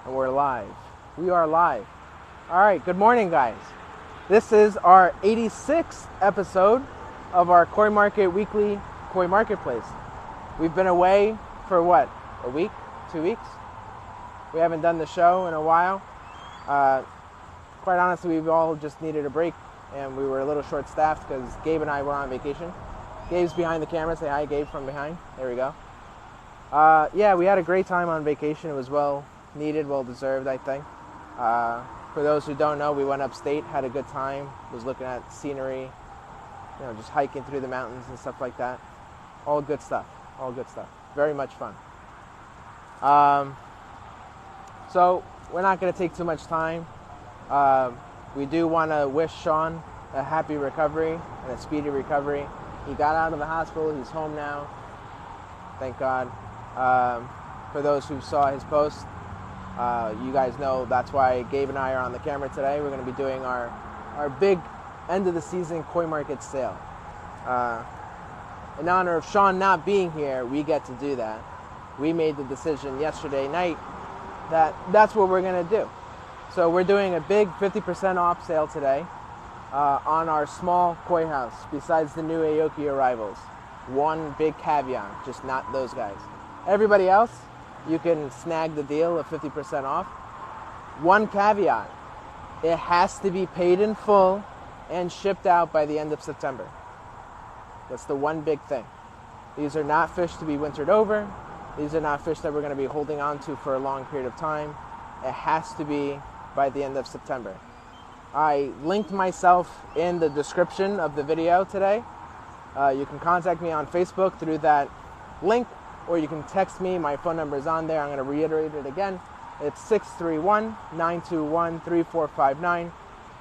And we're live. We are live. All right, good morning, guys. This is our 86th episode of our Koi Market Weekly Koi Marketplace. We've been away for what, a week, 2 weeks? We haven't done the show in a while. Quite honestly, we've all just needed a break, and we were a little short-staffed because Gabe and I were on vacation. Gabe's behind the camera. Say hi, Gabe, from behind. There we go. Yeah, we had a great time on vacation. It was well needed, well deserved, I think. For those who don't know, we went upstate, had a good time, was looking at scenery, just hiking through the mountains and stuff like that. All good stuff. Very much fun. So we're not going to take too much time. We do want to wish Sean a happy recovery and a speedy recovery. He got out of the hospital. He's home now. Thank God. For those who saw his post, you guys know that's why Gabe and I are on the camera today. We're going to be doing our big end of the season Koi Market sale. In honor of Sean not being here, we get to do that. We made the decision yesterday night that that's what we're going to do. So we're doing a big 50% off sale today on our small koi house besides the new Aoki arrivals. One big caveat, just not those guys. Everybody else, you can snag the deal of 50% off. One caveat, it has to be paid in full and shipped out by the end of September. That's the one big thing. These are not fish to be wintered over. These are not fish that we're going to be holding on to for a long period of time. It has to be by the end of September. I linked myself in the description of the video today. You can contact me on Facebook through that link, or you can text me. My phone number is on there. I'm going to reiterate it again. It's 631-921-3459.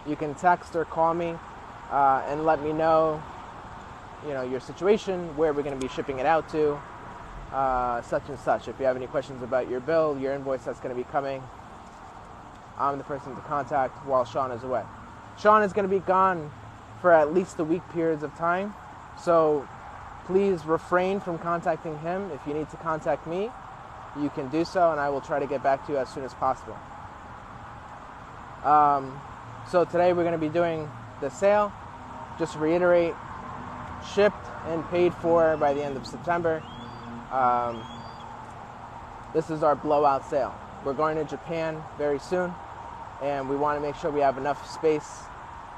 You can text or call me and let me know, your situation, where we're going to be shipping it out to, such and such. If you have any questions about your bill, your invoice that's going to be coming, I'm the person to contact while Sean is away. Sean is going to be gone for at least a week periods of time, so please refrain from contacting him. If you need to contact me, you can do so, and I will try to get back to you as soon as possible. So today we're going to be doing the sale. Just to reiterate, shipped and paid for by the end of September. This is our blowout sale. We're going to Japan very soon, and we want to make sure we have enough space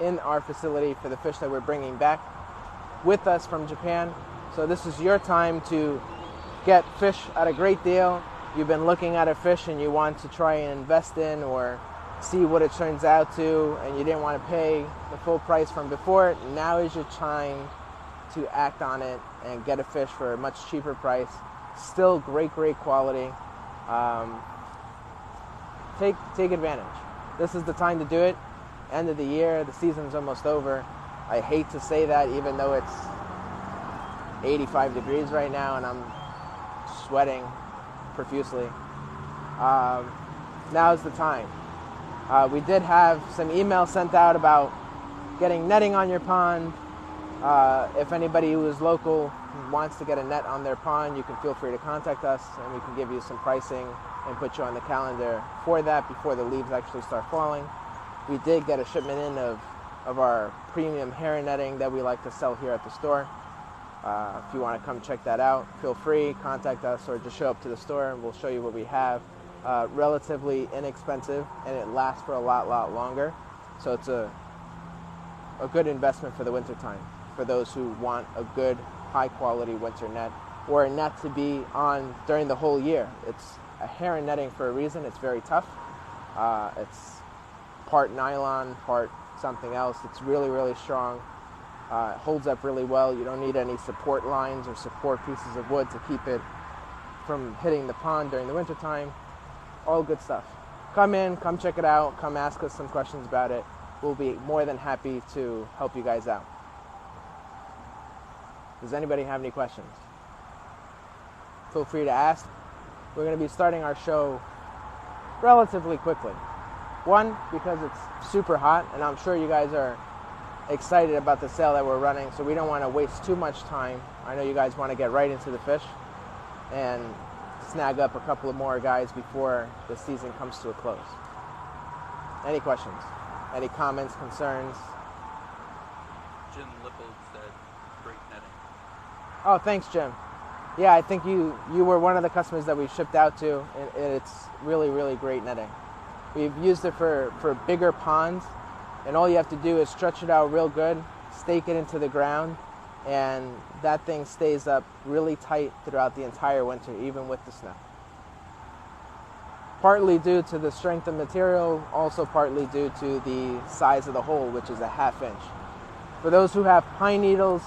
in our facility for the fish that we're bringing back with us from Japan. So this is your time to get fish at a great deal. You've been looking at a fish and you want to try and invest in or see what it turns out to, and you didn't want to pay the full price from before. Now is your time to act on it and get a fish for a much cheaper price. Still great quality. Take advantage. This is the time to do it. End of the year, the season's almost over. I hate to say that, even though it's 85 degrees right now and I'm sweating profusely. Now is the time. We did have some emails sent out about getting netting on your pond. If anybody who is local wants to get a net on their pond, you can feel free to contact us and we can give you some pricing and put you on the calendar for that before the leaves actually start falling. We did get a shipment in of our premium herring netting that we like to sell here at the store. If you want to come check that out, feel free, contact us, or just show up to the store and we'll show you what we have. Relatively inexpensive, and it lasts for a lot longer. So it's a good investment for the winter time, for those who want a good, high-quality winter net, or a net to be on during the whole year. It's a herring netting for a reason. It's very tough. It's part nylon, part something else. It's really strong. It holds up really well. You don't need any support lines or support pieces of wood to keep it from hitting the pond during the winter time. All good stuff. Come in, come check it out, come ask us some questions about it. We'll be more than happy to help you guys out. Does anybody have any questions? Feel free to ask. We're going to be starting our show relatively quickly. One, because it's super hot, and I'm sure you guys are excited about the sale that we're running, so we don't want to waste too much time. I know you guys want to get right into the fish, and snag up a couple of more guys before the season comes to a close. Any questions? Any comments, concerns? Jim Lippold said, great netting. Oh, thanks, Jim. Yeah, I think you were one of the customers that we shipped out to, and it's really, really great netting. We've used it for bigger ponds, and all you have to do is stretch it out real good, stake it into the ground, and that thing stays up really tight throughout the entire winter, even with the snow. Partly due to the strength of material, also partly due to the size of the hole, which is a 1/2 inch. For those who have pine needles,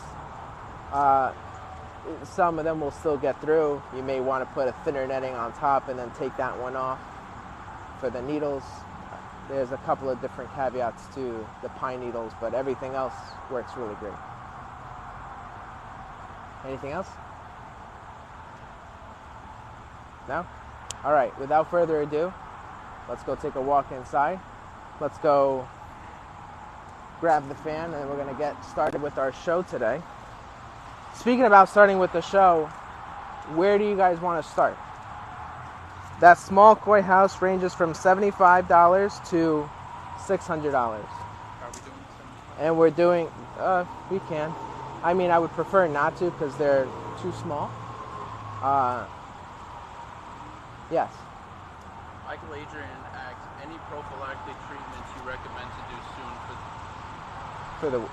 some of them will still get through. You may want to put a thinner netting on top and then take that one off. For the needles, there's a couple of different caveats to the pine needles, but everything else works really great. Anything else? No? All right, without further ado, let's go take a walk inside. Let's go grab the fan, and we're going to get started with our show today. Speaking about starting with the show, where do you guys want to start? That small koi house ranges from $75 to $600. Are we doing $75? And we're doing, we can. I mean, I would prefer not to because they're too small. Yes. Michael Adrian asks, any prophylactic treatments you recommend to do soon For the,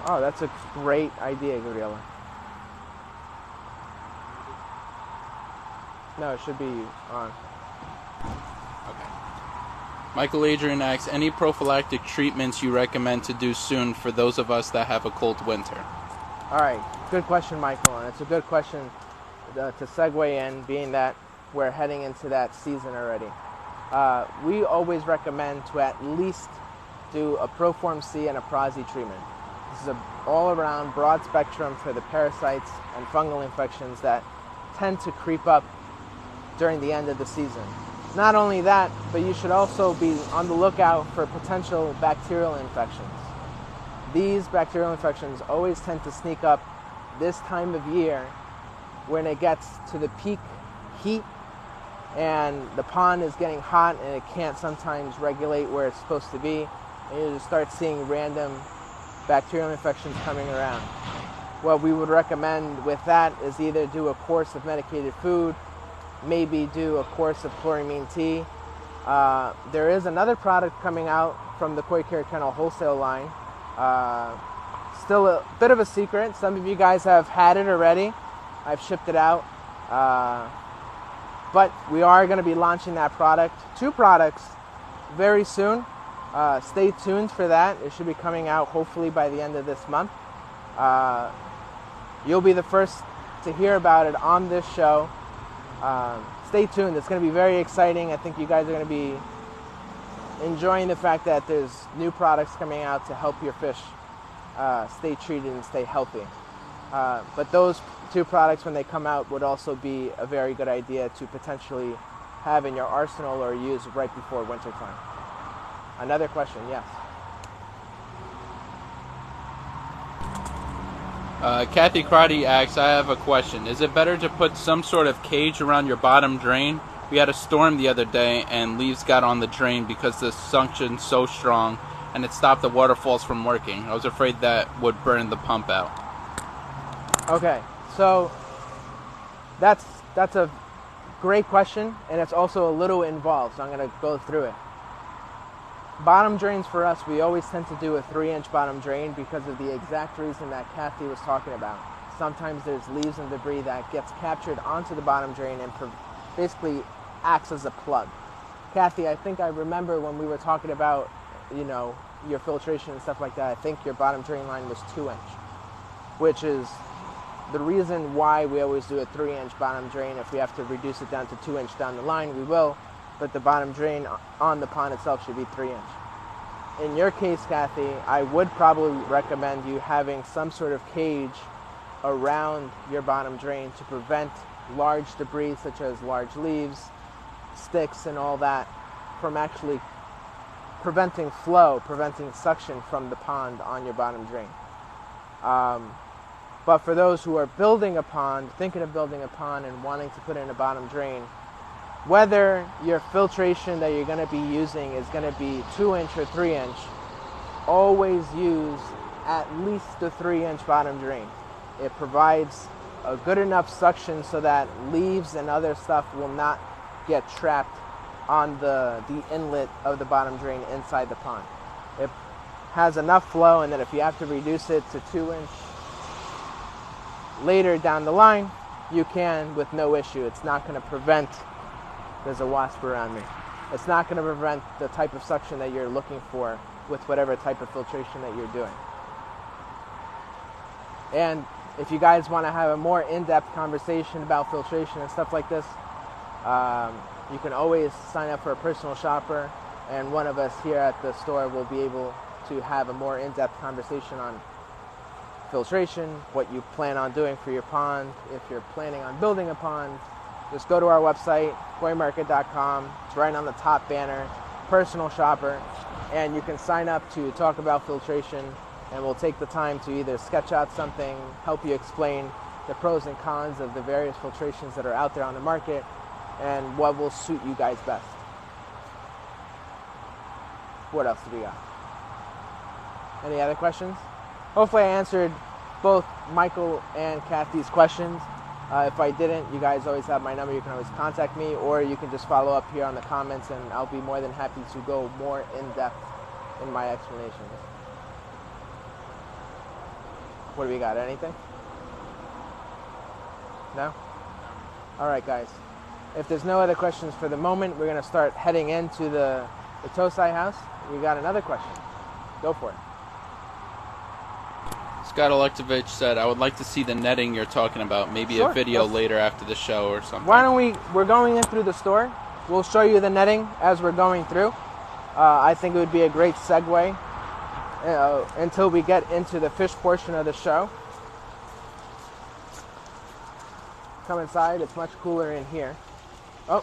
oh, that's a great idea, Gabriela. No, it should be on. Okay. Michael Adrian asks, any prophylactic treatments you recommend to do soon for those of us that have a cold winter? All right, good question, Michael, and it's a good question to segue in, being that we're heading into that season already. We always recommend to at least do a Proform C and a Prezi treatment. This is an all-around broad spectrum for the parasites and fungal infections that tend to creep up during the end of the season. Not only that, but you should also be on the lookout for potential bacterial infections. These bacterial infections always tend to sneak up this time of year when it gets to the peak heat and the pond is getting hot and it can't sometimes regulate where it's supposed to be, and you just start seeing random bacterial infections coming around. What we would recommend with that is either do a course of medicated food, maybe do a course of chloramine T. There is another product coming out from the Koi Care Kennel wholesale line. Still a bit of a secret. Some of you guys have had it already. I've shipped it out. But we are going to be launching that product, 2 products, very soon. Stay tuned for that. It should be coming out hopefully by the end of this month. You'll be the first to hear about it on this show. Stay tuned. It's going to be very exciting. I think you guys are going to be enjoying the fact that there's new products coming out to help your fish stay treated and stay healthy. But those 2 products, when they come out, would also be a very good idea to potentially have in your arsenal or use right before wintertime. Another question, yes. Kathy Crotty asks, I have a question. Is it better to put some sort of cage around your bottom drain? We had a storm the other day and leaves got on the drain because the suction's so strong and it stopped the waterfalls from working. I was afraid that would burn the pump out. Okay, so that's a great question, and it's also a little involved, so I'm going to go through it. Bottom drains for us, we always tend to do a 3-inch bottom drain because of the exact reason that Kathy was talking about. Sometimes there's leaves and debris that gets captured onto the bottom drain and basically acts as a plug. Kathy, I think I remember when we were talking about, your filtration and stuff like that, I think your bottom drain line was 2-inch, which is the reason why we always do a 3-inch bottom drain. If we have to reduce it down to 2-inch down the line, we will, but the bottom drain on the pond itself should be 3-inch. In your case, Kathy, I would probably recommend you having some sort of cage around your bottom drain to prevent large debris such as large leaves, sticks, and all that from actually preventing flow, preventing suction from the pond on your bottom drain. But for those who are building a pond, thinking of building a pond and wanting to put in a bottom drain, whether your filtration that you're going to be using is going to be 2-inch or 3-inch, always use at least the 3-inch bottom drain. It provides a good enough suction so that leaves and other stuff will not get trapped on the inlet of the bottom drain inside the pond. It has enough flow, and then if you have to reduce it to 2-inch later down the line, you can with no issue. It's not going to prevent, there's a wasp around me, it's not going to prevent the type of suction that you're looking for with whatever type of filtration that you're doing. And if you guys want to have a more in-depth conversation about filtration and stuff like this, you can always sign up for a personal shopper, and one of us here at the store will be able to have a more in-depth conversation on filtration, what you plan on doing for your pond. If you're planning on building a pond, just go to our website, koimarket.com. It's right on the top banner, personal shopper, and you can sign up to talk about filtration, and we'll take the time to either sketch out something, help you explain the pros and cons of the various filtrations that are out there on the market, and what will suit you guys best. What else do we got? Any other questions? Hopefully I answered both Michael and Kathy's questions. If I didn't, you guys always have my number. You can always contact me, or you can just follow up here on the comments, and I'll be more than happy to go more in depth in my explanations. What do we got? Anything? No? All right, guys. If there's no other questions for the moment, we're going to start heading into the Tosai house. We got another question. Go for it. Scott Alektovich said, I would like to see the netting you're talking about. Maybe Sure. a video later after the show or something. Why don't we're going in through the store. We'll show you the netting as we're going through. I think it would be a great segue until we get into the fish portion of the show. Come inside. It's much cooler in here. Oh.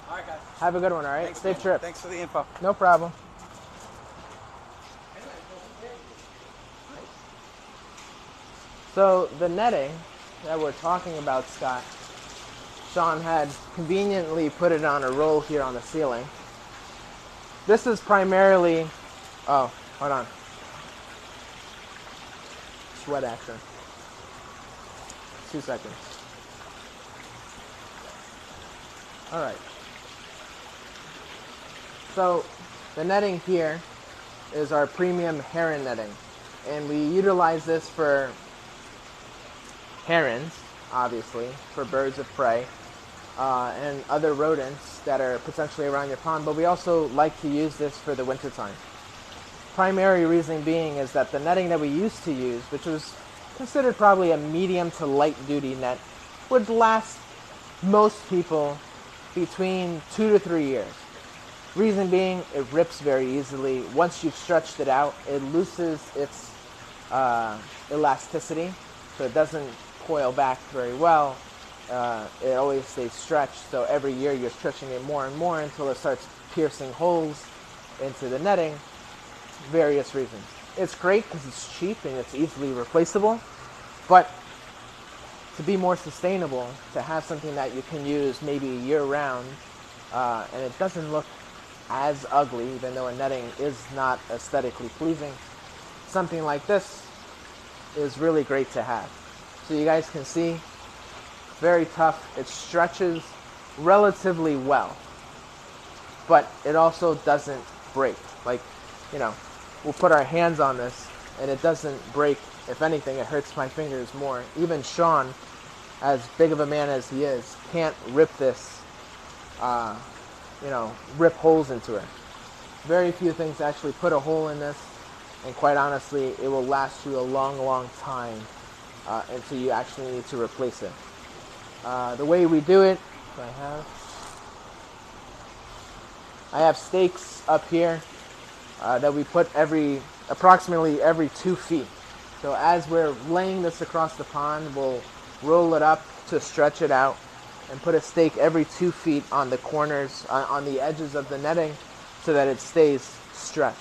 All right, guys. Have a good one, all right? Thanks, Safe man. trip. Thanks for the info. No problem. So the netting that we're talking about, Scott, Sean had conveniently put it on a roll here on the ceiling. This is primarily, oh, hold on. Sweat action. 2 seconds. All right. So the netting here is our premium heron netting, and we utilize this for herons, obviously, for birds of prey, and other rodents that are potentially around your pond, but we also like to use this for the wintertime. Primary reason being is that the netting that we used to use, which was considered probably a medium to light duty net, would last most people between 2 to 3 years. Reason being, it rips very easily. Once you've stretched it out, it loses its elasticity, so it doesn't coil back very well. It always stays stretched, so every year you're stretching it more and more until it starts piercing holes into the netting. Various reasons. It's great because it's cheap and it's easily replaceable, but to be more sustainable, to have something that you can use maybe year-round, and it doesn't look as ugly, even though a netting is not aesthetically pleasing, something like this is really great to have. So you guys can see, very tough. It stretches relatively well, but it also doesn't break. Like, you know, we'll put our hands on this and it doesn't break. If anything, it hurts my fingers more. Even Sean, as big of a man as he is, can't rip this, rip holes into it. Very few things actually put a hole in this, and quite honestly, it will last you a long, long time until you actually need to replace it. The way we do it, I have stakes up here that we put approximately every 2 feet. So as we're laying this across the pond, we'll roll it up to stretch it out and put a stake every 2 feet on the corners, on the edges of the netting, so that it stays stretched.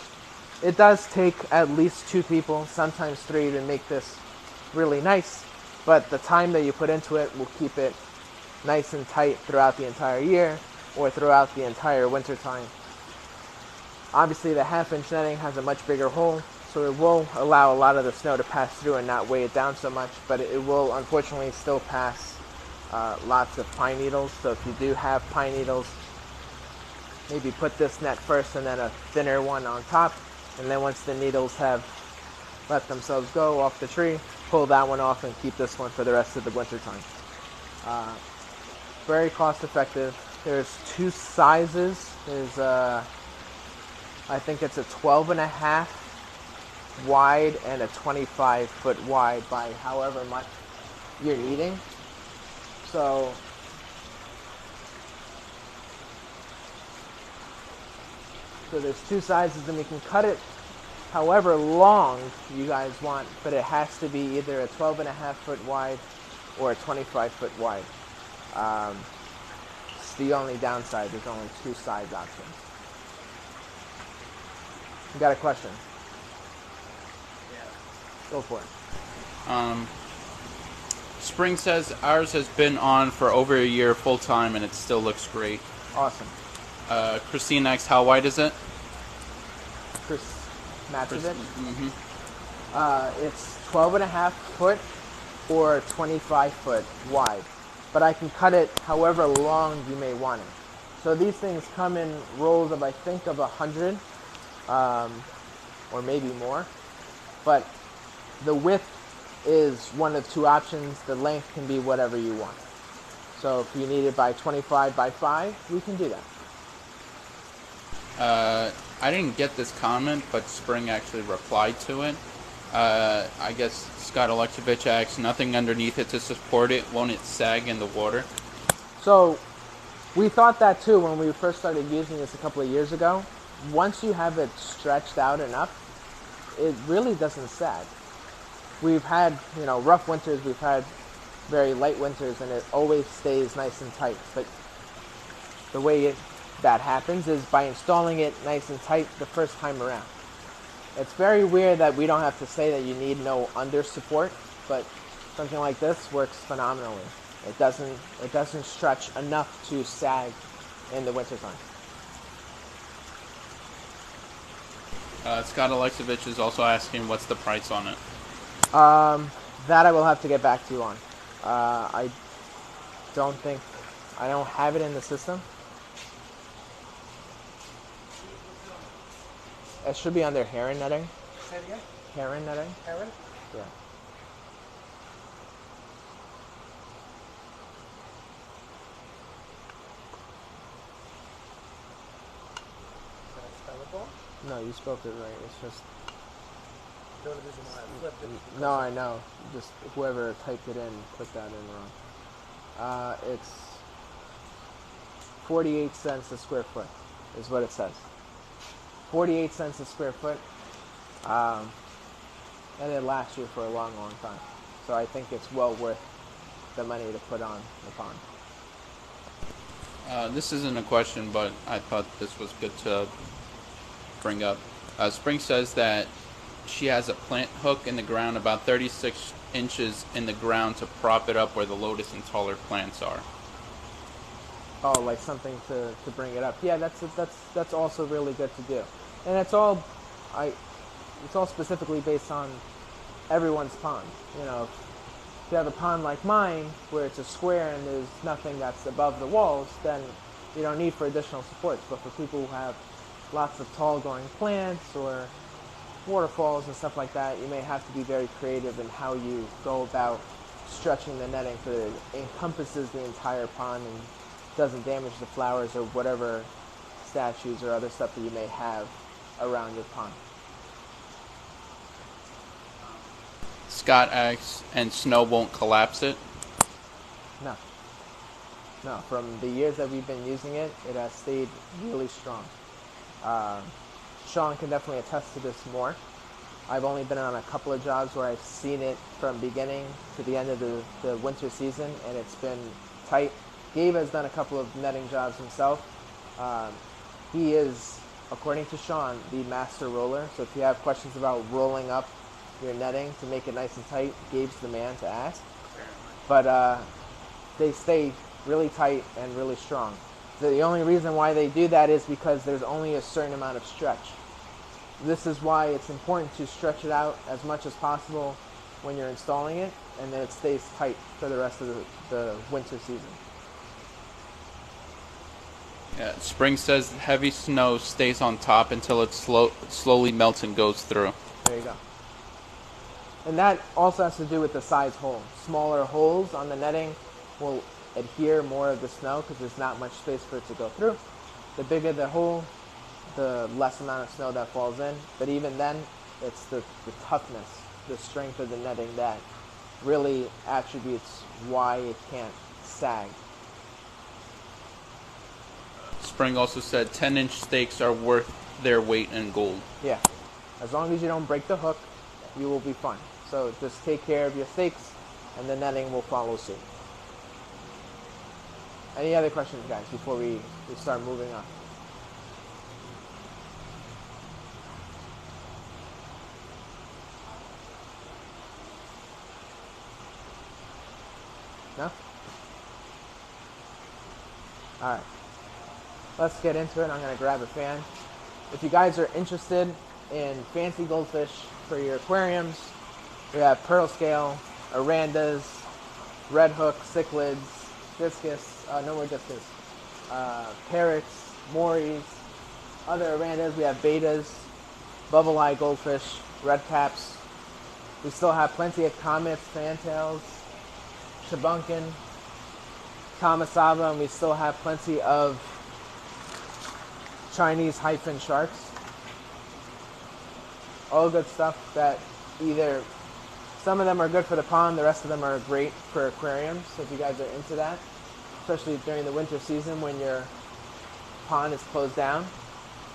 It does take at least 2 people, sometimes 3, to make this really nice, but the time that you put into it will keep it nice and tight throughout the entire year or throughout the entire winter time. Obviously the 1/2-inch netting has a much bigger hole, so it will allow a lot of the snow to pass through and not weigh it down so much, but it will unfortunately still pass lots of pine needles. So if you do have pine needles, maybe put this net first and then a thinner one on top, and then once the needles have let themselves go off the tree, pull that one off and keep this one for the rest of the winter time. Very cost effective. There's 2 sizes. There's I think it's a 12.5 wide and a 25-foot wide by however much you're needing. So there's 2 sizes, and we can cut it however long you guys want, but it has to be either a 12.5-foot wide or a 25-foot wide. It's the only downside. There's only 2 size options. You got a question? Yeah. Go for it. Spring says ours has been on for over a year full time and it still looks great. Awesome. Christine asks, how wide is it? Chris Matrovich? Mm-hmm. It's 12.5 foot or 25 foot wide, but I can cut it however long you may want it. So these things come in rolls of, I think, of 100 or maybe more, but the width is one of 2 options. The length can be whatever you want. So if you need it by 25 by 5, we can do that. I didn't get this comment, but Spring actually replied to it. I guess Scott Alexovich asks, nothing underneath it to support it. Won't it sag in the water? So we thought that too when we first started using this a couple of years ago. Once you have it stretched out enough, it really doesn't sag. We've had, rough winters, we've had very light winters, and it always stays nice and tight. But the way that happens is by installing it nice and tight the first time around. It's very weird that we don't have to say that you need no under support, but something like this works phenomenally. It doesn't stretch enough to sag in the wintertime. Scott Alexovich is also asking, what's the price on it? That I will have to get back to you on. I don't have it in the system. It should be under heron netting. Say it again? Heron netting? Heron? Yeah. Did I spell it wrong? No, you spelled it right. It's just... The only reason why I flipped it. No, I know. Just whoever typed it in put that in wrong. It's 48 cents a square foot is what it says. 48 cents a square foot. And it lasts you for a long, long time. So I think it's well worth the money to put on the pond. This isn't a question, but I thought this was good to bring up. Spring says that she has a plant hook in the ground about 36 inches in the ground to prop it up where the lotus and taller plants are. Oh, like something to bring it up. Yeah, that's also really good to do. And it's all specifically based on everyone's pond. If you have a pond like mine where it's a square and there's nothing that's above the walls, then you don't need for additional supports. But for people who have lots of tall growing plants or waterfalls and stuff like that, you may have to be very creative in how you go about stretching the netting so that it encompasses the entire pond and doesn't damage the flowers or whatever statues or other stuff that you may have around your pond. Scott asks, and snow won't collapse it? No. From the years that we've been using it, it has stayed really strong. Sean can definitely attest to this more. I've only been on a couple of jobs where I've seen it from beginning to the end of the winter season, and it's been tight. Gabe has done a couple of netting jobs himself. He is according to Sean, the master roller. So if you have questions about rolling up your netting to make it nice and tight, Gabe's the man to ask. But they stay really tight and really strong. The only reason why they do that is because there's only a certain amount of stretch. This is why it's important to stretch it out as much as possible when you're installing it, and then it stays tight for the rest of the winter season. Yeah, Spring says heavy snow stays on top until it slowly melts and goes through. There you go. And that also has to do with the size hole. Smaller holes on the netting will adhere more of the snow because there's not much space for it to go through. The bigger the hole, the less amount of snow that falls in. But even then, it's the toughness, the strength of the netting that really attributes why it can't sag. Spring also said 10-inch stakes are worth their weight in gold. Yeah. As long as you don't break the hook, you will be fine. So just take care of your stakes, and the netting will follow suit. Any other questions, guys, before we start moving on? No? All right. Let's get into it. I'm going to grab a fan. If you guys are interested in fancy goldfish for your aquariums, we have pearl scale, arandas, red hook, cichlids, discus, no more discus, parrots, mories, other arandas. We have betas, bubble eye goldfish, red caps. We still have plenty of comets, fantails, shabunkin, kamasaba, and we still have plenty of Chinese hyphen sharks. All good stuff that either some of them are good for the pond, the rest of them are great for aquariums. So if you guys are into that, especially during the winter season when your pond is closed down,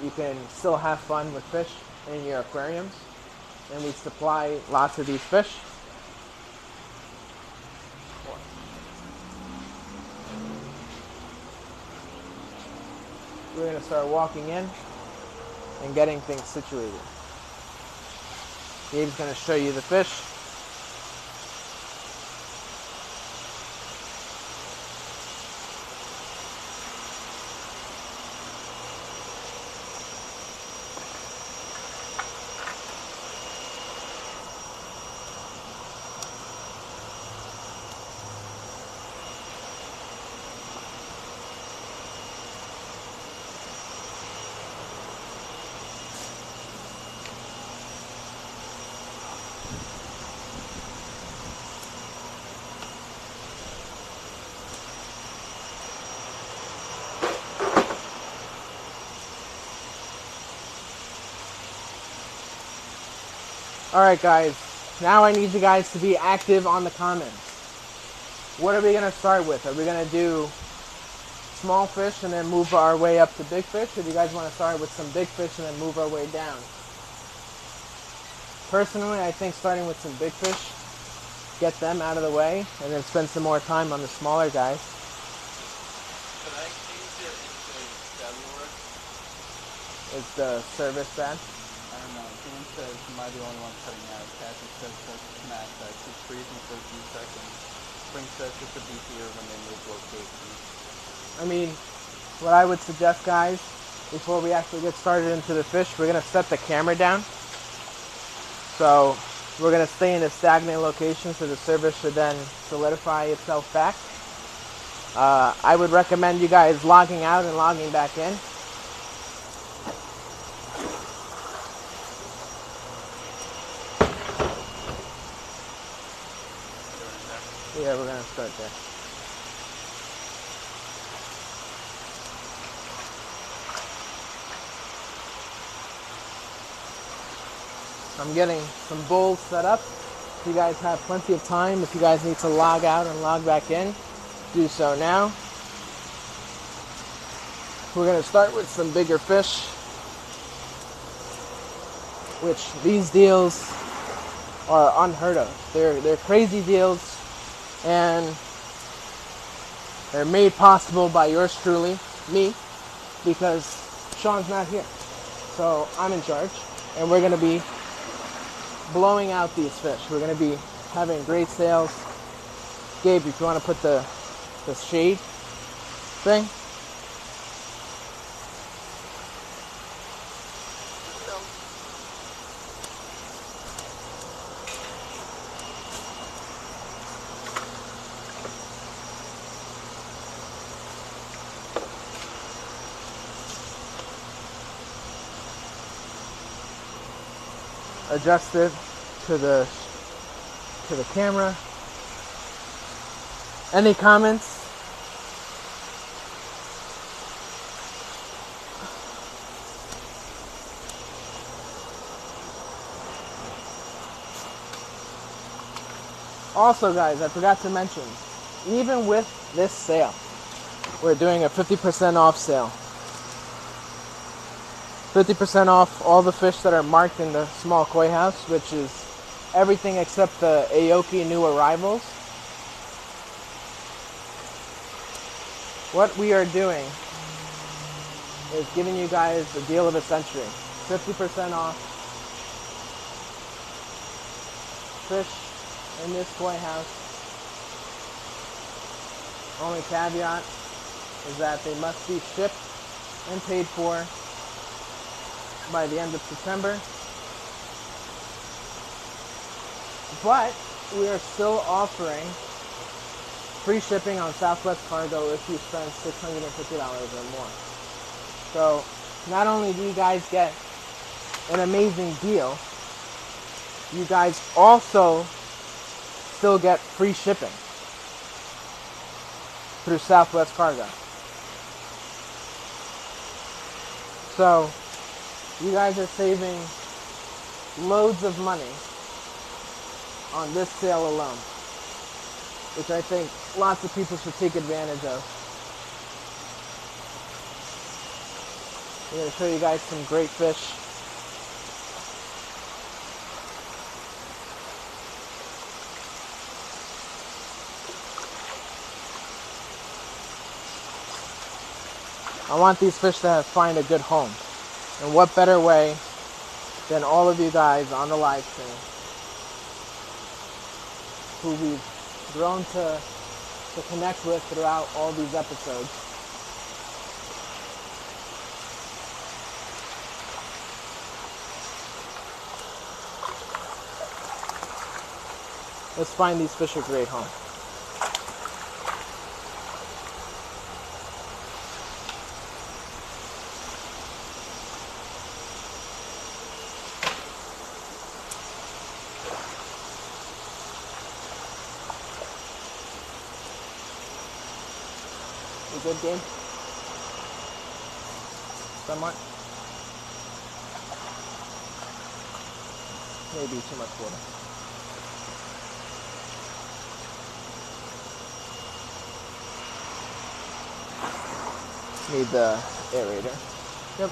you can still have fun with fish in your aquariums. And we supply lots of these fish. We're going to start walking in and getting things situated. Gabe's going to show you the fish. Alright guys, now I need you guys to be active on the comments. What are we going to start with? Are we going to do small fish and then move our way up to big fish? Or do you guys want to start with some big fish and then move our way down? Personally, I think starting with some big fish, get them out of the way, and then spend some more time on the smaller guys. Should I change it into cellular? Is the service bad? I don't know. Dan says, am I the only one cutting out? Kathy says, smash that. Keep freezing for a few seconds. Spring says it could be here when they move locations. I mean, what I would suggest, guys, before we actually get started into the fish, we're going to set the camera down. So we're going to stay in a stagnant location so the service should then solidify itself back. I would recommend you guys logging out and logging back in. Yeah, we're going to start there. I'm getting some bowls set up. You guys have plenty of time. If you guys need to log out and log back in, do so now. We're going to start with some bigger fish, which these deals are unheard of. They're crazy deals. And they're made possible by yours truly, me, because Sean's not here. So I'm in charge, and we're going to be blowing out these fish. We're going to be having great sales. Gabe, if you want to put the shade thing. Adjust it to the camera. Any comments? Also, guys, I forgot to mention, even with this sale, we're doing a 50% off sale. 50% off all the fish that are marked in the small koi house, which is everything except the Aoki new arrivals. What we are doing is giving you guys the deal of a century. 50% off fish in this koi house. Only caveat is that they must be shipped and paid for by the end of September. But we are still offering free shipping on Southwest Cargo if you spend $650 or more. So not only do you guys get an amazing deal, you guys also still get free shipping through Southwest Cargo. So you guys are saving loads of money on this sale alone, which I think lots of people should take advantage of. I'm going to show you guys some great fish. I want these fish to find a good home. And what better way than all of you guys on the live stream who we've grown to connect with throughout all these episodes. Let's find these fish a great home. You good, Gabe? Somewhat? Maybe too much water. Need the aerator. Yep.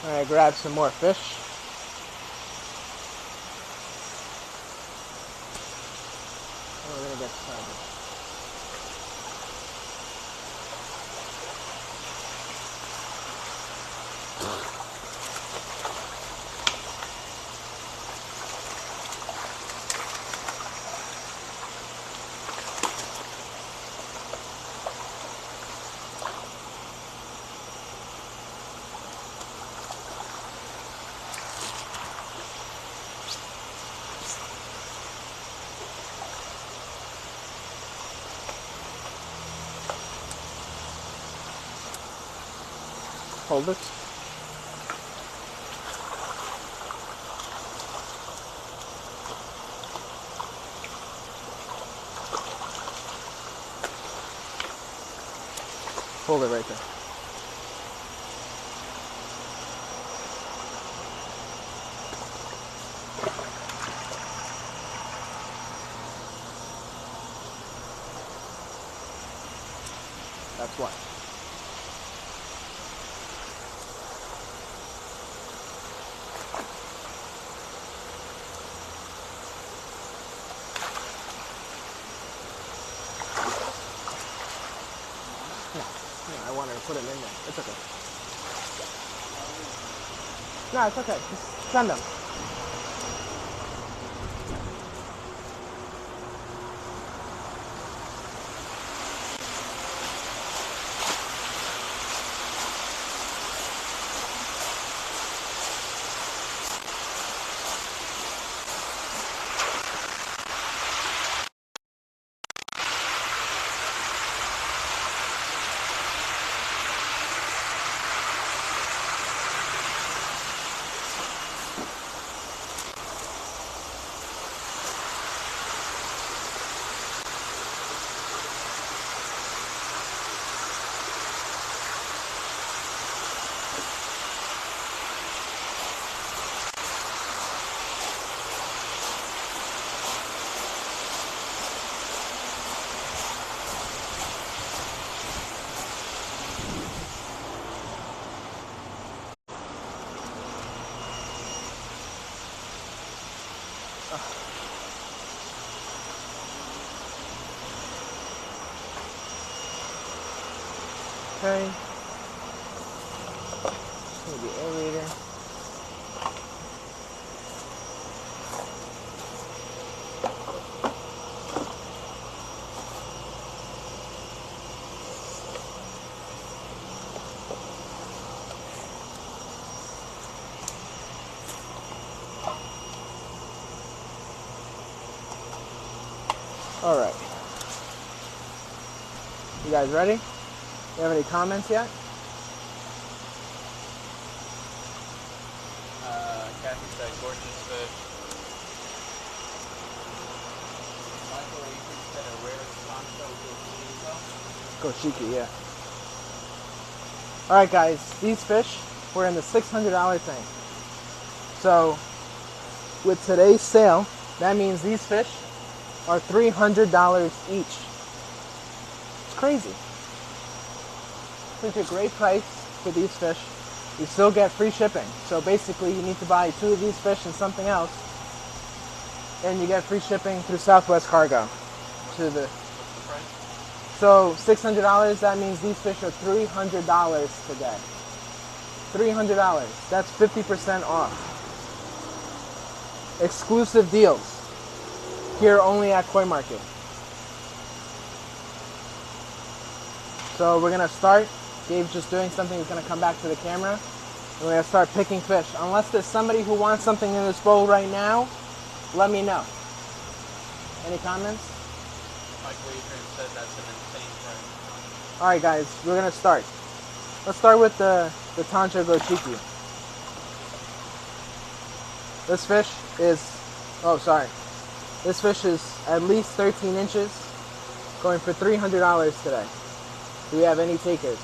Alright, grab some more fish. And we're gonna get started. Hold it. Hold it right there. That's what. I wanted to put it in there. It's okay. No, it's okay. Just send them. Okay. Need the aerator. All right. You guys ready? You have any comments yet? Kathy said gorgeous fish. Michael Avery said a rare Sancho Goshiki, yeah. All right, guys. These fish were in the $600 thing. So, with today's sale, that means these fish are $300 each. It's crazy. It's a great price for these fish. You still get free shipping. So basically you need to buy 2 of these fish and something else, and you get free shipping through Southwest Cargo. To the So $600, that means these fish are $300 today. $300. That's 50% off. Exclusive deals. Here only at Koi Market. So we're gonna start. Dave's just doing something. He's gonna come back to the camera. And we're gonna start picking fish. Unless there's somebody who wants something in this bowl right now, let me know. Any comments? Michael Adrian said that's an insane price. All right, guys, we're gonna start. Let's start with the Tancho Goshiki. This fish is, this fish is at least 13 inches, going for $300 today. Do we have any takers?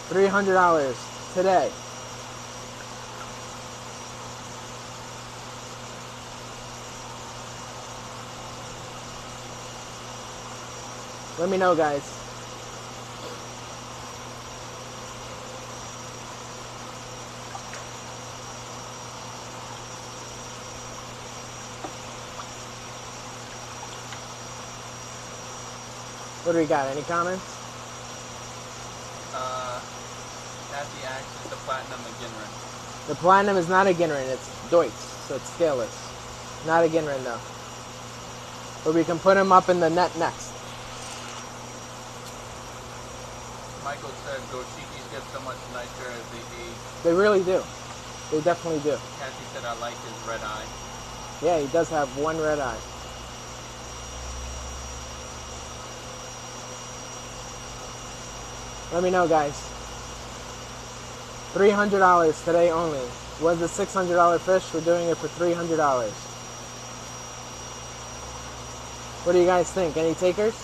$300 today. Let me know, guys. What do we got? Any comments? Kathy asks, is the platinum a Ginrin? The platinum is not a Ginrin, it's Deutz, so it's scaleless. Not a Ginrin though. But we can put them up in the net next. Michael said Goshikis get so much nicer as they age. They really do. They definitely do. Kathy said I like his red eye. Yeah, he does have one red eye. Let me know, guys. $300 today only. Was a $600 fish? We're doing it for $300. What do you guys think? Any takers?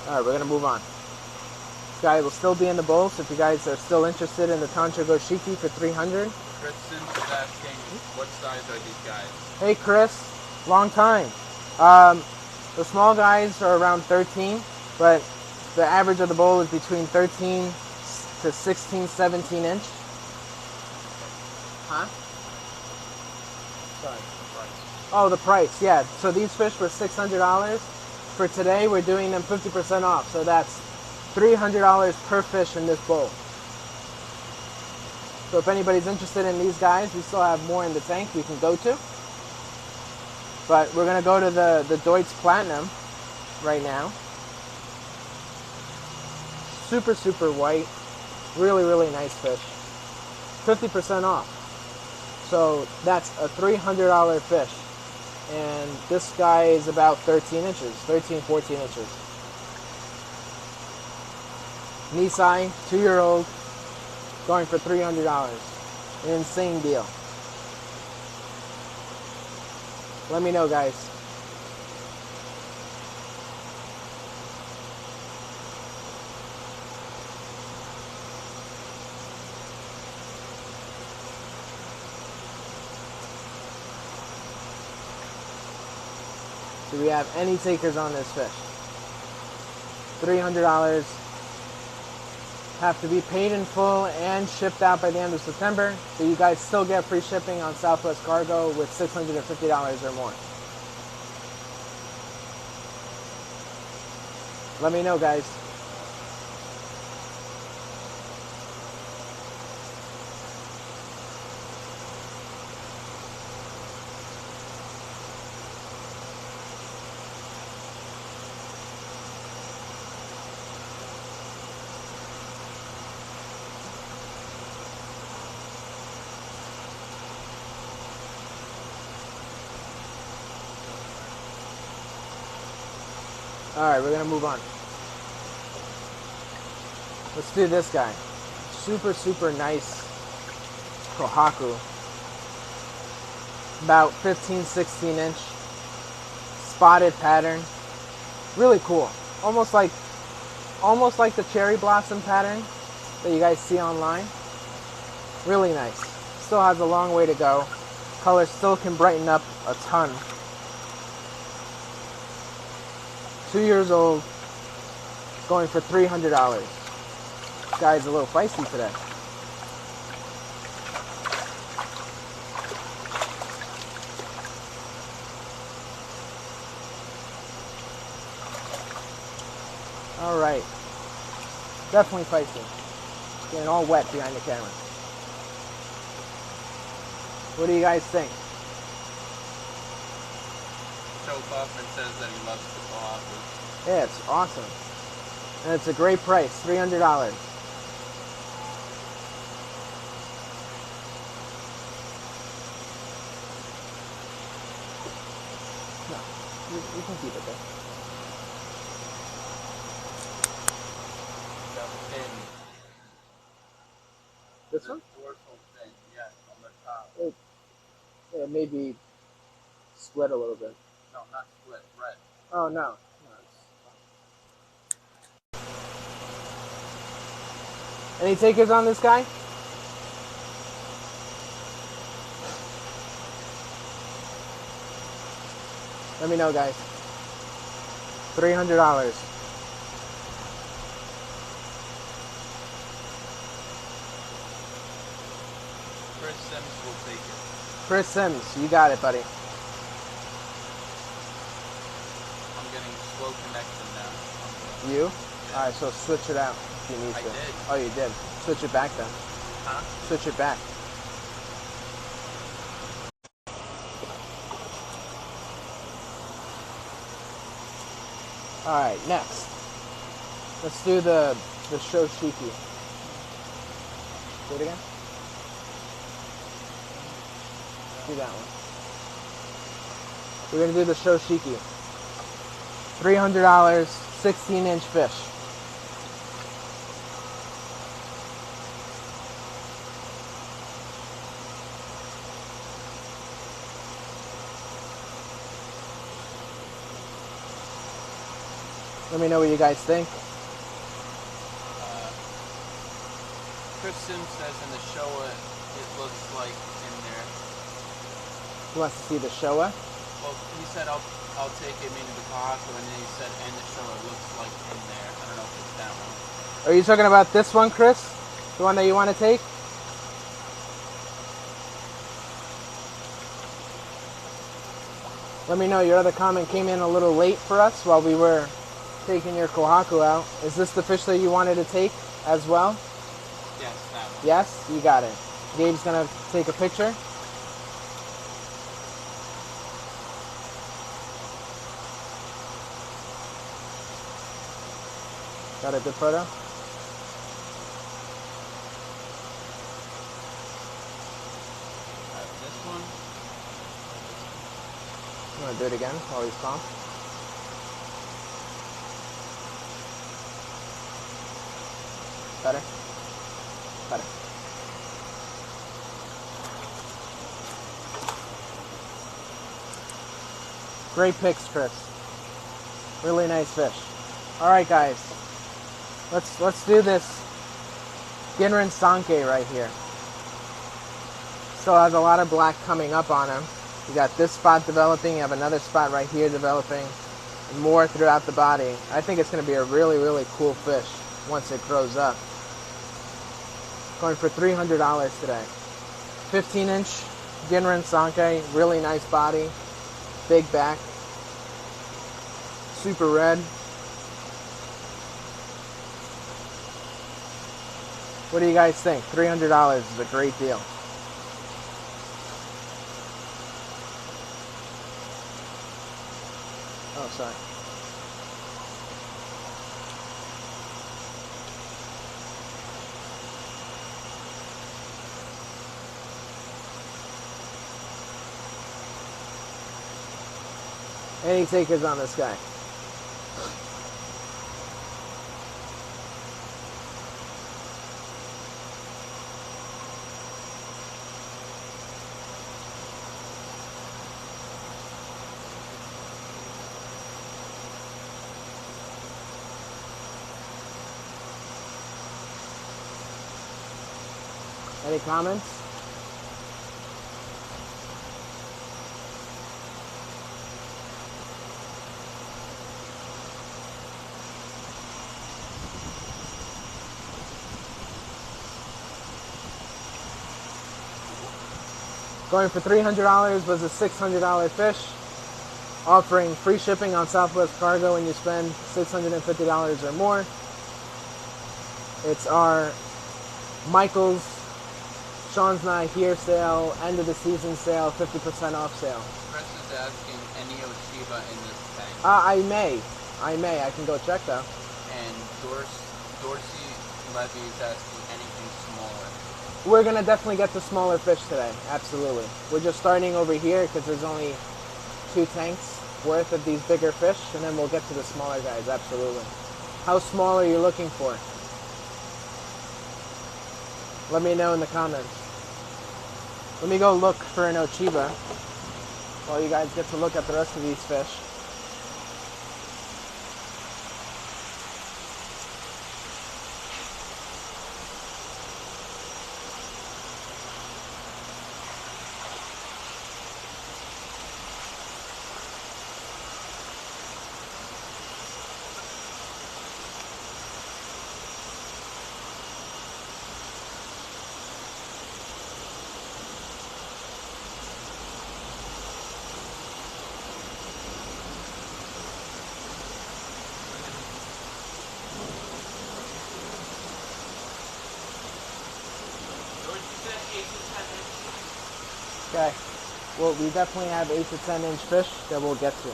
Alright, we're going to move on. This guy will still be in the bowl, so if you guys are still interested in the Tantra Goshiki for $300. Chris Sims is asking, what size are these guys? Hey Chris, long time. The small guys are around 13, but the average of the bowl is between 13 to 16, 17 inch. Huh? Sorry. Price. Oh, the price, yeah. So these fish were $600. For today, we're doing them 50% off. So that's $300 per fish in this bowl. So if anybody's interested in these guys, we still have more in the tank we can go to. But we're going to go to the Deutz Platinum right now. Super, super white. Really, really nice fish. 50% off. So that's a $300 fish. And this guy is about 13 inches, 13, 14 inches. Nisai, 2-year-old, going for $300. An insane deal. Let me know, guys. Do we have any takers on this fish? $300. Have to be paid in full and shipped out by the end of September. So you guys still get free shipping on Southwest Cargo with $650 or more. Let me know, guys. Alright, we're going to move on. Let's do this guy. Super, super nice Kohaku. About 15, 16 inch. Spotted pattern. Really cool. Almost like the cherry blossom pattern that you guys see online. Really nice. Still has a long way to go. Color still can brighten up a ton. 2 years old, going for $300. This guy's a little feisty today. All right, definitely feisty. Getting all wet behind the camera. What do you guys think? Joe Kaufman says that he loves the Kohaku. Yeah, it's awesome. And it's a great price, $300. No, you can keep it there. The fin. This one? Dorsal fin, yes, on the top. It maybe split a little bit. No, not split, red. Oh, no. Any takers on this guy? Let me know, guys. $300. Chris Sims will take it. Chris Sims, you got it, buddy. I'm getting slow connection now. You? Alright, so switch it out if you need I to. did. Oh, you did. Switch it back then. Switch it back. All right, next. Let's do the shoshiki. Do it again. Do that one. We're gonna do the shoshiki. $300, 16-inch fish. Let me know what you guys think. Chris Sim says in the Showa it looks like in there. Who wants to see the Showa? Well, he said I'll take it, meaning the Kohaku, and then he said and the Showa looks like in there. I don't know if it's that one. Are you talking about this one, Chris? The one that you want to take? Let me know. Your other comment came in a little late for us while we were taking your Kohaku out. Is this the fish that you wanted to take as well? Yes, that one. Yes? You got it. Gabe's going to take a picture. Got a good photo? This one. You want to do it again while he's calm? Better? Better. Great picks, Chris. Really nice fish. All right, guys. Let's do this Ginrin Sankei right here. Still has a lot of black coming up on him. You got this spot developing. You have another spot right here developing. And more throughout the body. I think it's going to be a really, really cool fish once it grows up. Going for $300 today. 15-inch Ginrin Sankei. Really nice body. Big back. Super red. What do you guys think? $300 is a great deal. Oh, sorry. Any takers on this guy? Any comments? Going for $300 was a $600 fish. Offering free shipping on Southwest Cargo when you spend $650 or more. It's our Michael's Sean's Not Here sale, end of the season sale, 50% off sale. Chris is asking any Oshiba in this tank. I may. I can go check though. And Dorsey Levy is asking anything smaller. We're gonna definitely get the smaller fish today. Absolutely. We're just starting over here because there's only 2 tanks worth of these bigger fish, and then we'll get to the smaller guys. Absolutely. How small are you looking for? Let me know in the comments. Let me go look for an Ochiba while you guys get to look at the rest of these fish. Okay. Well, we definitely have 8 to 10 inch fish that we'll get to.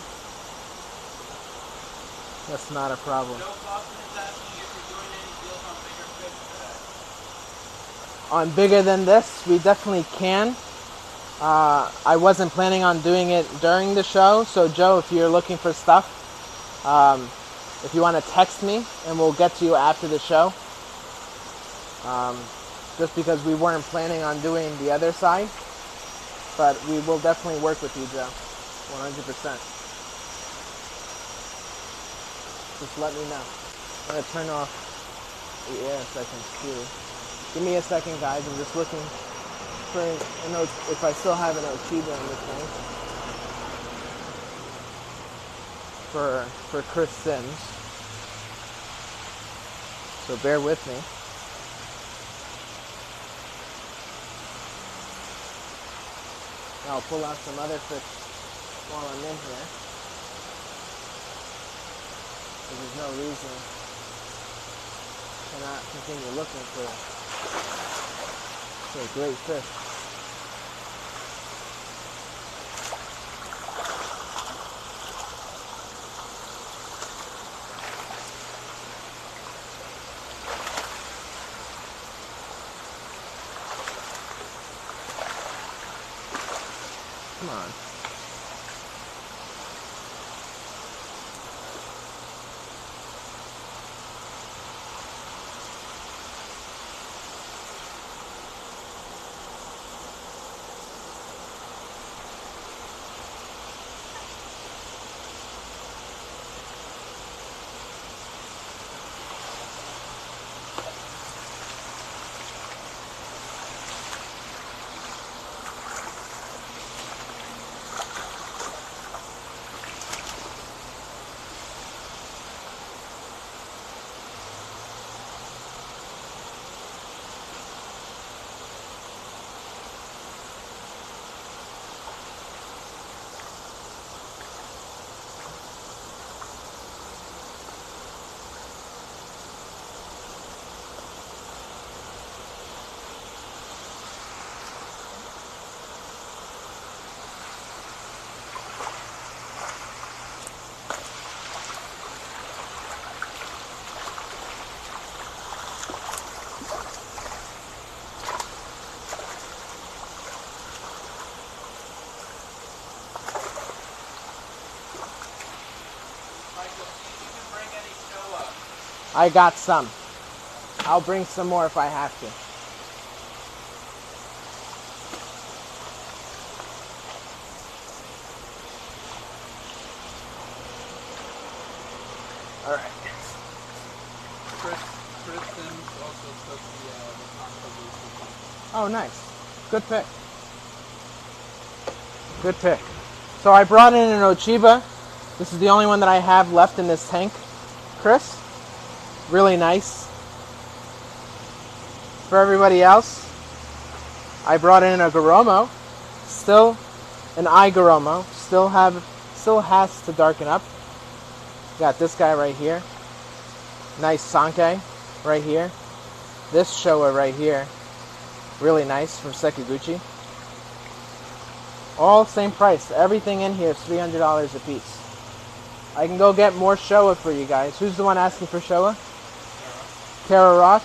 That's not a problem. Joe Kaufman is asking if you're doing any deals on bigger fish today. On bigger than this, we definitely can. I wasn't planning on doing it during the show, so Joe, if you're looking for stuff, if you want to text me and we'll get to you after the show. Just because we weren't planning on doing the other side, but we will definitely work with you, Joe, 100%. Just let me know. I'm gonna turn off the air so I can see. Give me a second, guys. I'm just looking for if I still have an Ochiba in this thing for Chris Sims. So bear with me. I'll pull out some other fish while I'm in here. There's no reason to not continue looking for a great fish. Come on. I got some. I'll bring some more if I have to. All right. Chris Sims also took the consolation. Oh, nice. Good pick. Good pick. So I brought in an Ochiba. This is the only one that I have left in this tank. Chris? Really nice. For everybody else, I brought in a Goromo. Still an eye Goromo. Still has to darken up. Got this guy right here. Nice Sankei right here. This Showa right here. Really nice from Sekiguchi. All same price. Everything in here is $300 a piece. I can go get more Showa for you guys. Who's the one asking for Showa? Tara Ross.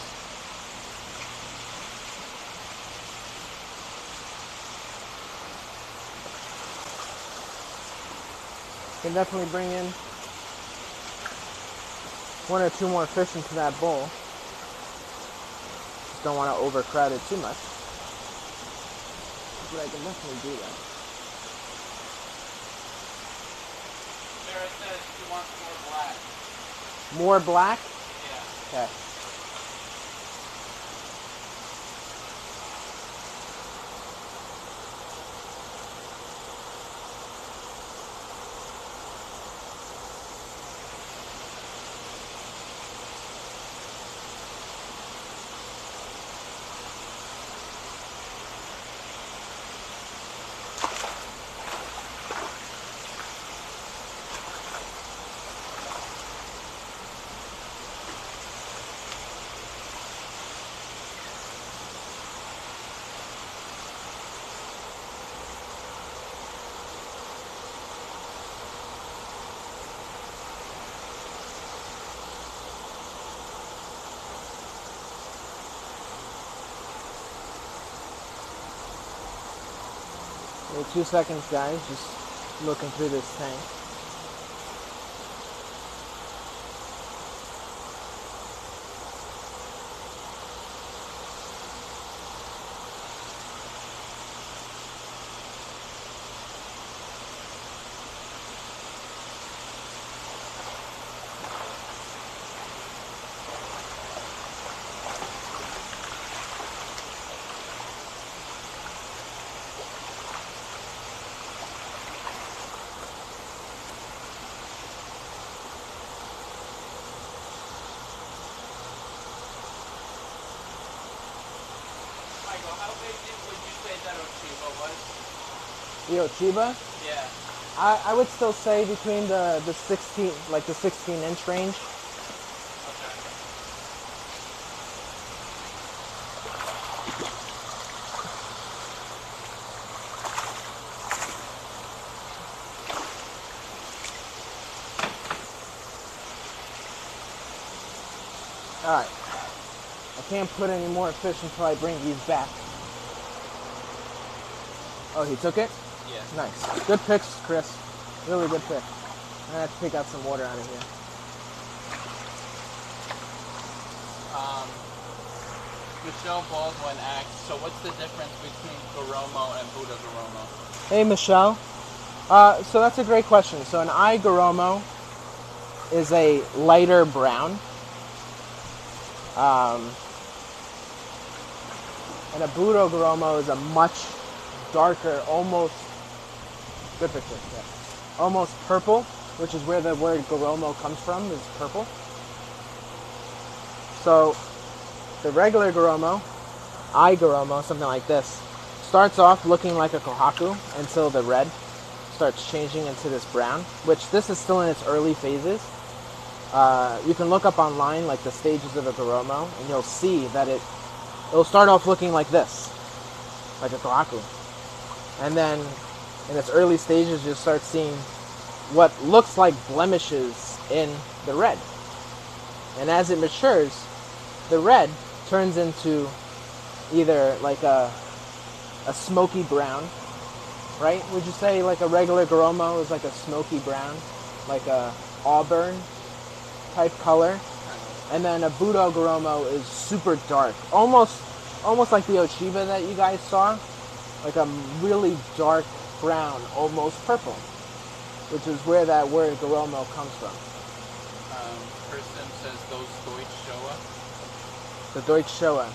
Can definitely bring in 1 or 2 more fish into that bowl. Just don't want to overcrowd it too much. But I can definitely do that. Sarah says she wants more black. More black? Yeah. Okay. Wait 2 seconds, guys. Just looking through this tank. Michael, how big would you say that Ochiba was? The Ochiba? Yeah. I would still say between the 16, like the 16-inch range. Okay. All right. I can't put any more fish until I bring these back. Oh, he took it? Yeah. Nice. Good picks, Chris. Really good pick. I have to pick out some water out of here. Michelle Baldwin asks, so what's the difference between Goromo and Buddha Goromo? Hey, Michelle. So that's a great question. So an eye Goromo is a lighter brown. And a Budo Goromo is a much darker, almost, good picture, yeah. Almost purple, which is where the word Goromo comes from, is purple. So the regular Goromo, eye Goromo, something like this, starts off looking like a Kohaku until the red starts changing into this brown, which this is still in its early phases. You can look up online like the stages of a Goromo, and you'll see that it'll start off looking like this, like a Kohaku. And then in its early stages, you'll start seeing what looks like blemishes in the red. And as it matures, the red turns into either like a smoky brown, right? Would you say like a regular Goromo is like a smoky brown, like a auburn type color? And then a Budo Goromo is super dark, almost like the Ochiba that you guys saw, like a really dark brown, almost purple, which is where that word Goromo comes from. Kristen says those Deutsch Showa. The Deutsch Showa.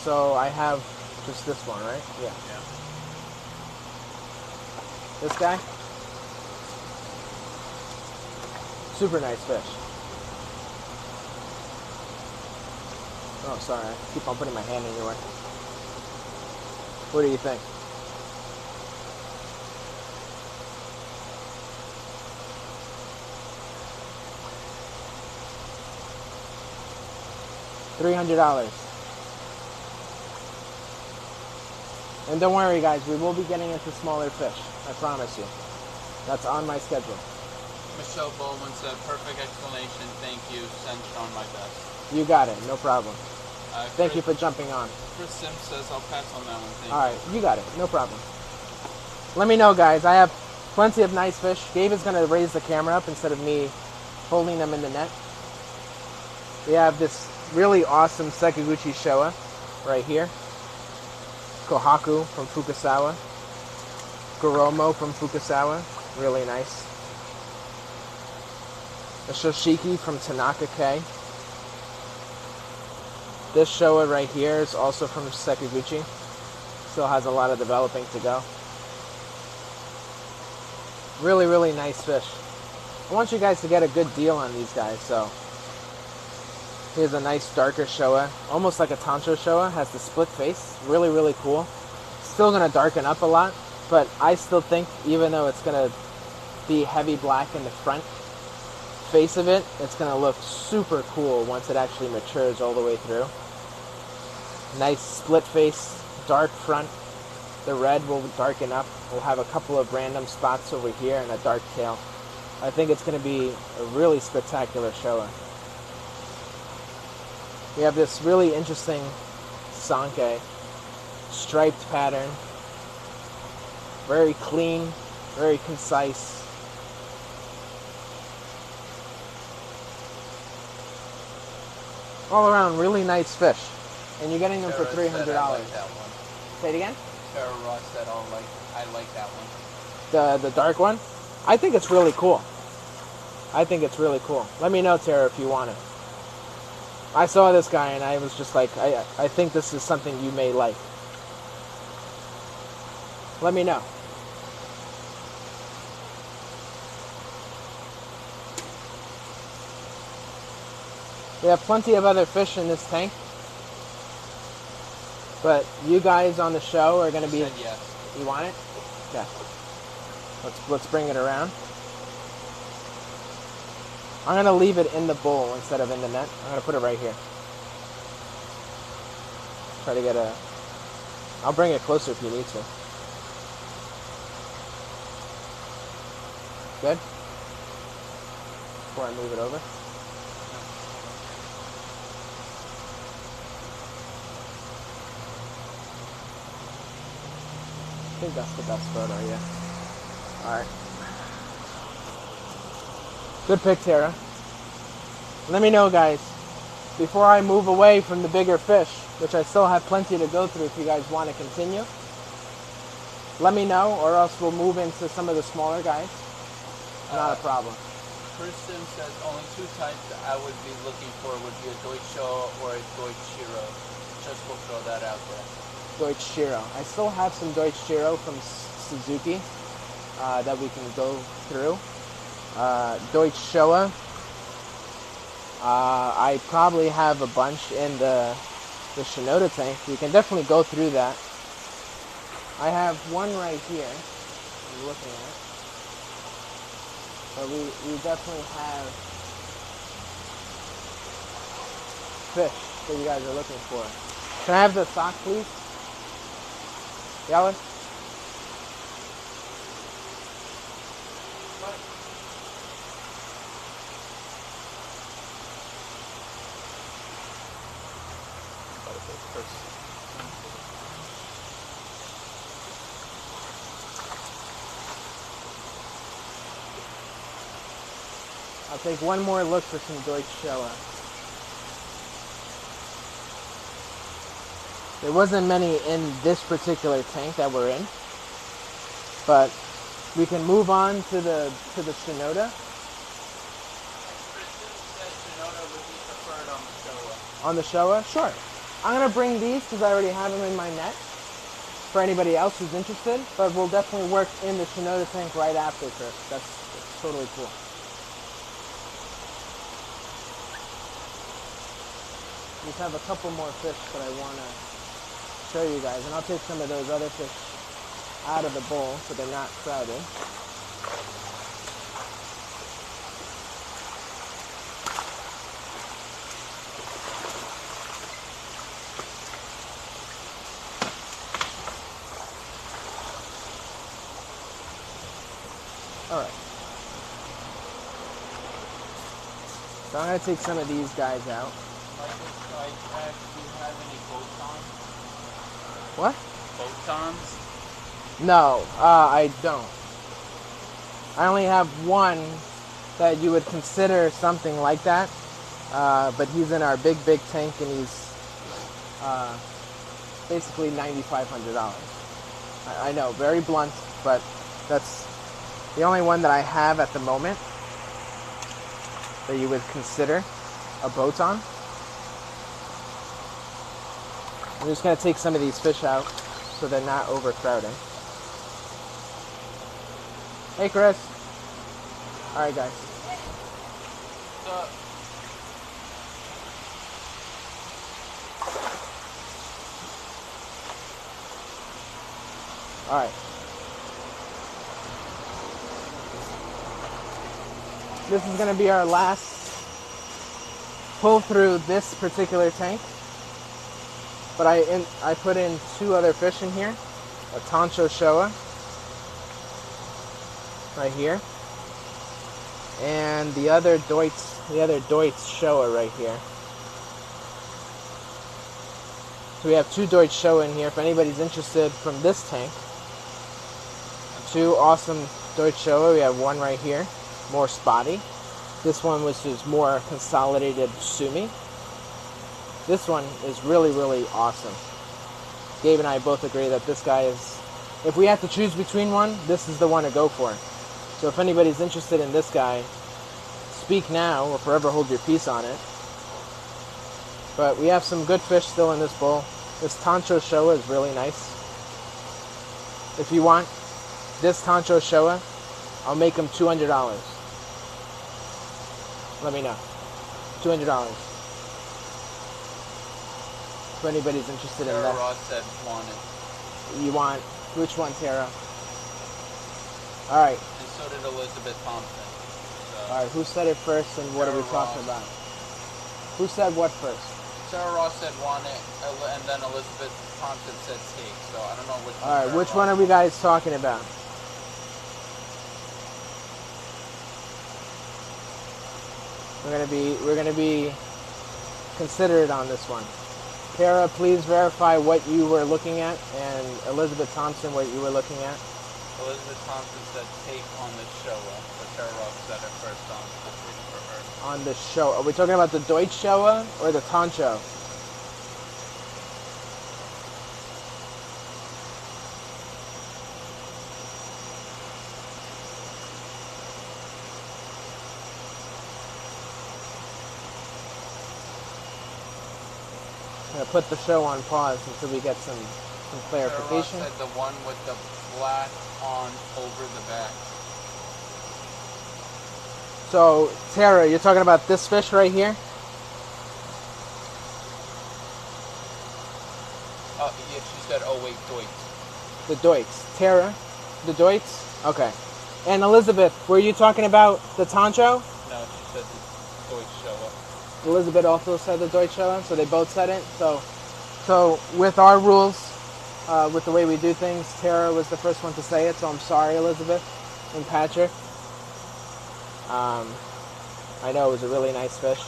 So I have just this one, right? Yeah. This guy? Super nice fish. Oh, sorry. I keep on putting my hand in your way. What do you think? $300. And don't worry, guys. We will be getting into smaller fish. I promise you. That's on my schedule. Michelle Baldwin said, perfect explanation. Thank you. Send Sean my best. You got it. No problem. Thank you Chris, for jumping on. Chris Sims says, I'll pass on that one. Thank All right, you got it. No problem. Let me know, guys. I have plenty of nice fish. Gabe is going to raise the camera up instead of me holding them in the net. We have this really awesome Sekiguchi Showa right here. Kohaku from Fukusawa. Goromo from Fukusawa. Really nice. The Shoshiki from Tanaka K. This Showa right here is also from Sekiguchi. Still has a lot of developing to go. Really, really nice fish. I want you guys to get a good deal on these guys, so here's a nice darker Showa, almost like a Tancho Showa, has the split face. Really, really cool. Still gonna darken up a lot, but I still think, even though it's gonna be heavy black in the front face of it, it's gonna look super cool once it actually matures all the way through. Nice split face, dark front. The red will darken up. We'll have a couple of random spots over here and a dark tail. I think it's going to be a really spectacular Showa. We have this really interesting Sanke striped pattern. Very clean, very concise. All around, really nice fish. And you're getting them for $300. I like that one. Say it again? Tara Ross said, I like that one. The dark one? I think it's really cool. I think it's really cool. Let me know, Tara, if you want it. I saw this guy and I was just like, I think this is something you may like. Let me know. We have plenty of other fish in this tank. But you guys on the show are going to be... Said yes. You want it? Okay. Let's bring it around. I'm going to leave it in the bowl instead of in the net. I'm going to put it right here. Try to get a... I'll bring it closer if you need to. Good? Before I move it over. I think that's the best photo, yeah. Alright. Good pick, Tara. Let me know, guys, before I move away from the bigger fish, which I still have plenty to go through if you guys want to continue. Let me know, or else we'll move into some of the smaller guys. Not a problem. Kristen says only two types that I would be looking for would be a Deutsche or a Deutsche Shiro. Just will throw that out there. Deutsche Shiro. I still have some Deutsche Shiro from Suzuki that we can go through. Deutsche Showa. I probably have a bunch in the Shinoda tank. We can definitely go through that. I have one right here I'm looking at. But we definitely have fish that you guys are looking for. Can I have the sock, please? Yellow? I'll take one more look for some Deutsche Showa. There wasn't many in this particular tank that we're in, but we can move on to the Shinoda. Kristen said Shinoda would be preferred on the Showa. On the Showa? Sure. I'm going to bring these because I already have them in my net for anybody else who's interested, but we'll definitely work in the Shinoda tank right after, Chris. That's totally cool. We just have a couple more fish that I want to show you guys, and I'll take some of those other fish out of the bowl so they're not crowded. Alright. So I'm going to take some of these guys out. Do you have any photons? What? Photons? No, I don't. I only have one that you would consider something like that, but he's in our big tank and he's basically $9,500. I know, very blunt, but that's the only one that I have at the moment that you would consider a boton. I'm just going to take some of these fish out so they're not overcrowding. Hey, Chris. All right, guys. All right. This is going to be our last pull through this particular tank. But I put in two other fish in here. A Tancho Showa right here. And the other Deutsch Showa right here. So we have two Deutsch Showa in here if anybody's interested from this tank. two awesome Deutsch Showa. We have one right here, more spotty. This one was just more consolidated sumi. This one is really, really awesome. Gabe and I both agree that this guy is, if we have to choose between one, this is the one to go for. So if anybody's interested in this guy, speak now or forever hold your peace on it. But we have some good fish still in this bowl. This Tancho Showa is really nice. If you want this Tancho Showa, I'll make them $200. Let me know. $200. If anybody's interested in Tara that. Ross said wanted. You want, which one, Tara? Alright. And so did Elizabeth Thompson. So. Alright, who said it first and what are we talking about? Who said what first? Sarah Ross said wanted, and then Elizabeth Thompson said take. So I don't know which one. Alright, which one are we guys talking about? We're gonna be considerate on this one. Tara, please verify what you were looking at, and Elizabeth Thompson, what you were looking at. Elizabeth Thompson said take on the Showa, but Sarah Ross said it first on the fish for her. On the show, are we talking about the Deutsch Showa or the Tancho? I'm gonna put the show on pause until we get some clarification. Sarah Ross said the one with the black on over the back. So, Tara, you're talking about this fish right here? Oh, yeah, she said, oh wait, Deutsch. The Deutsch. Tara, the Deutsch? Okay. And Elizabeth, were you talking about the Tancho? No, she said the Deutsch Showa. Elizabeth also said the Deutsch Showa, so they both said it. So with our rules, with the way we do things, Tara was the first one to say it, so I'm sorry, Elizabeth and Patrick. I know it was a really nice fish.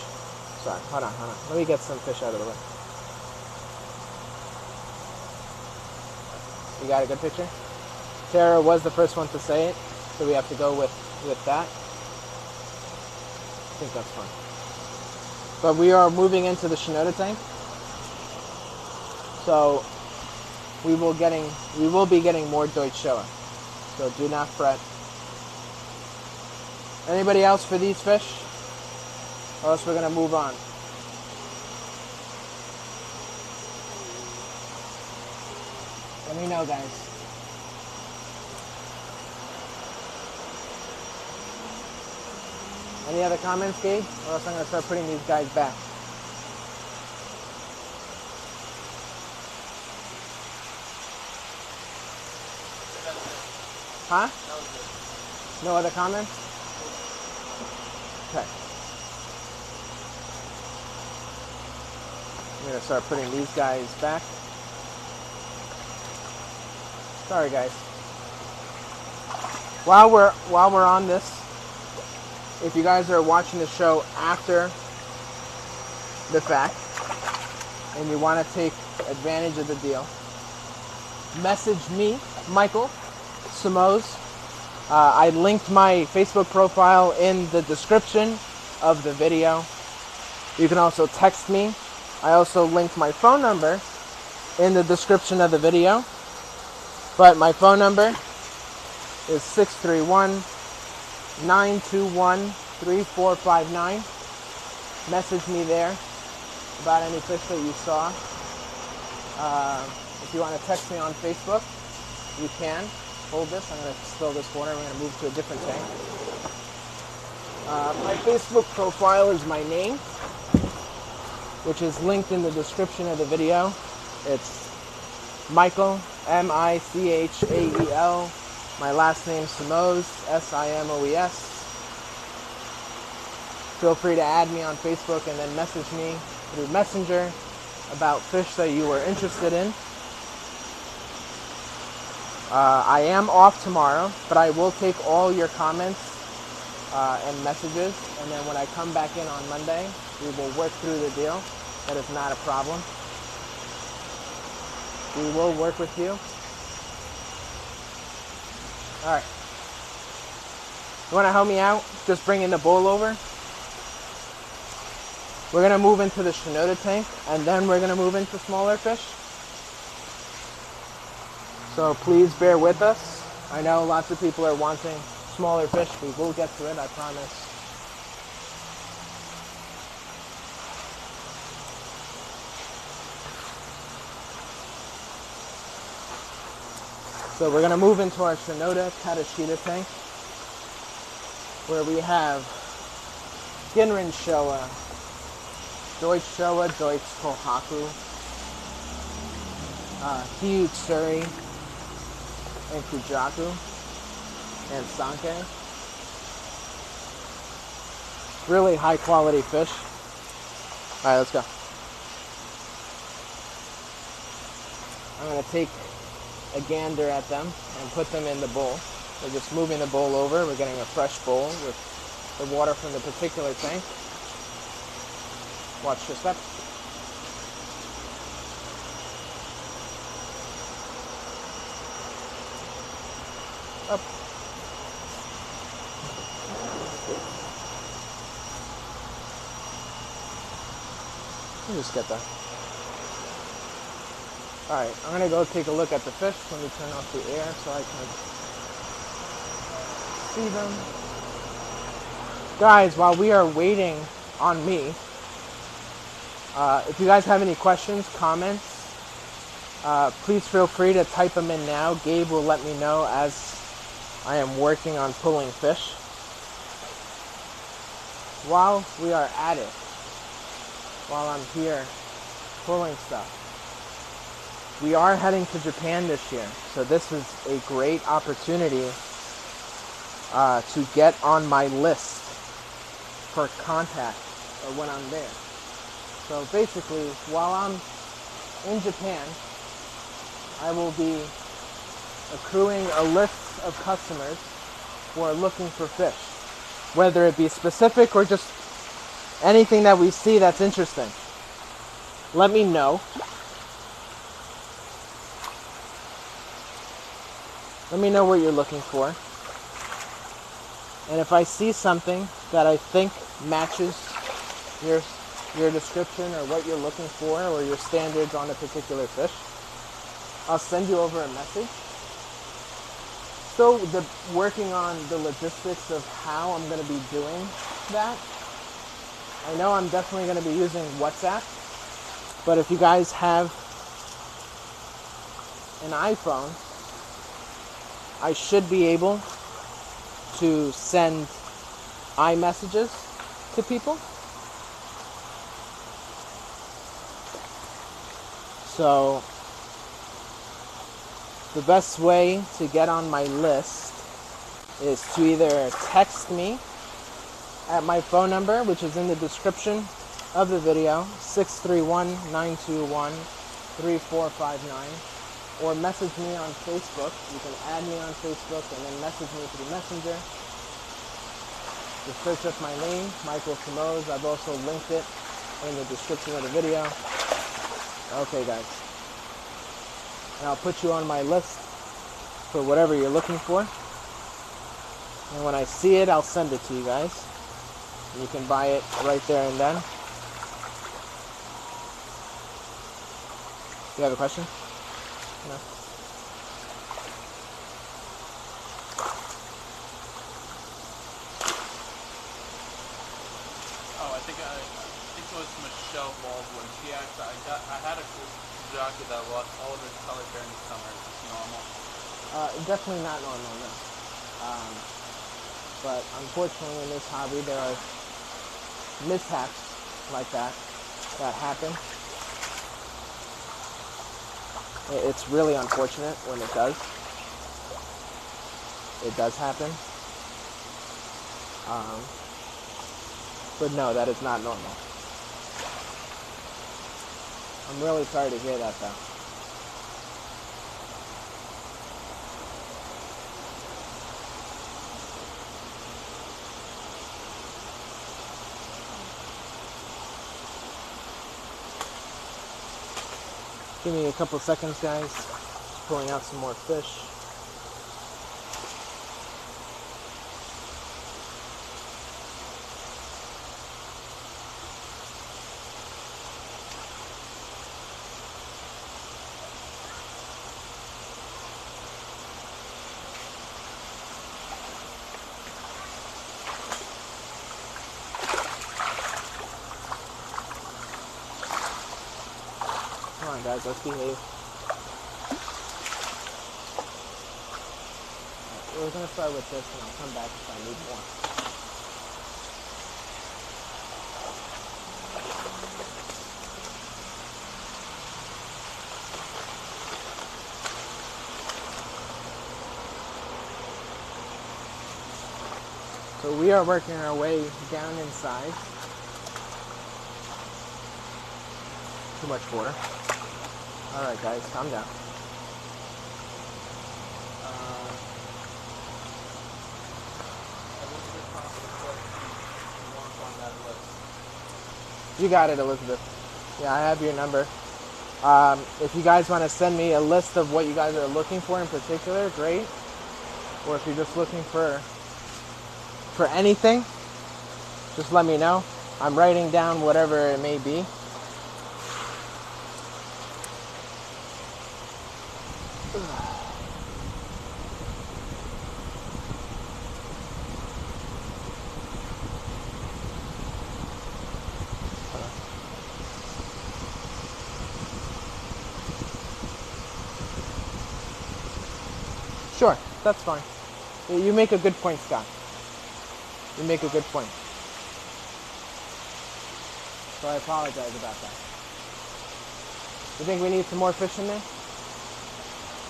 Sorry, hold on. Let me get some fish out of the way. You got a good picture? Tara was the first one to say it, so we have to go with that. I think that's fine. But we are moving into the Shinoda tank. So we will be getting more Deutsch Showa. So do not fret. Anybody else for these fish? Or else we're gonna move on. Let me know, guys. Any other comments, Gabe? Or else I'm gonna start putting these guys back. Huh? No other comments? Okay. I'm gonna start putting these guys back. Sorry, guys. While we're on this, if you guys are watching the show after the fact and you want to take advantage of the deal, message me, Michael Simoes. I linked my Facebook profile in the description of the video. You can also text me. I also linked my phone number in the description of the video. But my phone number is 631-921-3459. Message me there about any fish that you saw. If you want to text me on Facebook, you can. Hold this. I'm going to spill this water. I'm going to move to a different tank. My Facebook profile is my name, which is linked in the description of the video. It's Michael, Michael. My last name Simoes, Simoes. Feel free to add me on Facebook and then message me through Messenger about fish that you were interested in. I am off tomorrow, but I will take all your comments and messages, and then when I come back in on Monday, we will work through the deal. That is not a problem. We will work with you. Alright. You want to help me out? Just bringing the bowl over. We're going to move into the Shinoda tank, and then we're going to move into smaller fish. So please bear with us. I know lots of people are wanting smaller fish. We will get to it, I promise. So we're going to move into our Shinoda Katashita tank, where we have Ginrin Showa, Deutsch Showa, Deutsch Kohaku, Hyutsuri, and Kujaku, and Sanke. Really high quality fish. Alright, let's go. I'm going to take a gander at them and put them in the bowl. We're just moving the bowl over. We're getting a fresh bowl with the water from the particular tank. Watch your step. Up. You just get that. Alright, I'm going to go take a look at the fish. Let me turn off the air so I can see them. Guys, while we are waiting on me, if you guys have any questions, comments, please feel free to type them in now. Gabe will let me know as I am working on pulling fish. While we are at it, while I'm here pulling stuff, we are heading to Japan this year, so this is a great opportunity to get on my list for contact when I'm there. So basically, while I'm in Japan, I will be accruing a list of customers who are looking for fish, whether it be specific or just anything that we see that's interesting. Let me know. Let me know what you're looking for. And if I see something that I think matches your description or what you're looking for or your standards on a particular fish, I'll send you over a message. Still working on the logistics of how I'm going to be doing that. I know I'm definitely going to be using WhatsApp, but if you guys have an iPhone, I should be able to send iMessages to people. So the best way to get on my list is to either text me at my phone number, which is in the description of the video, 631-921-3459. Or message me on Facebook. You can add me on Facebook and then message me through Messenger. Just search up my name, Michael Simoes. I've also linked it in the description of the video. Okay, guys. And I'll put you on my list for whatever you're looking for. And when I see it, I'll send it to you guys. And you can buy it right there and then. You have a question? No. Oh, I think it was Michelle Baldwin. She asked, I had a jockey that lost all of his color during the summer. Is this normal? Definitely not normal, no. But unfortunately in this hobby there are mishaps like that happen. It's really unfortunate when it does. It does happen. But no, that is not normal. I'm really sorry to hear that though. Give me a couple seconds, guys. Just pulling out some more fish. guys, let's behave. We're gonna start with this, and I'll come back if I need more. So we are working our way down inside. Too much water. All right, guys, calm down. You got it, Elizabeth. Yeah, I have your number. If you guys want to send me a list of what you guys are looking for in particular, great. Or if you're just looking for anything, just let me know. I'm writing down whatever it may be. Sure, that's fine. You make a good point, Scott. You make a good point. So I apologize about that. You think we need some more fish in there?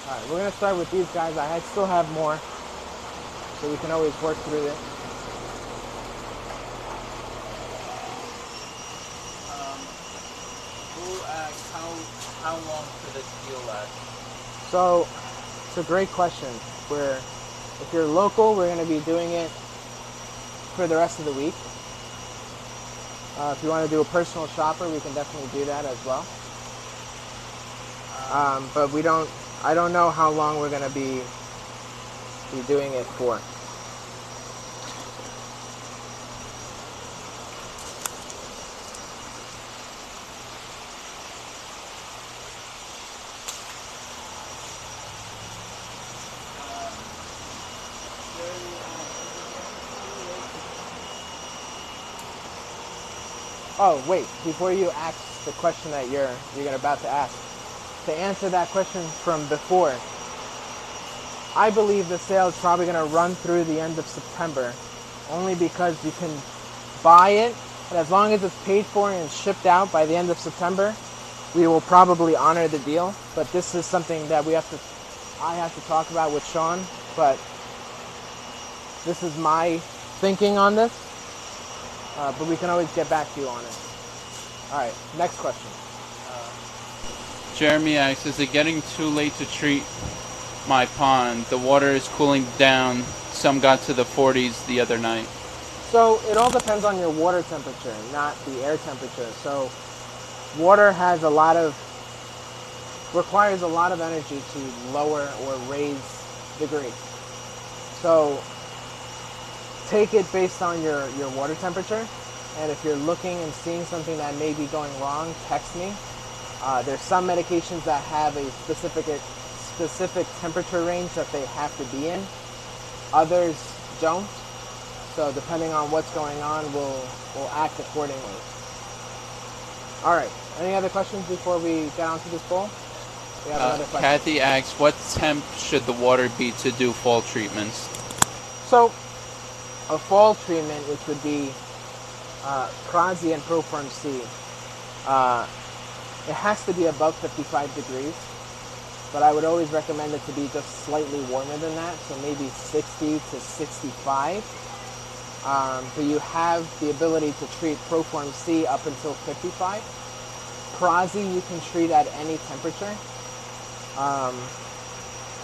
Alright, we're going to start with these guys. I still have more, so we can always work through it. How long could this deal last? So, it's a great question. If you're local, we're going to be doing it for the rest of the week. If you want to do a personal shopper, we can definitely do that as well. But I don't know how long we're going to be doing it for. Oh, wait, before you ask the question that you're about to ask, to answer that question from before, I believe the sale is probably going to run through the end of September, only because you can buy it, and as long as it's paid for and shipped out by the end of September, we will probably honor the deal. But this is something that I have to talk about with Sean, but this is my thinking on this. But we can always get back to you on it. All right, next question. Jeremy asks, is it getting too late to treat my pond? The water is cooling down. Some got to the 40s the other night. So it all depends on your water temperature, not the air temperature. So water requires a lot of energy to lower or raise degree. So take it based on your water temperature, and if you're looking and seeing something that may be going wrong, text me. There's some medications that have a specific temperature range that they have to be in. Others don't. So depending on what's going on, we'll act accordingly. All right. Any other questions before we get onto this bowl? We have another question. Kathy asks, what temp should the water be to do fall treatments? So a fall treatment, which would be Prazi and Proform C, it has to be above 55 degrees, but I would always recommend it to be just slightly warmer than that, so maybe 60 to 65. But you have the ability to treat Proform C up until 55. Prazi you can treat at any temperature.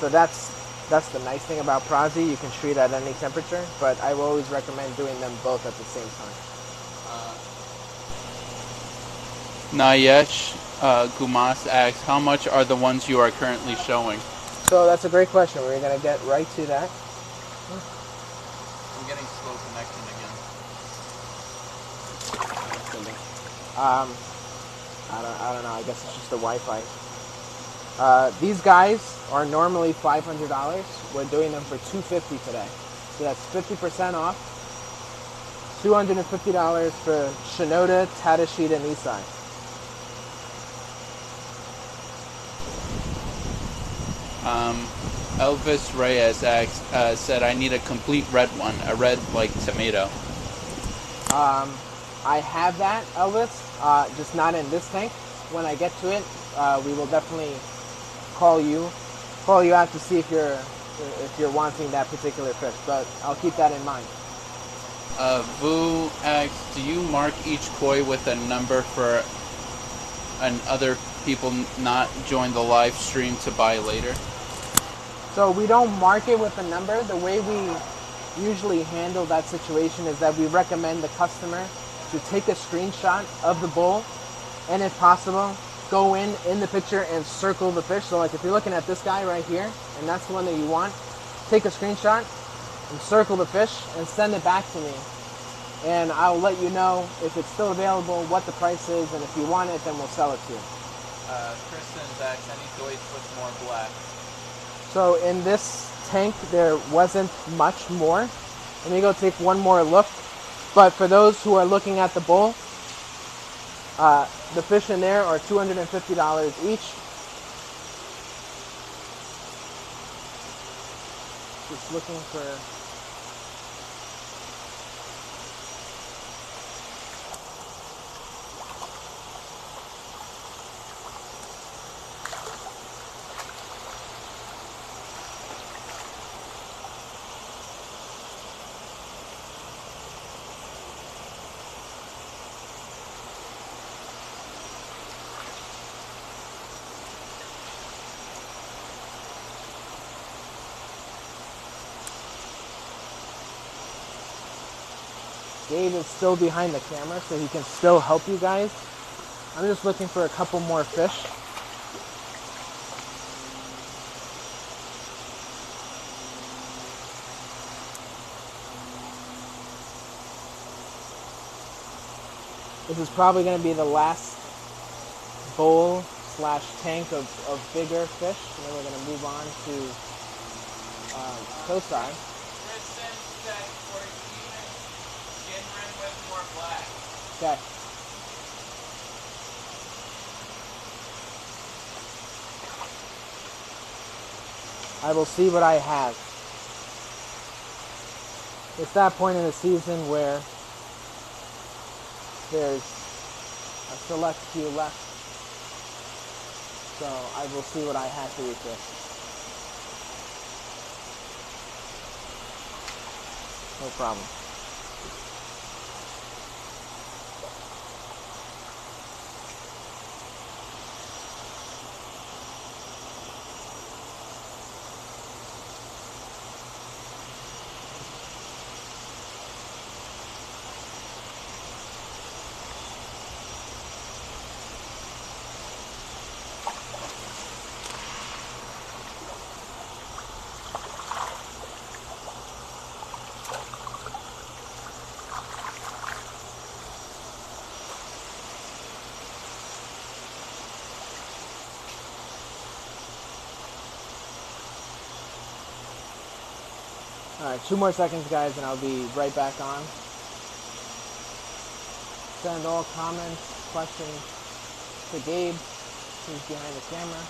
So that's the nice thing about Prazi. You can treat at any temperature, but I will always recommend doing them both at the same time. Nayesh Gumas asks, how much are the ones you are currently showing? So that's a great question. We're going to get right to that. I'm getting slow connection again. I don't know. I guess it's just the Wi-Fi. These guys are normally $500. We're doing them for $250 today. So that's 50% off. $250 for Shinoda, Tadashita, and Isai. Elvis Reyes said, I need a complete red one, a red like tomato. I have that, Elvis, just not in this tank. When I get to it, we will definitely call you out to see if you're wanting that particular fish. But I'll keep that in mind. Vu asks, do you mark each koi with a number for other people not join the live stream to buy later? So we don't mark it with a number. The way we usually handle that situation is that we recommend the customer to take a screenshot of the bowl, and if possible, go in the picture and circle the fish. So like if you're looking at this guy right here, and that's the one that you want, take a screenshot and circle the fish and send it back to me. And I'll let you know if it's still available, what the price is, and if you want it, then we'll sell it to you. Kristen's asks, any doits with more black? So in this tank, there wasn't much more. Let me go take one more look. But for those who are looking at the bowl, the fish in there are $250 each. Just looking for... Dave is still behind the camera, so he can still help you guys. I'm just looking for a couple more fish. This is probably going to be the last bowl / tank of bigger fish. And then we're going to move on to Tosai. Okay. I will see what I have. It's that point in the season where there's a select few left. So I will see what I have for you, Chris. No problem. Alright, 2 more seconds, guys, and I'll be right back on. Send all comments, questions to Gabe, who's behind the camera.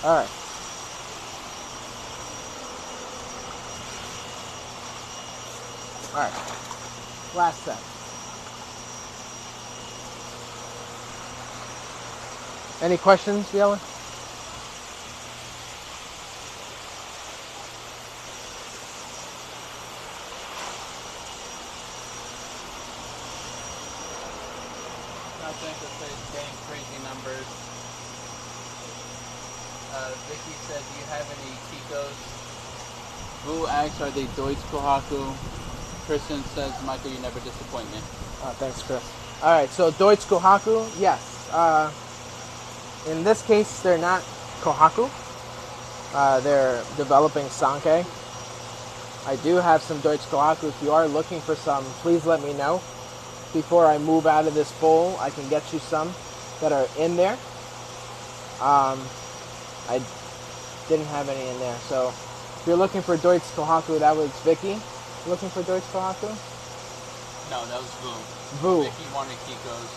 Alright. Alright. Last set. Any questions, Yellen? I think it's getting crazy numbers. Vicky said, do you have any Kikos? Vu asks, are they Deutsch Kohaku? Kristen says, Michael, you never disappoint me. Thanks, Chris. Alright, so Deutsch Kohaku, yes. In this case, they're not Kohaku. They're developing Sankei. I do have some Deutsch Kohaku. If you are looking for some, please let me know. Before I move out of this bowl, I can get you some that are in there. I didn't have any in there. So if you're looking for Deutsch Kohaku, that was Vicky looking for Deutsch Kohaku. No, that was Vu. Vu. Vicky wanted Kiko's.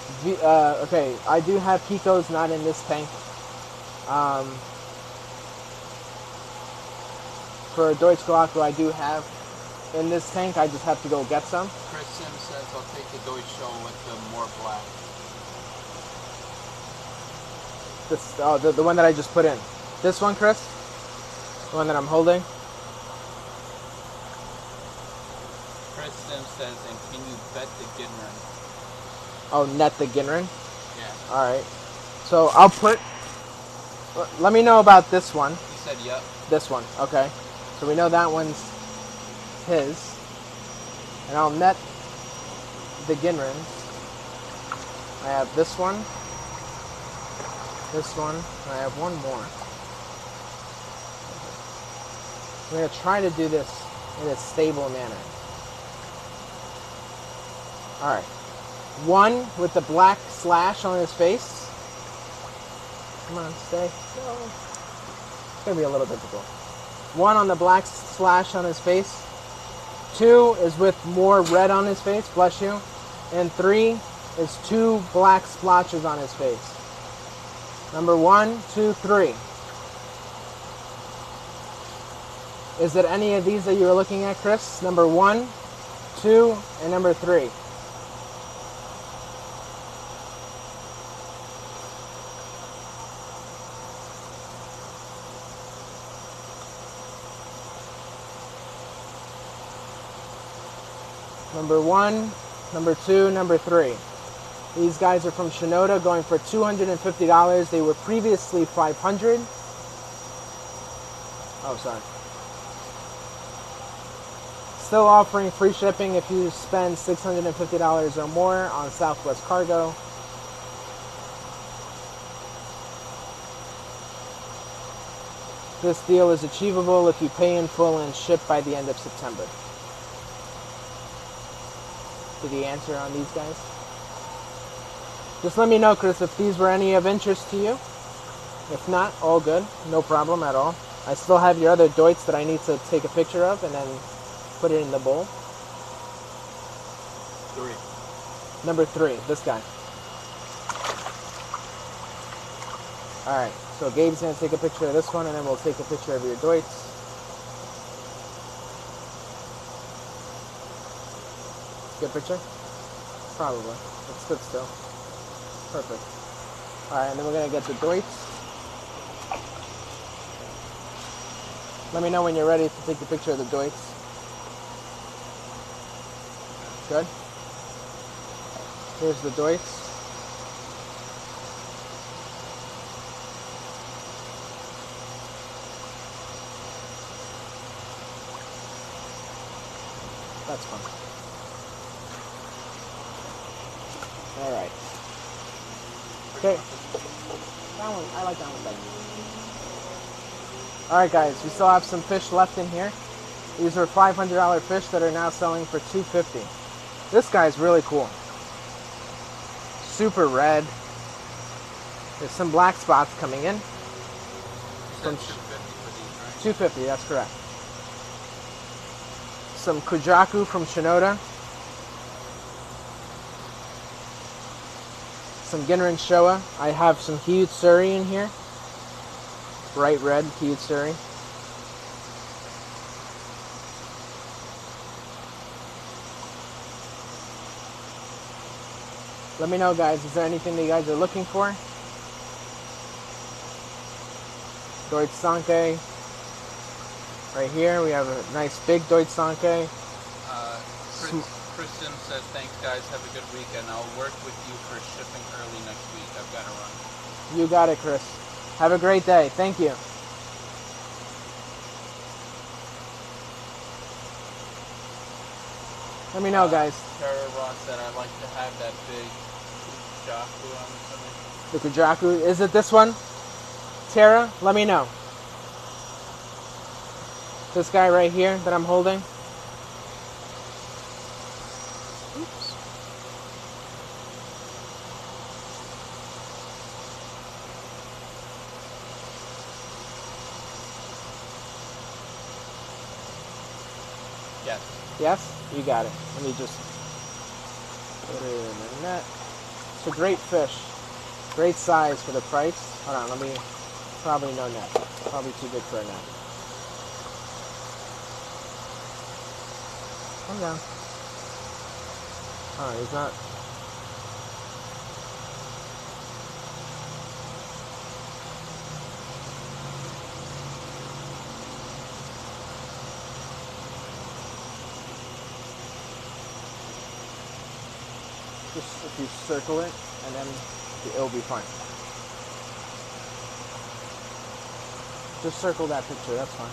Okay, I do have Kiko's, not in this tank. For Deutsche Glock, I do have in this tank. I just have to go get some. Chris Sims says I'll take the Deutsche show with the more black. This, the one that I just put in. This one, Chris? The one that I'm holding? Chris Sims says, and can you bet the Ginran? Oh, net the Ginran? Yeah. Alright. So I'll put... Let me know about this one. He said, yep. This one, okay. So we know that one's his. And I'll net the Ginrans. I have this one. This one. And I have one more. I'm going to try to do this in a stable manner. Alright. One with the black slash on his face. Come on, stay. No. It's going to be a little difficult. One on the black slash on his face. Two is with more red on his face, bless you. And three is two black splotches on his face. Number 1, 2, 3. Is it any of these that you were looking at, Chris? Number 1, 2, and number 3. Number 1, number 2, number 3. These guys are from Shinoda, going for $250. They were previously $500. Oh, sorry. Still offering free shipping if you spend $650 or more on Southwest Cargo. This deal is achievable if you pay in full and ship by the end of September. Did he answer on these guys? Just let me know, Chris, if these were any of interest to you. If not, all good. No problem at all. I still have your other Deutsch that I need to take a picture of and then put it in the bowl. 3. Number 3, this guy. Alright, so Gabe's going to take a picture of this one and then we'll take a picture of your Deutsch. Good picture? Probably. It's good still. Perfect. Alright, and then we're going to get the Deutsch. Let me know when you're ready to take the picture of the Deutsch. Good. Here's the Deutsch. That's fun. Alright. Okay. That one, I like that one better. Alright guys, we still have some fish left in here. These are $500 fish that are now selling for $250. This guy's really cool. Super red. There's some black spots coming in. From $250 for these, right? $250, that's correct. Some Kujaku from Shinoda. Some Ginran Showa. I have some Hyutsuri in here. Bright red Hyutsuri. Let me know, guys, is there anything that you guys are looking for? Deutsch Sanke. Right here, we have a nice big Deutsch Sanke. Chris Sims says, thanks guys, have a good weekend. I'll work with you for shipping early next week. I've got to run. You got it, Chris. Have a great day. Thank you. Let me know, guys. Tara Ross said, I'd like to have that big Kujaku on something. The Kujaku. Is it this one? Tara, let me know. This guy right here that I'm holding. Oops. Yes. Yes? You got it. Let me just Put it in the net. It's a great fish. Great size for the price. Hold on, let me, probably no net. Probably too big for a net. Come down. Oh, he's not. Just if you circle it, and then it'll be fine. Just circle that picture, that's fine.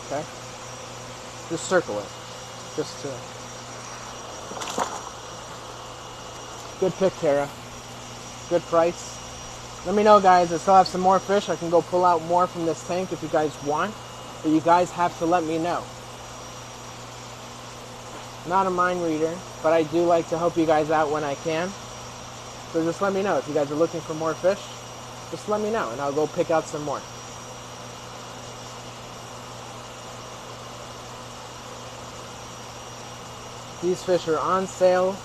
Okay? Just circle it. Just to... Good pick, Tara. Good price. Let me know, guys. I still have some more fish. I can go pull out more from this tank if you guys want. But you guys have to let me know. Not a mind reader, but I do like to help you guys out when I can. So just let me know. If you guys are looking for more fish, just let me know, and I'll go pick out some more. These fish are on sale.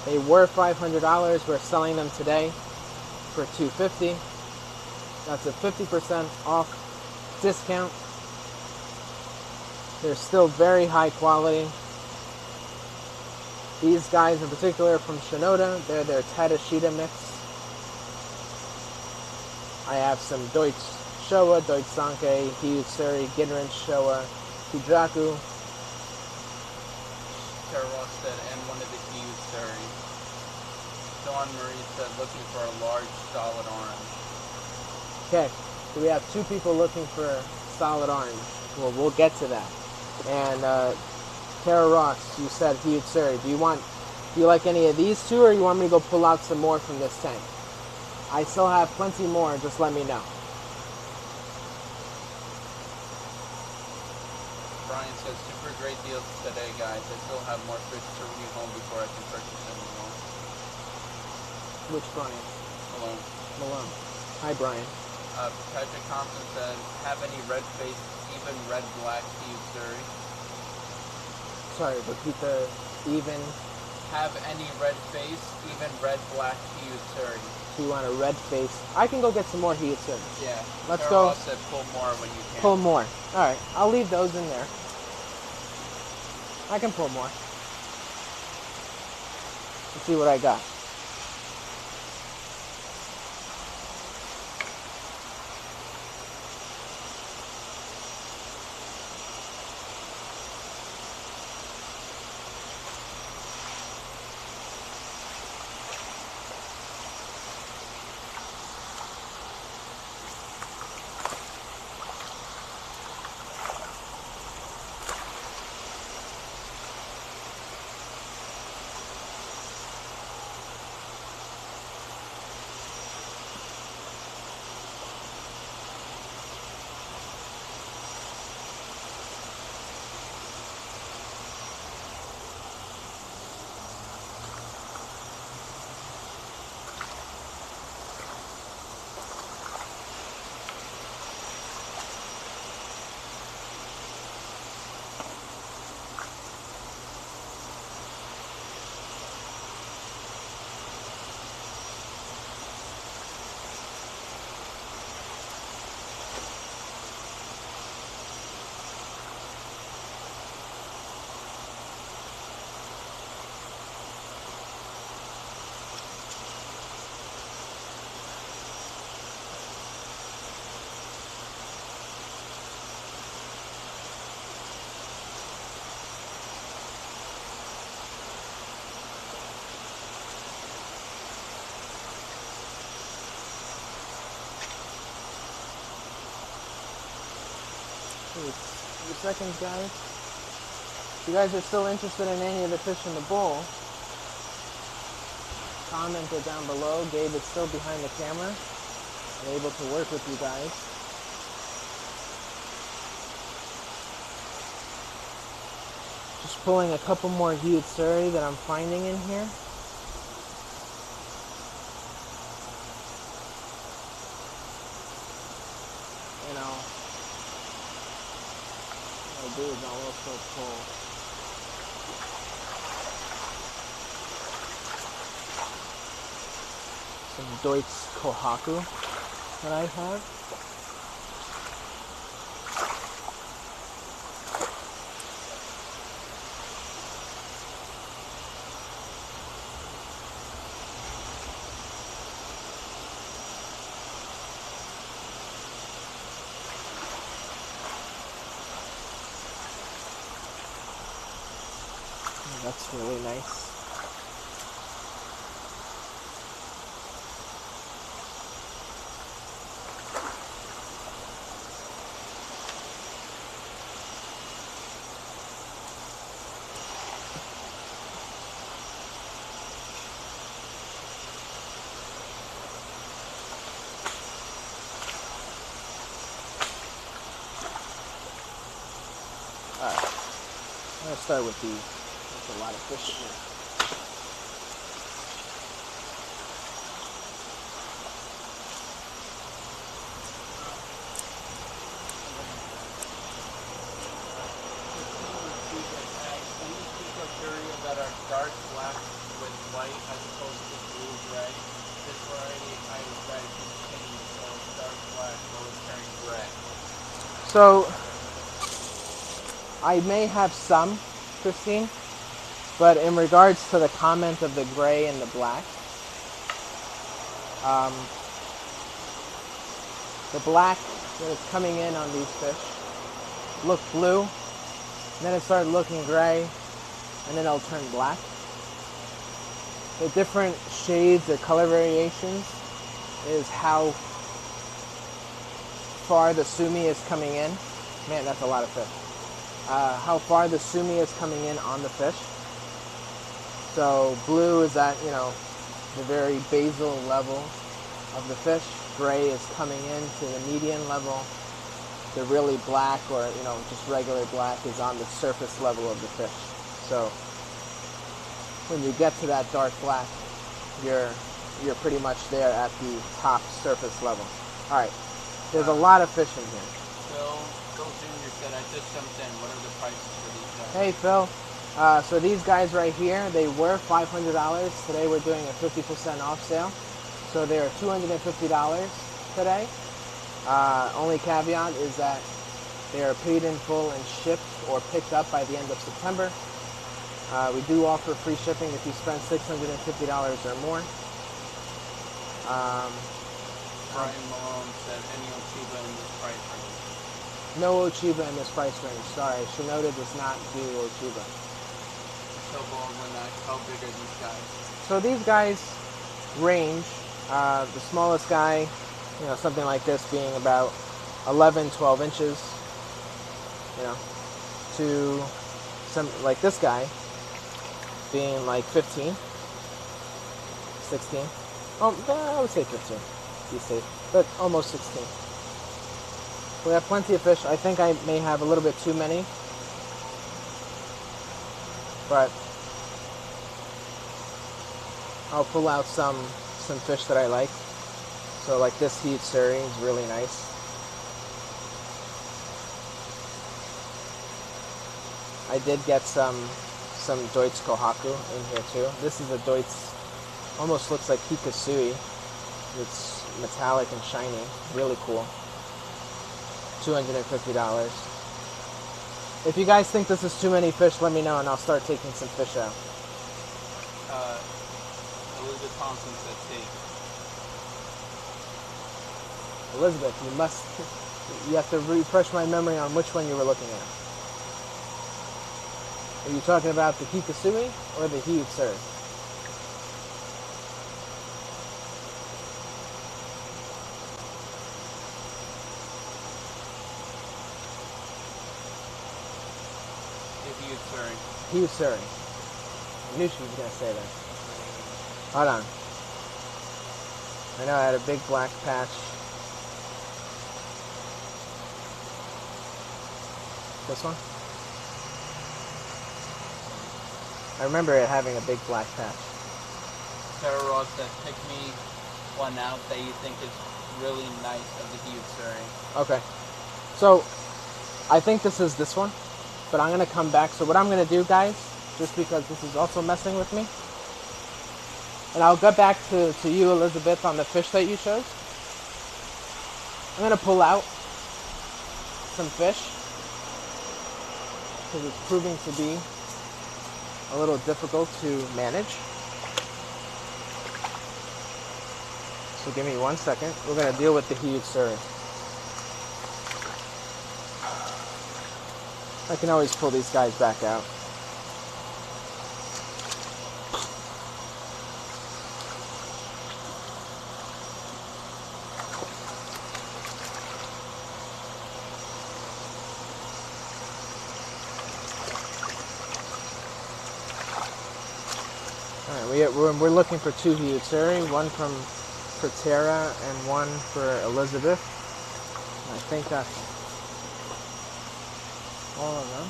They were $500. We're selling them today for $250. That's a 50% off discount. They're still very high quality. These guys in particular are from Shinoda. They're their Tadashita mix. I have some Deutsch Showa, Deutsch Sanke, Hiyutsuri, Gidrin Showa, Hijaku. Tara Ross said, and one of the Hiyutsuri. Dawn Marie said, looking for a large solid orange. Okay, so we have two people looking for solid orange. Well, we'll get to that. And Tara Ross, you said Hiyutsuri. Do you like any of these two, or you want me to go pull out some more from this tank? I still have plenty more, just let me know. Brian says, super great deals today, guys. I still have more fish to bring home before I can purchase any more. Which Brian? Malone. Malone. Hi, Brian. Patrick Thompson said, have any red-faced, even red-black Hiyutsuri? Sorry, repeat the even. Have any red-faced, even red-black Hiyutsuri? Do you want a red face? I can go get some more Hiyutsuri. Yeah. Let's Tara go. Ross said, pull more when you can. Pull more. Alright, I'll leave those in there. I can pull more. Let's see what I got. A few seconds, guys. If you guys are still interested in any of the fish in the bowl, comment it down below. Gabe is still behind the camera and able to work with you guys. Just pulling a couple more Hiyutsuri that I'm finding in here. do is I'll also pull some Deutsch Kohaku that I have. That's really nice. Alright, I'm going to start with these. There's a lot of fish here. That are dark black with white as opposed to blue gray. This variety I read contains dark black, those turning gray. So I may have some, Christine, but in regards to the comment of the gray and the black, the black that is coming in on these fish looked blue, and then it started looking gray, and then it'll turn black. The different shades or color variations is how far the sumi is coming in. Man, that's a lot of fish. How far the sumi is coming in on the fish. So blue is at, the very basal level of the fish. Gray is coming into the median level. The really black or, just regular black is on the surface level of the fish. So when you get to that dark black, you're pretty much there at the top surface level. All right, there's a lot of fish in here. Phil Jr. said, I just jumped in. What are the prices for these guys? Hey, Phil. So these guys right here, they were $500. Today we're doing a 50% off sale. So they are $250 today. Only caveat is that they are paid in full and shipped or picked up by the end of September. We do offer free shipping if you spend $650 or more. Brian Malone said, any Ochiba in this price range? No Ochiba in this price range. Sorry, Shinoda does not do Ochiba. So, how big are these guys? So these guys range, the smallest guy, something like this being about 11, 12 inches, to some like this guy being like 15, 16. Oh, I would say 15, be safe, but almost 16. We have plenty of fish. I think I may have a little bit too many, but I'll pull out some fish that I like. So like this Hiyutsuri is really nice. I did get some Deutsch Kohaku in here too. This is a Deutsch, almost looks like Hikasui. It's metallic and shiny, really cool. $250. If you guys think this is too many fish, let me know and I'll start taking some fish out. Elizabeth Thompson said take. Elizabeth, you have to refresh my memory on which one you were looking at. Are you talking about the Hikasui or the Hiyutsuri? Hiyutsuri. I knew she was going to say that. Hold on. I know I had a big black patch. This one? I remember it having a big black patch. Sarah Ross said, pick me one out that you think is really nice of the Hiyutsuri. Okay. So, I think this is this one. but I'm going to come back. So what I'm going to do, guys, just because this is also messing with me, and I'll get back to you, Elizabeth, on the fish that you chose. I'm going to pull out some fish because it's proving to be a little difficult to manage. So give me 1 second. We're going to deal with the Hiyutsuri. I can always pull these guys back out. Alright, we're looking for 2 Hiyutsuri, one for Tara and one for Elizabeth. I think that's all of them.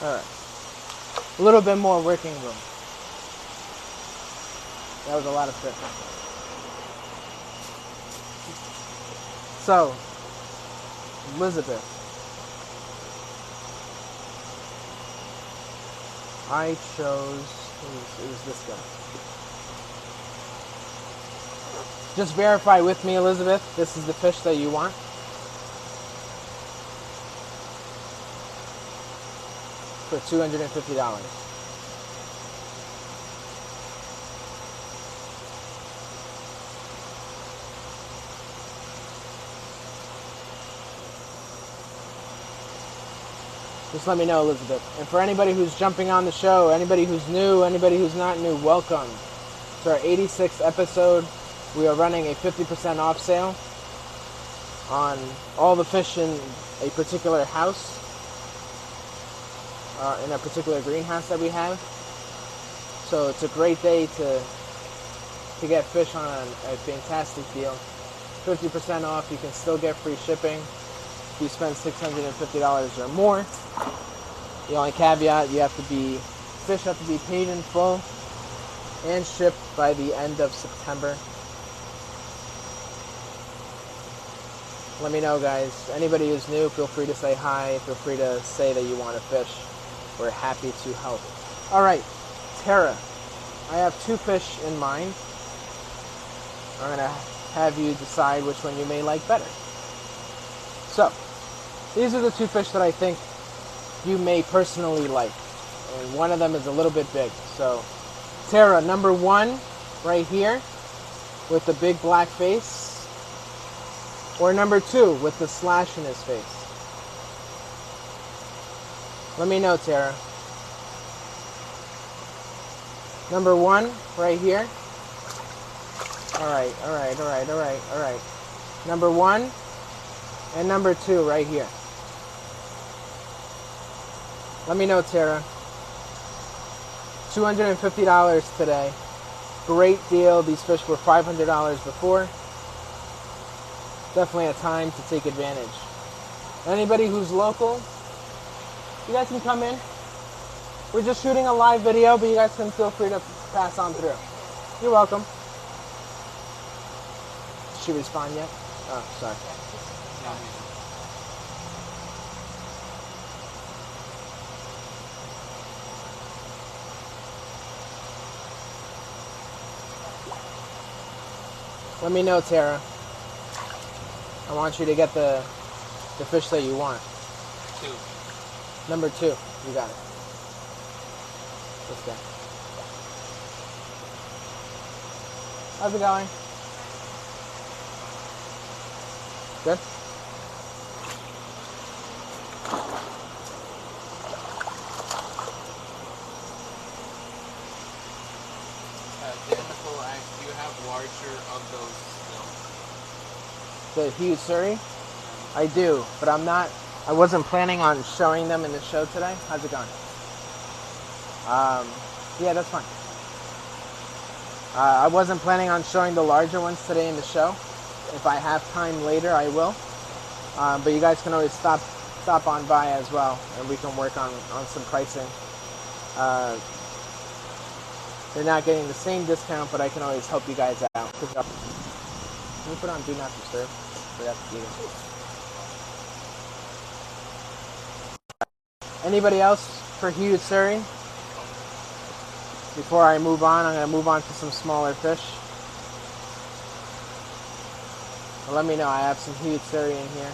Alright. A little bit more working room. That was a lot of fish. So, Elizabeth, I chose, it was this guy. Just verify with me, Elizabeth, this is the fish that you want. For $250. Just let me know, Elizabeth. And for anybody who's jumping on the show, anybody who's new, anybody who's not new, welcome to our 86th episode. We are running a 50% off sale on all the fish in a particular house, in a particular greenhouse that we have. So it's a great day to get fish on a fantastic deal. 50% off. You can still get free shipping if you spend $650 or more. The only caveat, fish have to be paid in full and shipped by the end of September. Let me know, guys. Anybody who's new, feel free to say hi. Feel free to say that you want to fish. We're happy to help. All right, Tara, I have 2 fish in mind. I'm going to have you decide which one you may like better. So, these are the 2 fish that I think you may personally like. And one of them is a little bit big. So, Tara, number 1, right here, with the big black face. Or number 2, with the slash in his face. Let me know, Tara. Number 1, right here. Alright. Number 1 and number 2, right here. Let me know, Tara. $250 today. Great deal. These fish were $500 before. Definitely a time to take advantage. Anybody who's local, you guys can come in. We're just shooting a live video, but you guys can feel free to pass on through. You're welcome. Did she respond yet? Oh, sorry. Let me know, Tara. I want you to get the fish that you want. 2. Number 2. You got it. Let's go. How's it going? Good? Nicole asks, do you have larger of those The Hiyutsuri? I do, but I wasn't planning on showing them in the show today. How's it going? Yeah, that's fine. I wasn't planning on showing the larger ones today in the show. If I have time later, I will. But you guys can always stop on by as well, and we can work on some pricing. They're not getting the same discount, but I can always help you guys out. Can you put on Do Not Disturb? Forgot to do it. Anybody else for hued Surrey? Before I move on, I'm going to move on to some smaller fish. Well, let me know. I have some hued Surrey in here.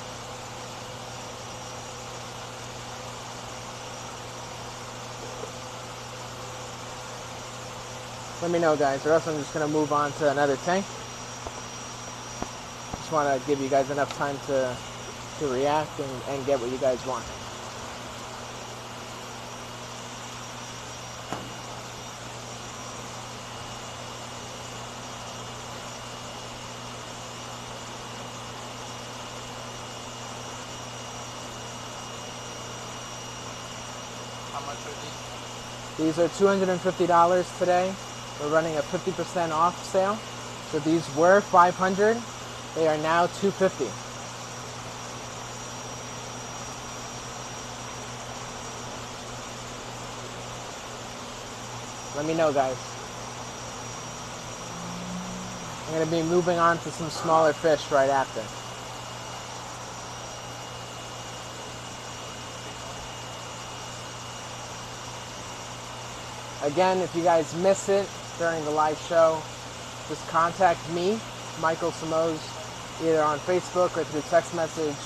Let me know, guys, or else I'm just going to move on to another tank. Just want to give you guys enough time to react and get what you guys want. How much are these? These are $250 today. We're running a 50% off sale. So these were $500. They are now $250. Let me know, guys. I'm going to be moving on to some smaller fish right after. Again, if you guys miss it during the live show, just contact me, Michael Samoz, either on Facebook or through text message.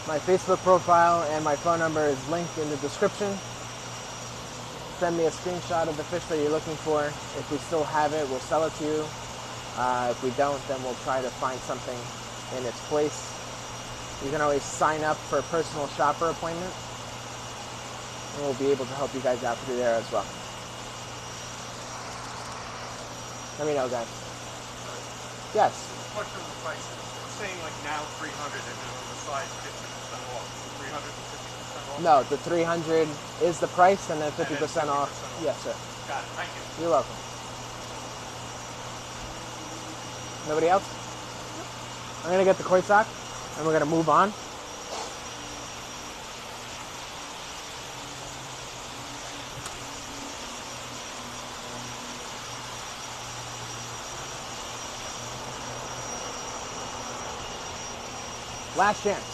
My Facebook profile and my phone number is linked in the description. Send me a screenshot of the fish that you're looking for. If we still have it, we'll sell it to you. If we don't, then we'll try to find something in its place. You can always sign up for a personal shopper appointment, and we'll be able to help you guys out through there as well. Let me know, guys. Yes. Question on the prices. It's saying like now 300 and then on the side 50% off. 350% off? No, the 300 is the price and then 50% off. Yes, sir. Got it. Thank you. You're welcome. Nobody else? I'm going to get the koi sock and we're going to move on. Last chance.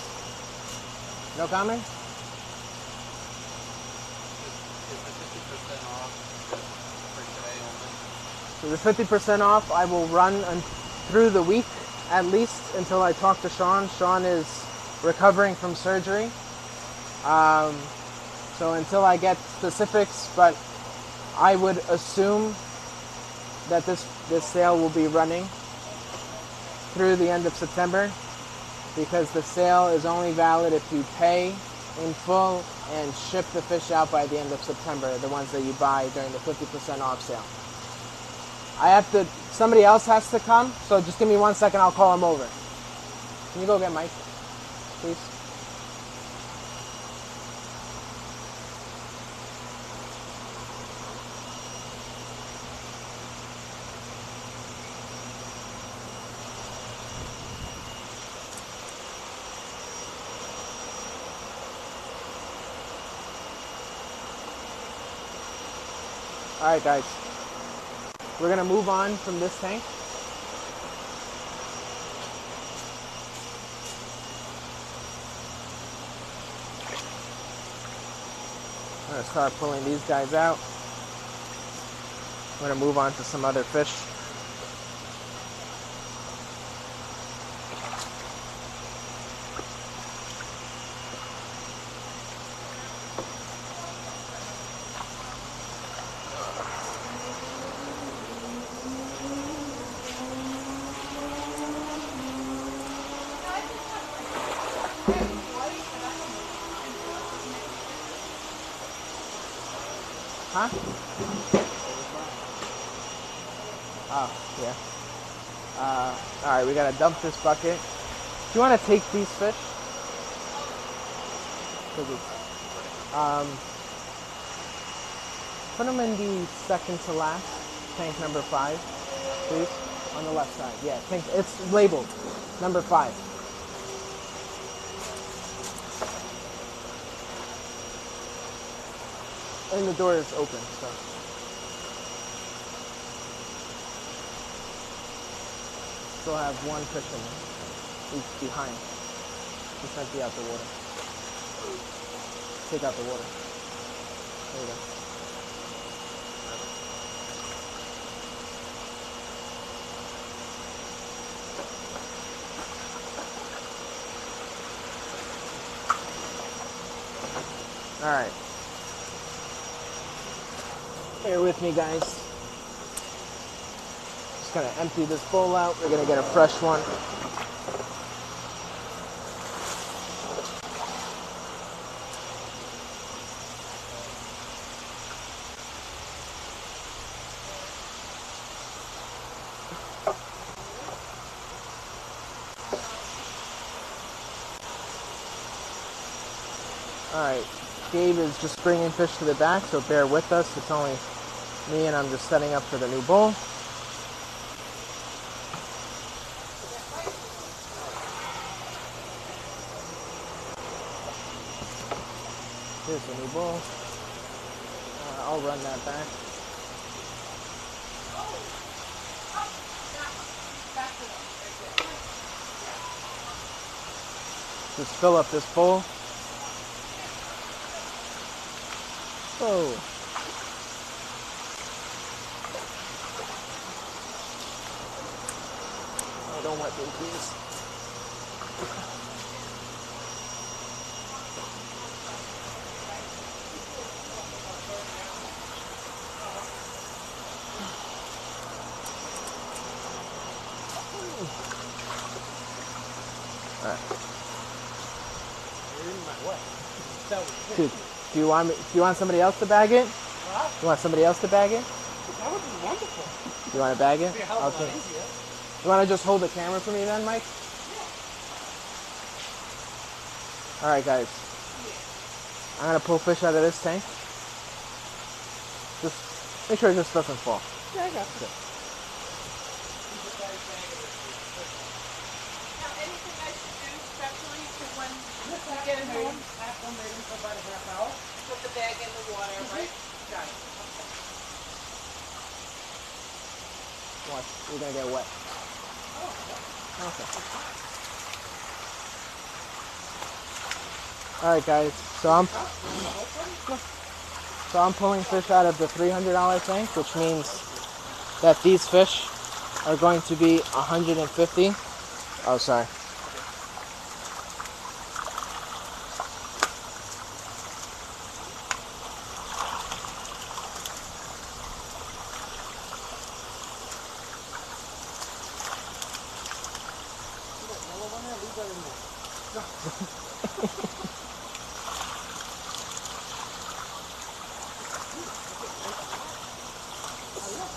No comment? Is the 50% off for today only? So the 50% off I will run through the week at least until I talk to Sean. Sean is recovering from surgery. So until I get specifics, but I would assume that this sale will be running through the end of September, because the sale is only valid if you pay in full and ship the fish out by the end of September, the ones that you buy during the 50% off sale. Somebody else has to come, so just give me 1 second, I'll call him over. Can you go get Mike, please? Alright guys, we're going to move on from this tank. I'm going to start pulling these guys out. I'm going to move on to some other fish. Huh? Oh, yeah. Alright, we gotta dump this bucket. Do you want to take these fish? Put them in the second to last, tank number 5, please. On the left side, yeah. It's labeled number 5. And the door is open, so. still have one fish in there. He's behind. Just empty out the water. Take out the water. There you go. All right. Bear with me, guys. Just gonna empty this bowl out. We're gonna get a fresh one. Alright, Gabe is just bringing fish to the back, so bear with us. It's only me and I'm just setting up for the new bowl. Here's the new bowl. I'll run that back. Just fill up this bowl. Oh. Oh, don't wet me, please. All right. Dude, do you want somebody else to bag it? What? You want somebody else to bag it? That would be wonderful. You want to bag it? It'd be a hell of a lot easier. You want to just hold the camera for me then, Mike? Yeah. All right, guys. I'm gonna pull fish out of this tank. Just make sure it just doesn't fall. Yeah, I got it. Anything I should do specially to when you get it home? After I'm waiting for about a half hour. Put the bag in the water, right? Got it. Watch, you're gonna get wet. Okay. All right, guys. So I'm pulling fish out of the $300 tank, which means that these fish are going to be 150. Oh, sorry.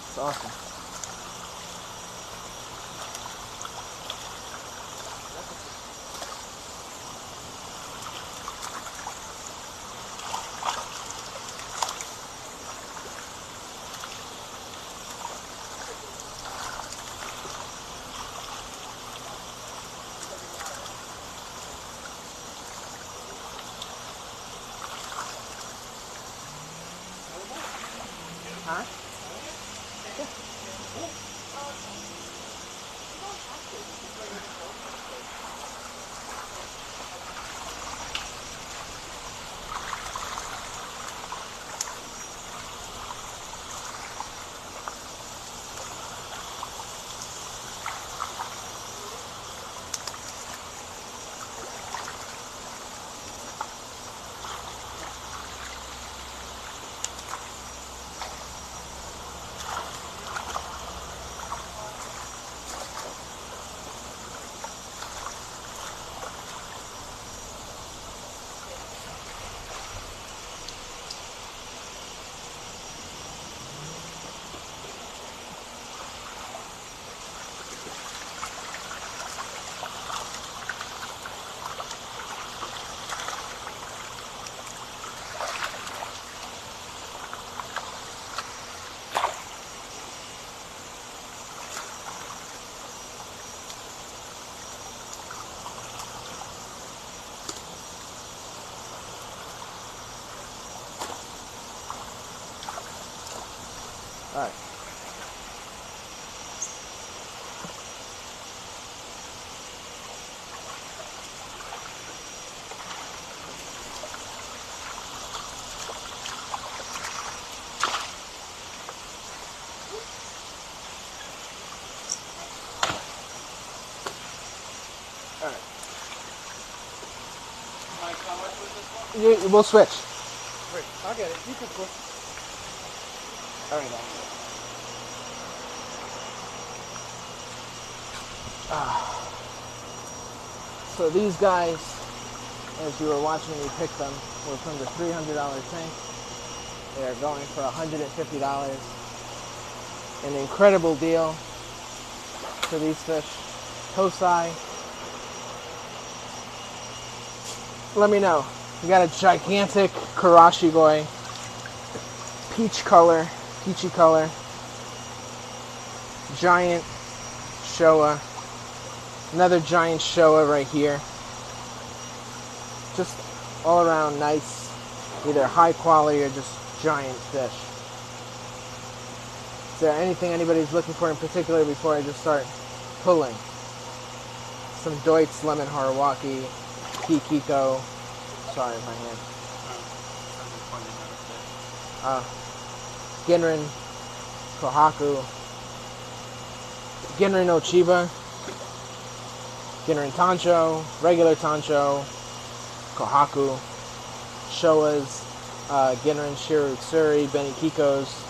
It's awesome. Huh? All right. Mike, how much was this one? We'll switch. Wait, I'll get it. You can put. All right, guys. So these guys, as you were watching me pick them, were from the $300 tank. They are going for $150. An incredible deal for these fish. Tosai. Let me know. We got a gigantic Karashigoi, peachy color, giant Showa, another giant Showa right here. Just all around nice, either high quality or just giant fish. Is there anything anybody's looking for in particular before I just start pulling? Some Deutsch Lemon Harawaki, Kikiko. Sorry, my hand. Ginrin, Kohaku, Ginrin Ochiba, Ginrin Tancho, regular Tancho, Kohaku, Showas, Ginrin Shirutsuri, Benikikos.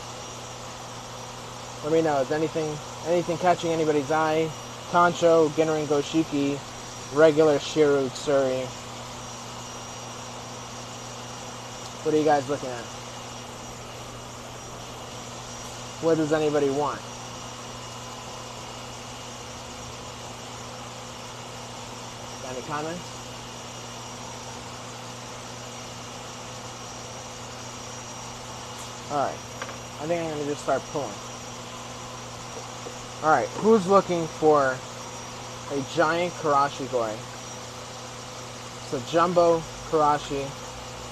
Let me know, is anything catching anybody's eye? Tancho, Ginrin Goshiki, regular Shirutsuri. What are you guys looking at? What does anybody want? Any comments? Alright. I think I'm going to just start pulling. Alright. Who's looking for a giant Karashigoi? So jumbo Karashi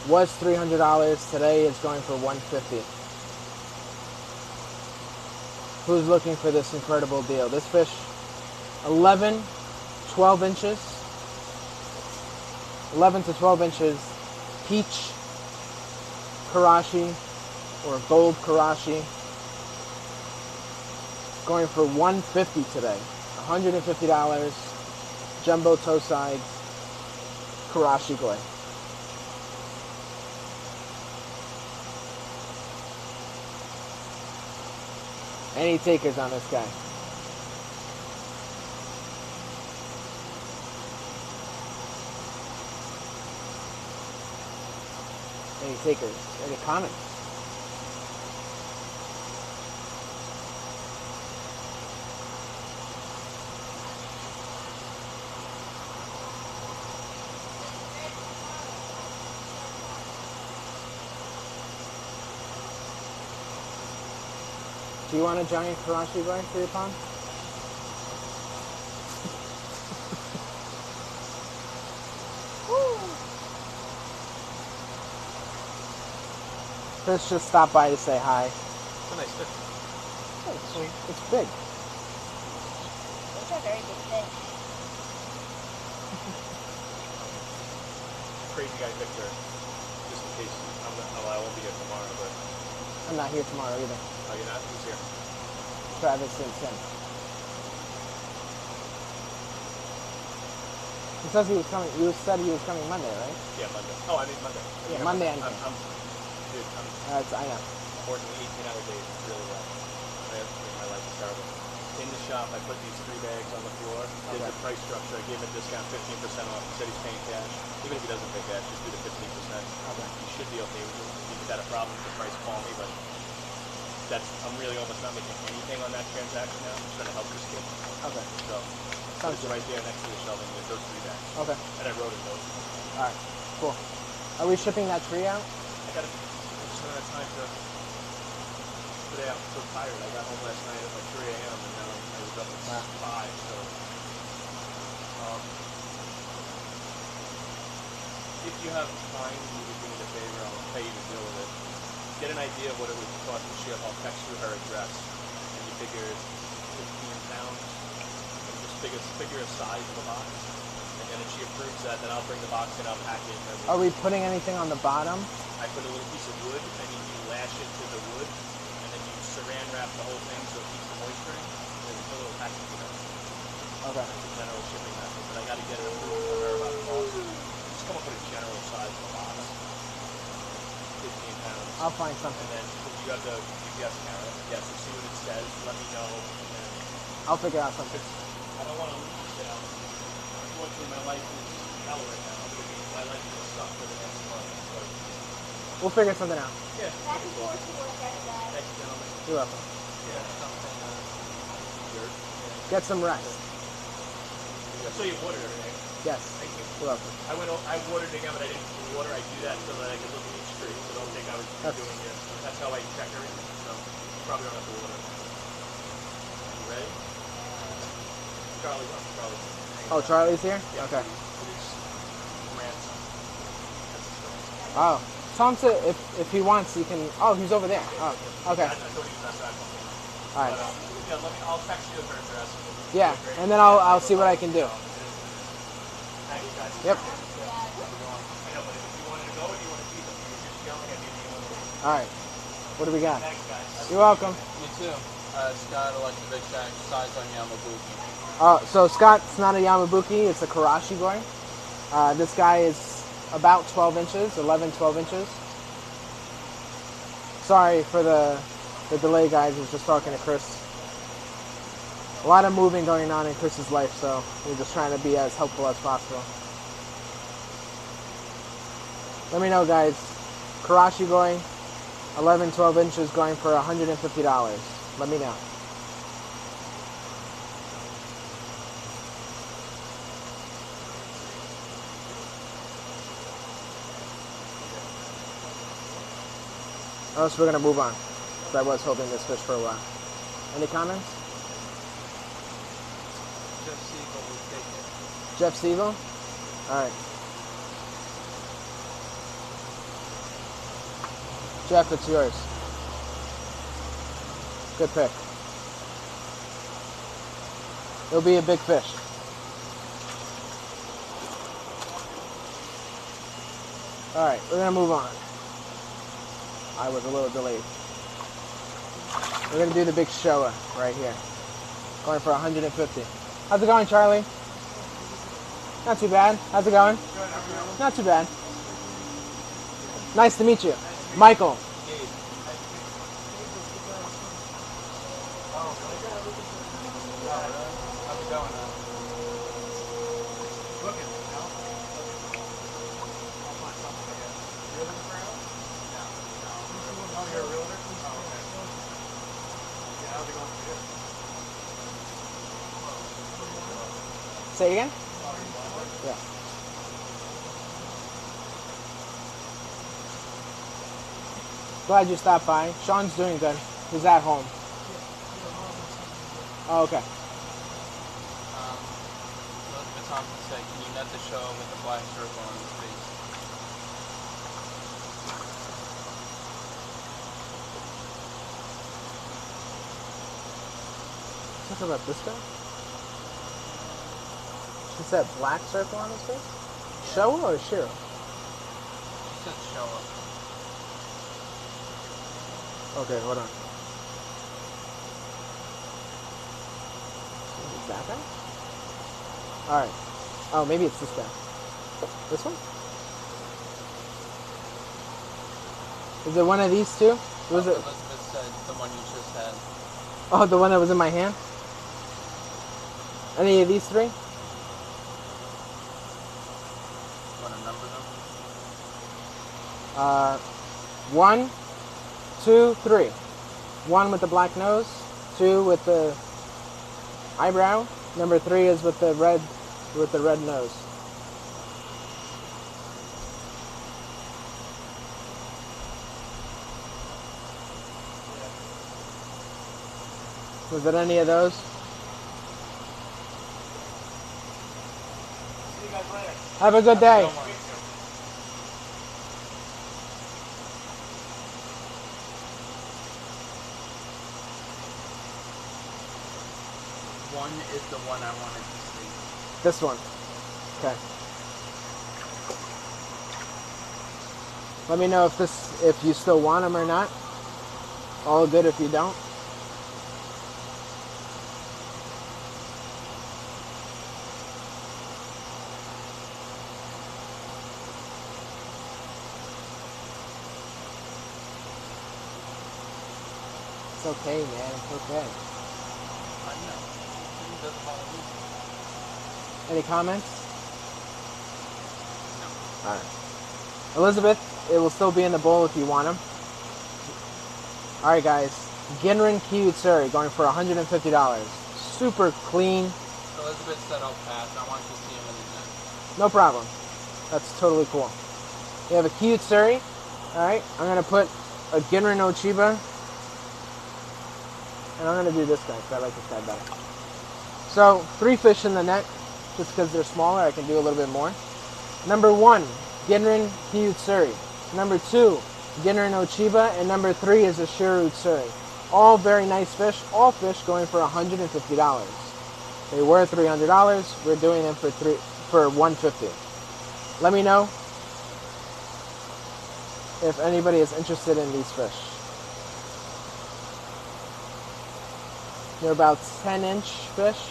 was $300. Today it's going for $150. Who's looking for this incredible deal? This fish, 11 to 12 inches, peach Karashi or gold Karashi, going for $150 today. $150, jumbo toe side Karashigoi. Any takers on this guy? Any takers? Any comments? Do you want a giant Karashigoi for your pond? Chris just stopped by to say hi. It's a nice fish. Oh, it's sweet. It's big. Those are very big fish. Crazy guy Victor, just in case I won't be here tomorrow, but I'm not here tomorrow either. oh, you're not? Who's here? Travis Simpson. He says he was coming. You said he was coming Monday, right? Yeah, Monday. Oh, I mean Monday. Yeah, Monday I'm here. Dude, I'm I know. working 18-hour days really well. My life is terrible. In the shop, I put these 3 bags on the floor, did the price structure, I gave him a discount 15% off, he said he's paying cash. Even if he doesn't pay cash, just do the 15%. Okay. He should be okay with it. If he's got a problem with the price, call me, but I'm really almost not making anything on that transaction now. I'm just trying to help this kid. Okay. So, Sounds it's good. right there next to the shelving with those 3 bags. Okay. And I wrote it those. All right. Cool. Are we shipping that tree out? I just don't have time to. Today I'm so tired. I got home last night at like 3 a.m. and now I was up at 5. So, if you have time, you would do me a favor. I'll pay you to deal with it. Get an idea of what it would cost to ship. I'll text you her address, and you figure 15 pounds. And just figure a size of the box. And then if she approves that, then I'll bring the box in. I'll pack it. And Are we putting anything on the bottom? I put a little piece of wood, and then you lash it to the wood, and then you saran wrap the whole thing so it keeps the moisture in. There's a little packing for that. Okay. That's the general shipping method, but I got to get get an approval from her about cost. Just come up with a general size of the box. 15 pounds. I'll find something. And then if you have the GPS camera, yes, so see what it says, let me know, and then I'll figure out something. I don't want to lose it. Unfortunately, my life is hell right now. My life is stuck for the next month. So. We'll figure something out. Yeah. Back and forth to work every day. Thank you, gentlemen. You're welcome. Yeah. Something, dirt. Yeah. Get some rest. So you watered everything. Yes. Thank you. You're welcome. I watered it again, but I didn't water. I do that so that I can look at each tree. So don't think I was doing it. That's how I check everything. So you probably don't have to water. You ready? Charlie. Oh, Charlie's here? Yeah. Okay. It's ransom. That's his story. Oh. Tell him to, if he wants, he can, oh, he's over there. Oh, okay. I thought he was outside. All right. But, yeah, I'll text you her address. Yeah, and then I'll see what I can do. Thank you, guys. Yep. I know, but if you wanted to go, or do you want to keep them? You were just yelling at me. Do you want to leave? All right. What do we got? Thanks, guys. You're welcome. You too. Scott Electric Shack, size on Yamabuki. So Scott's not a Yamabuki, it's a Karashi Goi. This guy is about 12 inches, 11, 12 inches. Sorry for the delay, guys. I was just talking to Chris. A lot of moving going on in Chris's life, so we're just trying to be as helpful as possible. Let me know, guys. Karashi Goi, 11, 12 inches, going for $150. Let me know. Or else we're going to move on. So I was holding this fish for a while. Any comments? Jeff Siegel will take it. Jeff Siegel? Alright. Jeff, it's yours. Good pick. It'll be a big fish. Alright, we're going to move on. I was a little delayed. We're going to do the big showa right here. Going for 150. How's it going, Charlie? Not too bad. How's it going? Not too bad. Nice to meet you. Michael. How's it going? Looking, no? I'll find something, I guess. You're looking for help? No. Oh, you're a realtor? Oh, okay. Yeah, how's it going for you? Say it again? Oh, you want one? Yeah. Glad you stopped by. Sean's doing good. He's at home. Oh, okay. Elizabeth Thompson said, can you net the show with the black circle on his face? Talk about this guy? She said black circle on his face? Yeah. Showa or Shiro? She said show up. Okay, hold on. Is that guy? Alright. Oh, maybe it's this guy. This one? Is it one of these two? Was it? Elizabeth said the one you just had. Oh, the one that was in my hand? Any of these three? Want to number them? 1, 2, 3. 1 with the black nose, 2 with the eyebrow, number 3 is with the red nose. Was it any of those? See you guys later. Have a good day. Don't worry. One is the one I wanted to see. This one. Okay. Let me know if you still want them or not. All good if you don't. It's okay, man. It's okay. I know. It doesn't bother me. Any comments? No. All right. Elizabeth, it will still be in the bowl if you want them. All right, guys. Ginrin Kyutsuri going for $150. Super clean. Elizabeth said I'll pass. I want to see him in the net. No problem. That's totally cool. We have a Kyutsuri. All right. I'm going to put a Ginrin Ochiba. And I'm going to do this guy because I like this guy better. So, 3 fish in the net. Just because they're smaller, I can do a little bit more. Number 1, Ginrin Kyutsuri. Number 2, Ginrin Ochiba. And number 3 is a Shiru Tsuri. All very nice fish. All fish going for $150. They were $300. We're doing them for $150. Let me know if anybody is interested in these fish. They're about 10-inch fish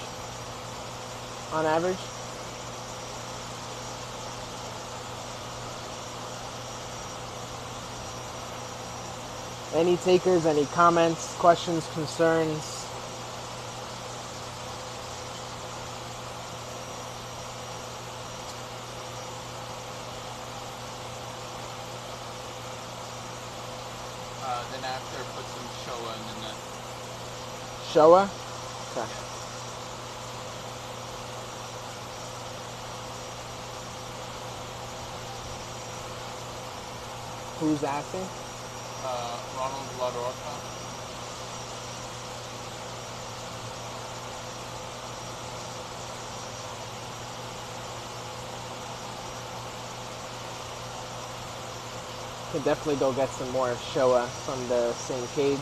on average. Any takers, any comments, questions, concerns? Then after, put some showa in the net. Showa? Okay. Who's asking? Ronald LaRocca. Can definitely go get some more Showa from the same cage.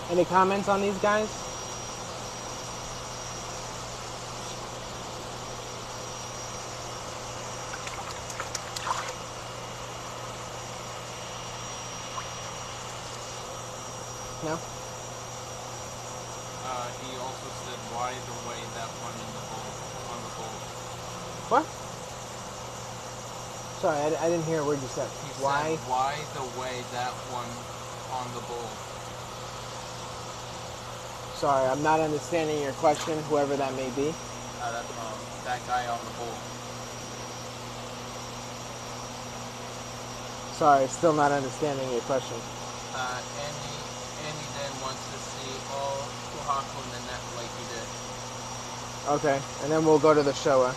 Any comments on these guys? No? He also said, why the way that one in the bowl, on the bowl? What? Sorry, I didn't hear a word you said. He Why? said, why the way that one on the bowl? Sorry, I'm not understanding your question, whoever that may be. That guy on the bowl. Sorry, still not understanding your question. Andy then wants to see all Kohaku in the net like he did. Okay, and then we'll go to the Showa.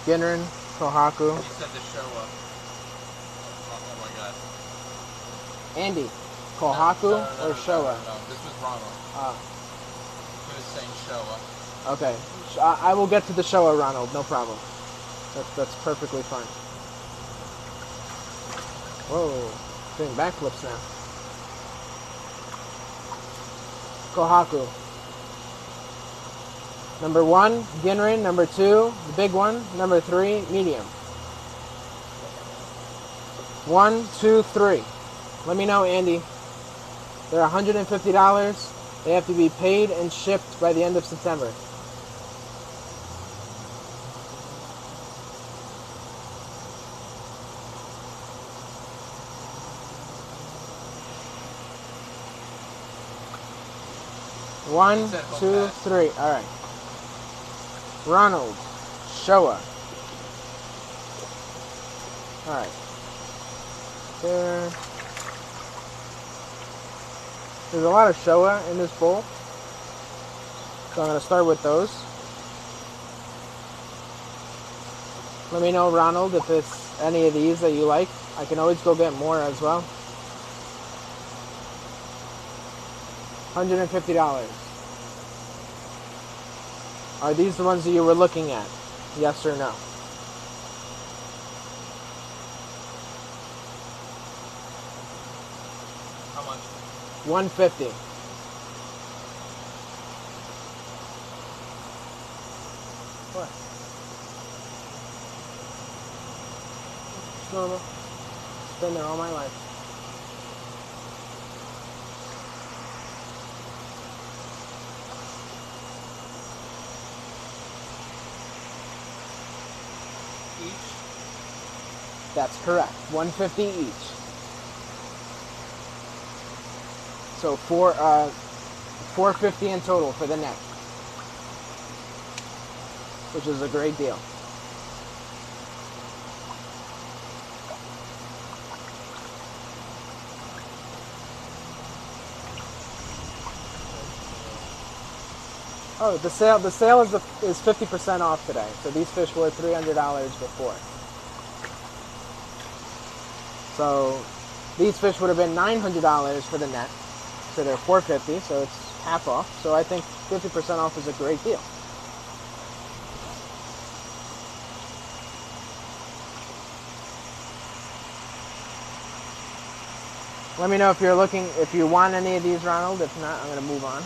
Ginrin, Kohaku. He said the Showa. Oh my god. Andy, Kohaku or Showa? No, this was Ronald. He was saying Showa. Okay, I will get to the Showa, Ronald. No problem. That's perfectly fine. Whoa, doing backflips now. Kohaku. Number 1, Ginrin. Number 2, the big one. Number 3, medium. 1, 2, 3. Let me know, Andy. They're $150. They have to be paid and shipped by the end of September. One, 2, 3. All right. Ronald, Showa. All right. There's a lot of Showa in this bowl, so I'm going to start with those. Let me know, Ronald, if it's any of these that you like. I can always go get more as well. $150. Are these the ones that you were looking at? Yes or no? How much? $150. What? It's normal. It's been there all my life. That's correct. $150 each. So $450 in total for the net, which is a great deal. Oh, the sale is 50% off today. So these fish were $300 before. So these fish would have been $900 for the net. So they're $450, so it's half off. So I think 50% off is a great deal. Let me know if you want any of these, Ronald. If not, I'm going to move on.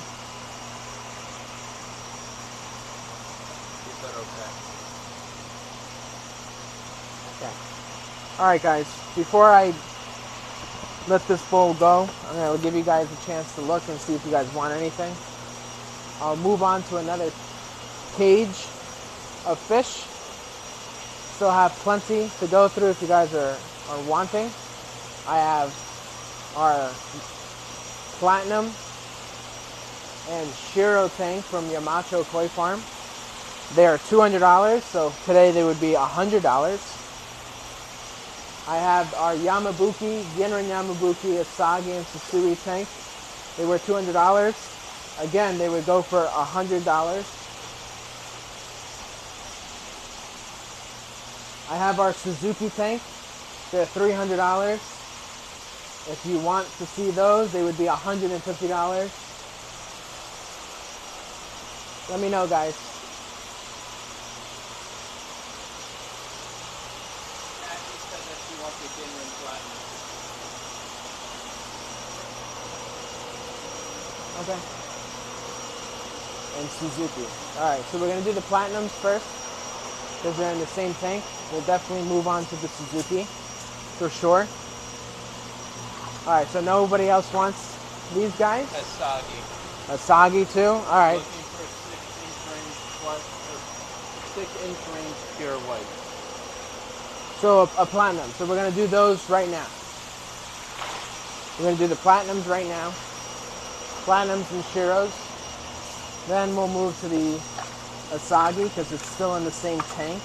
Okay. All right, guys. Before I let this bowl go, I'm going to give you guys a chance to look and see if you guys want anything. I'll move on to another cage of fish. Still have plenty to go through if you guys are wanting. I have our Platinum and Shiro tank from Yamacho Koi Farm. They are $200, so today they would be $100. I have our Yamabuki, Genrin Yamabuki, Asagi, and Susui tank. They were $200. Again, they would go for $100. I have our Suzuki tank. They're $300. If you want to see those, they would be $150. Let me know, guys. Okay. And Suzuki. Alright, so we're going to do the Platinums first, because they're in the same tank. We'll definitely move on to the Suzuki, for sure. Alright, so nobody else wants these guys? Asagi. Asagi too? Alright. Looking for 6-inch range pure white. So a Platinum. So we're going to do those right now. We're going to do the Platinums right now. Platinums and Shiros. Then we'll move to the Asagi because it's still in the same tank.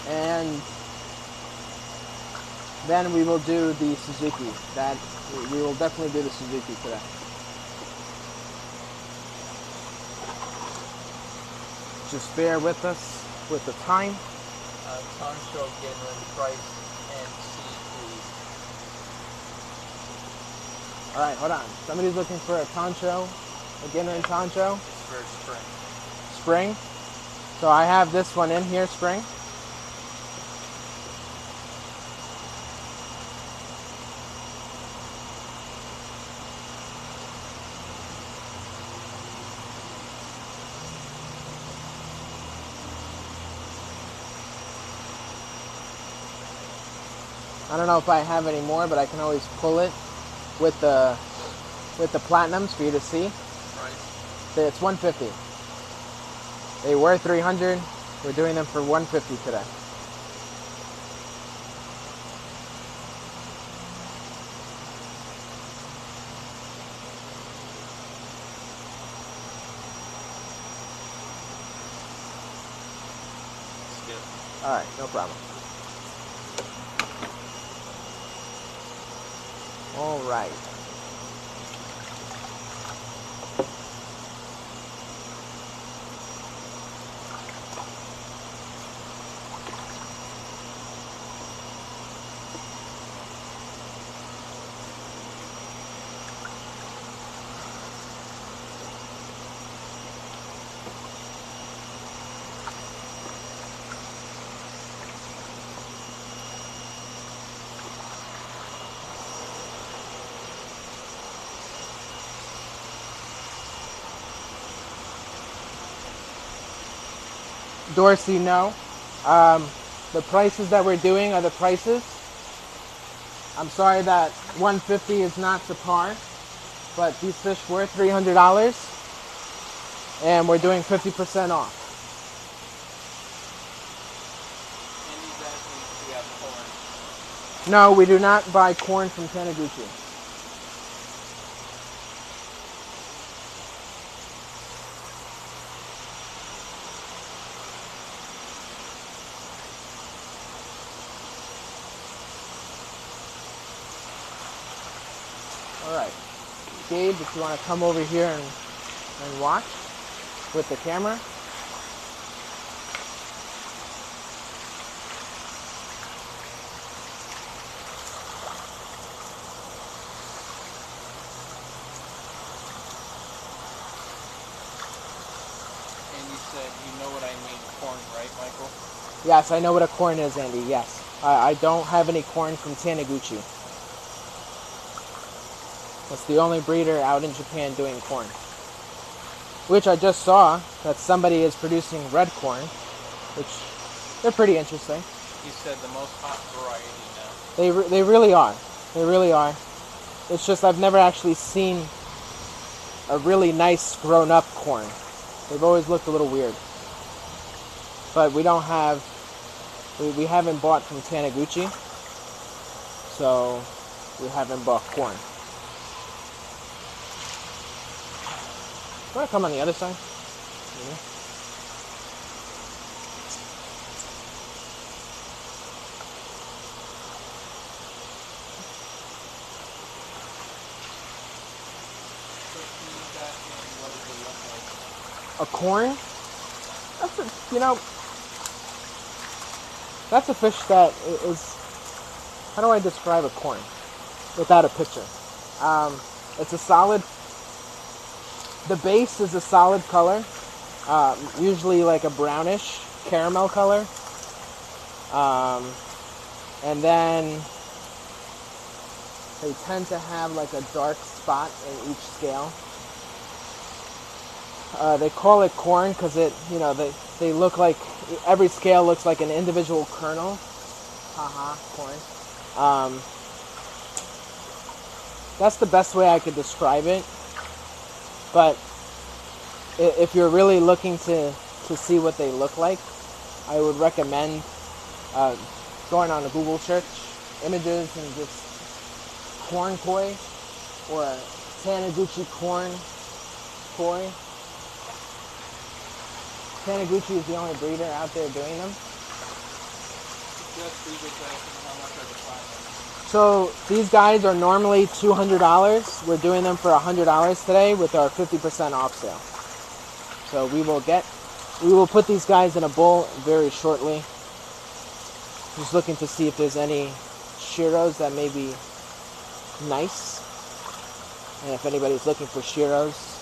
And then we will do the Suzuki. We will definitely do the Suzuki today. Just bear with us with the time. Tancho, Genrin, price, and C, please. Alright, hold on. Somebody's looking for a Tancho, a Genrin Tancho. For spring. Spring. So I have this one in here, spring. I don't know if I have any more, but I can always pull it with the Platinums for you to see. Right. It's $150. They were $300. We're doing them for $150 today. Skip. All right, no problem. All right. Dorsey, no. The prices that we're doing are the prices. I'm sorry that $150 is not to par, but these fish were $300, and we're doing 50% off. And he's asking No, we do not buy corn from Taniguchi. All right, Gabe, if you want to come over here and watch with the camera. And you said you know what I mean, corn, right, Michael? Yes, I know what a corn is, Andy. Yes. I don't have any corn from Taniguchi. That's the only breeder out in Japan doing corn. Which I just saw that somebody is producing red corn, which they're pretty interesting. You said the most hot variety now. They really are. They really are. It's just I've never actually seen a really nice grown-up corn. They've always looked a little weird. But we don't have... We haven't bought from Taniguchi, so we haven't bought corn. Want to come on the other side? Yeah. A corn? That's a, that's a fish that is, how do I describe a corn without a picture? It's a solid, the base is a solid color, usually like a brownish caramel color. And then they tend to have like a dark spot in each scale. They call it corn because they look like, every scale looks like an individual kernel. Haha, corn. That's the best way I could describe it. But if you're really looking to see what they look like, I would recommend going on a Google search, images, and just corn koi or Taniguchi corn koi. Taniguchi is the only breeder out there doing them. So these guys are normally $200. We're doing them for $100 today with our 50% off sale. So we will put these guys in a bowl very shortly. Just looking to see if there's any shiros that may be nice. And if anybody's looking for shiros,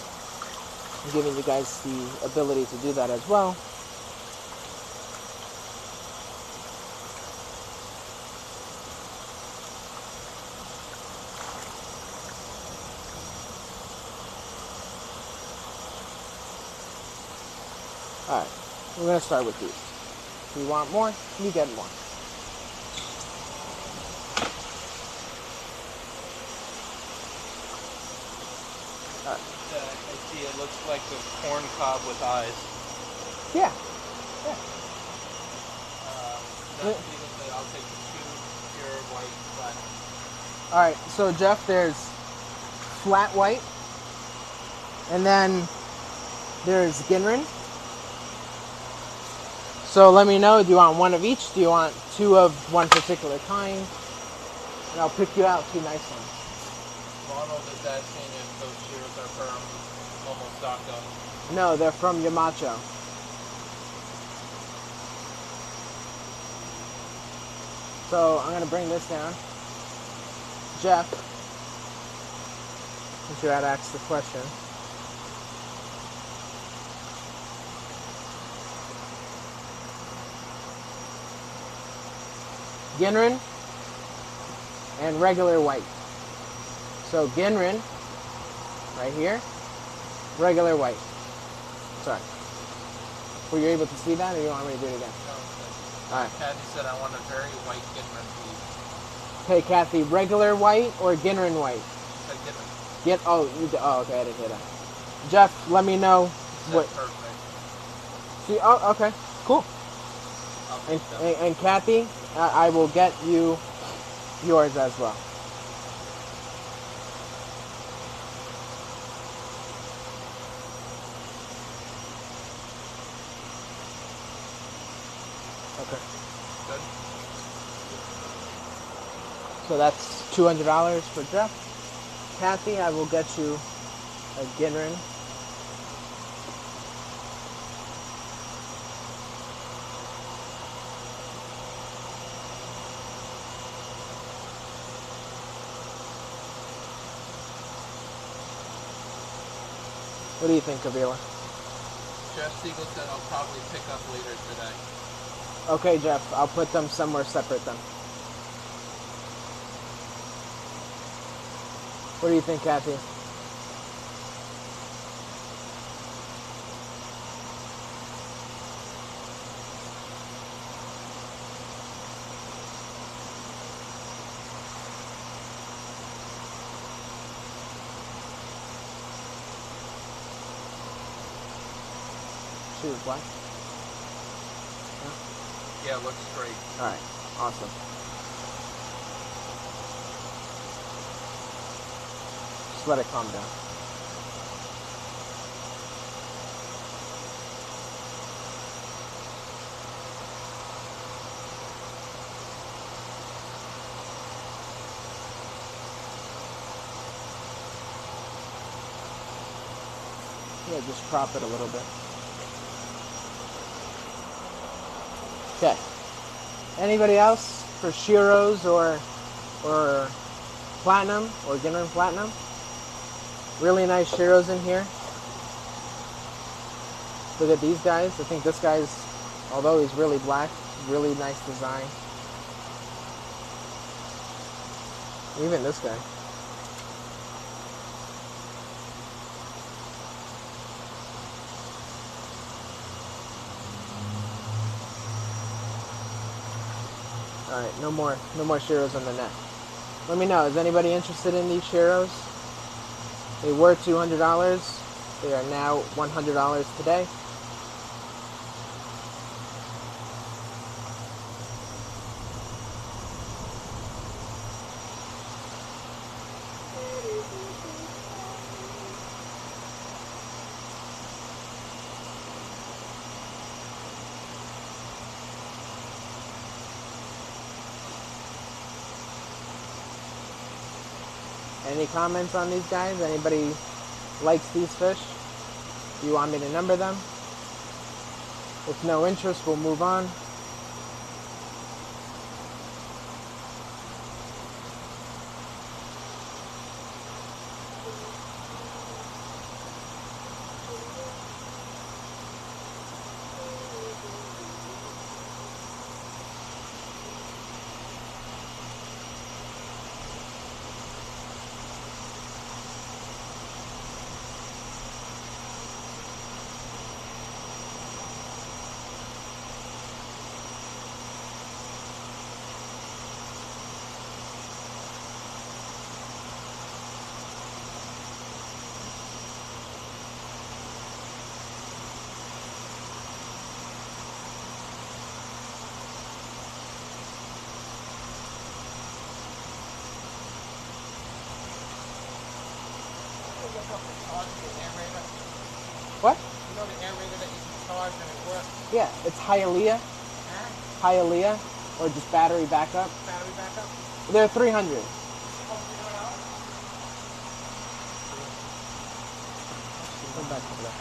I'm giving you guys the ability to do that as well. Alright, we're going to start with these. If you want more, you get more. I see it looks like a corn cob with eyes. Yeah. I'll take the two pure white flat. Alright, so Jeff, there's flat white. And then there's Ginrin. So let me know, do you want one of each? Do you want two of one particular kind? And I'll pick you out two nice ones. Ronald is asking if those shears are from Momosaka. No, they're from Yamacho. So I'm going to bring this down. Jeff, since you had asked the question. Ginrin and regular white. So Ginrin, right here, regular white. Sorry. Were you able to see that, or you want me to do it again? No, All right. Kathy said I want a very white Ginrin, please. Okay, Kathy, regular white or Ginrin white? Ginrin. Okay, I didn't hear that. Jeff, let me know what. Perfect. See, okay, cool. And Kathy, I will get you yours as well. Okay. Good. So that's $200 for Jeff. Kathy, I will get you a Ginrin. What do you think, Avila? Jeff Siegel said I'll probably pick up later today. Okay, Jeff, I'll put them somewhere separate then. What do you think, Kathy? Shoot, what? Yeah, it looks great. Alright, awesome. Just let it calm down. Yeah, just crop it a little bit. Okay. Anybody else for Shiros or Platinum or Ginrin Platinum? Really nice Shiros in here. Look at these guys. I think this guy's, although he's really black, really nice design. Even this guy. Alright, no more Shiros on the net. Let me know, is anybody interested in these Shiros? They were $200. They are now $100 today. Any comments on these guys? Anybody likes these fish? Do you want me to number them? If no interest, we'll move on. What? You know the aerator that you can charge and it works? Yeah, it's Hialeah. Hialeah, or just battery backup. Battery backup? They're 300. Oh, $300? Put them back over there.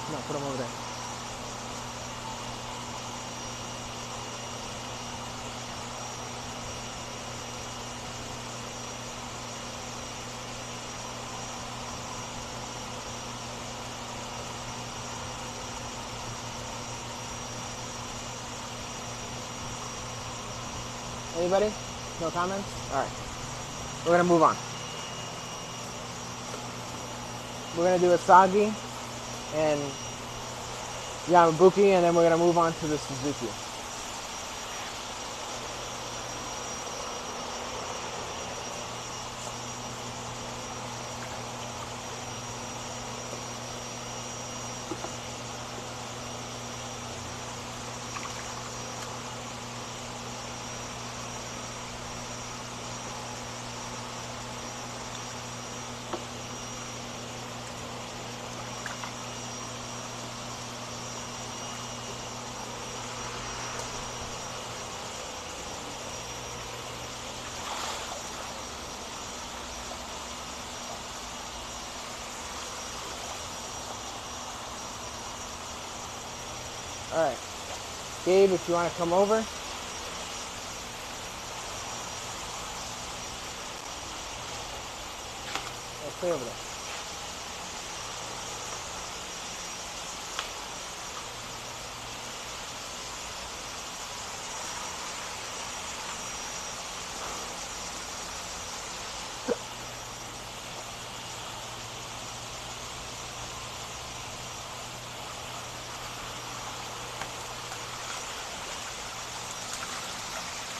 No, put them over there. Anybody? No comments? Alright. We're going to move on. We're going to do Asagi and Yamabuki, and then we're going to move on to the Suzuki. All right. Gabe, if you want to come over. Yeah, stay over there.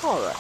All right.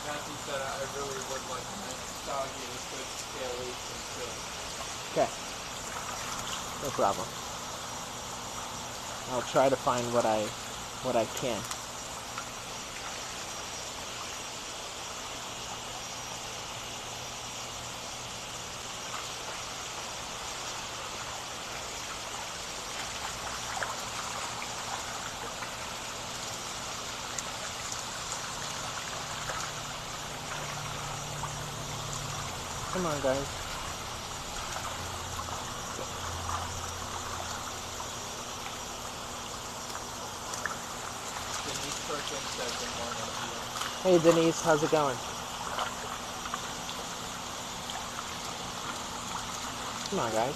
Matthew said I really would like my soggy and good scale too. Okay. No problem. I'll try to find what I can. Come on, guys. Denise Perkins said good morning to you. Hey, Denise, how's it going? Come on, guys.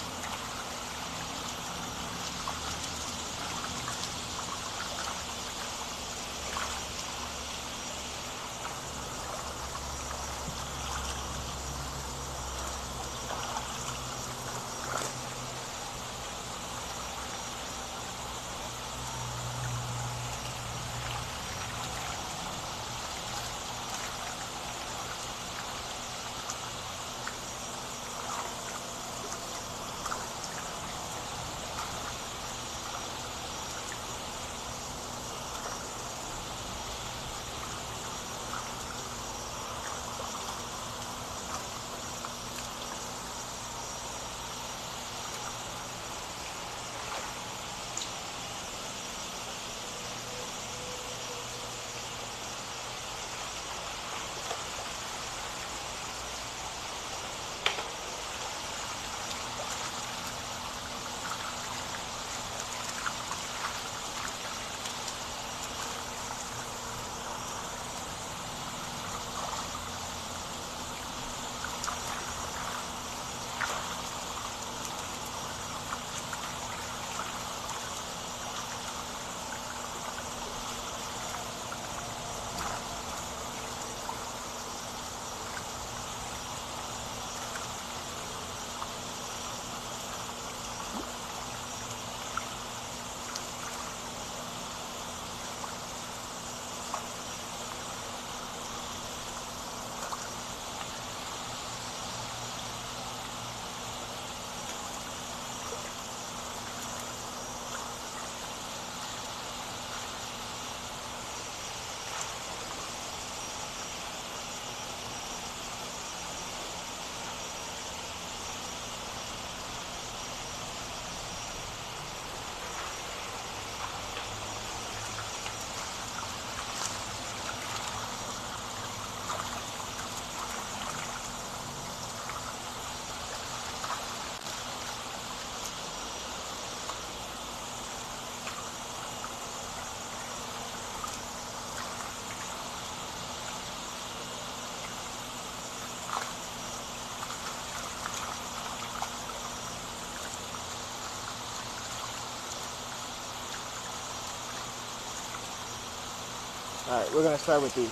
All right, we're gonna start with these.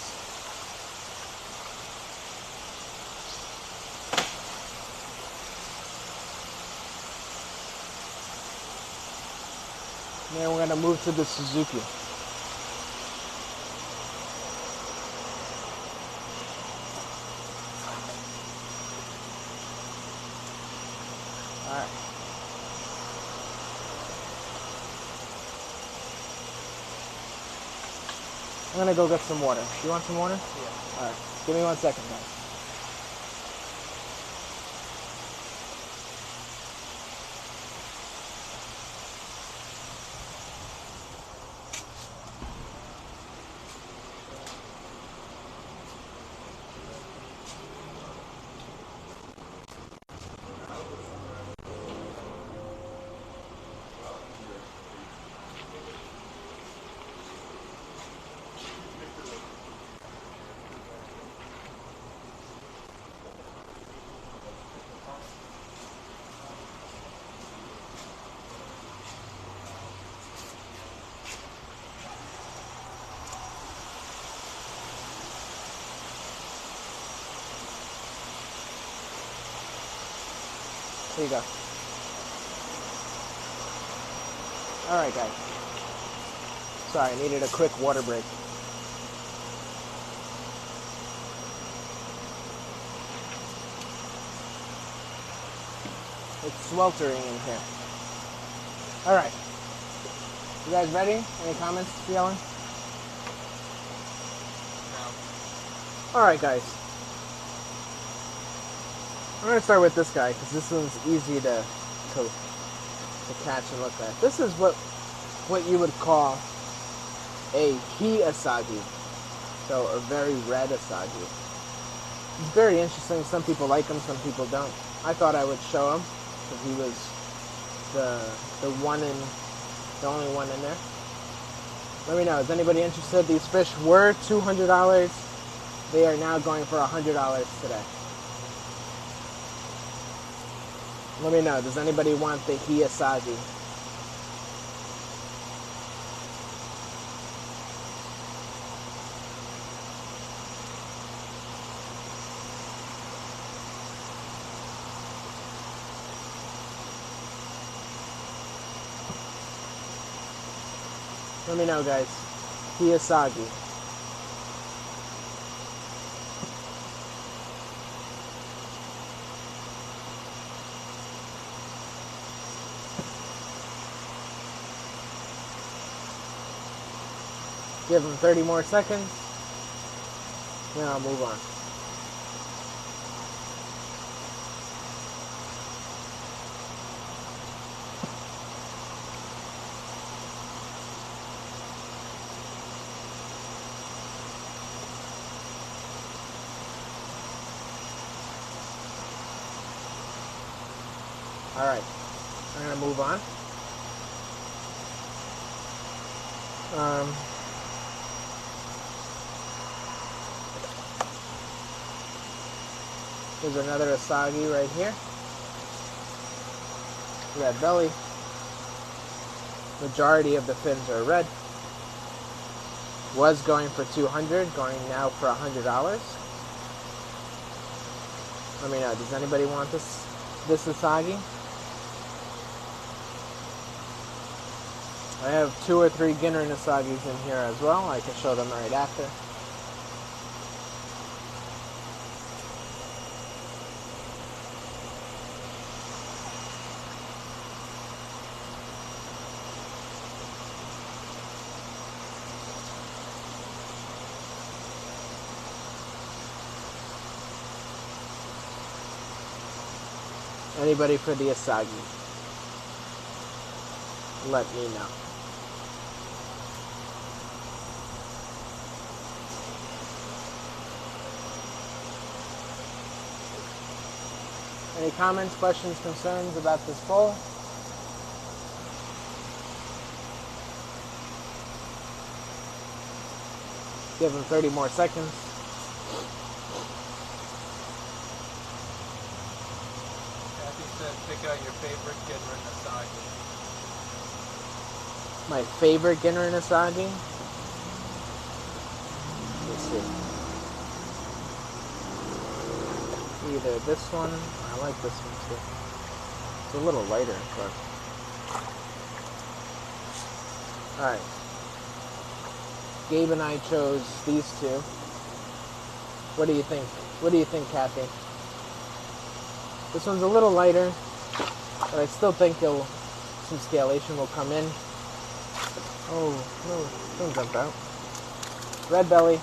And then we're gonna move to the Suzuki. Alright. I'm gonna go get some water. You want some water? Yeah. Alright. Give me 1 second, guys. Here you go. Alright, guys. Sorry, I needed a quick water break. It's sweltering in here. Alright. You guys ready? Any comments, Yellen? No. Alright, guys. I'm going to start with this guy because this one's easy to catch and look at. This is what you would call a he asagi. So a very red asagi. It's very interesting. Some people like him, some people don't. I thought I would show him because he was the only one in there. Let me know. Is anybody interested? These fish were $200. They are now going for $100 today. Let me know. Does anybody want the Hiyasagi? Let me know, guys. Hiyasagi. Give them 30 more seconds. Then I'll move on. Alright, I'm going to move on. There's another asagi right here. Red belly. Majority of the fins are red. Was going for $200, going now for $100. Let me know. Does anybody want this asagi? I have 2 or 3 Ginrin asagis in here as well. I can show them right after. Anybody for the asagi? Let me know. Any comments, questions, concerns about this bowl? Give them 30 more seconds. Pick out your favorite Ginrin asagi. My favorite Ginrin asagi? Let's see. Either this one, I like this one too. It's a little lighter, but All right. Gabe and I chose these two. What do you think? What do you think, Kathy? This one's a little lighter, but I still think some scalation will come in. Oh, no, don't jump out. Red belly.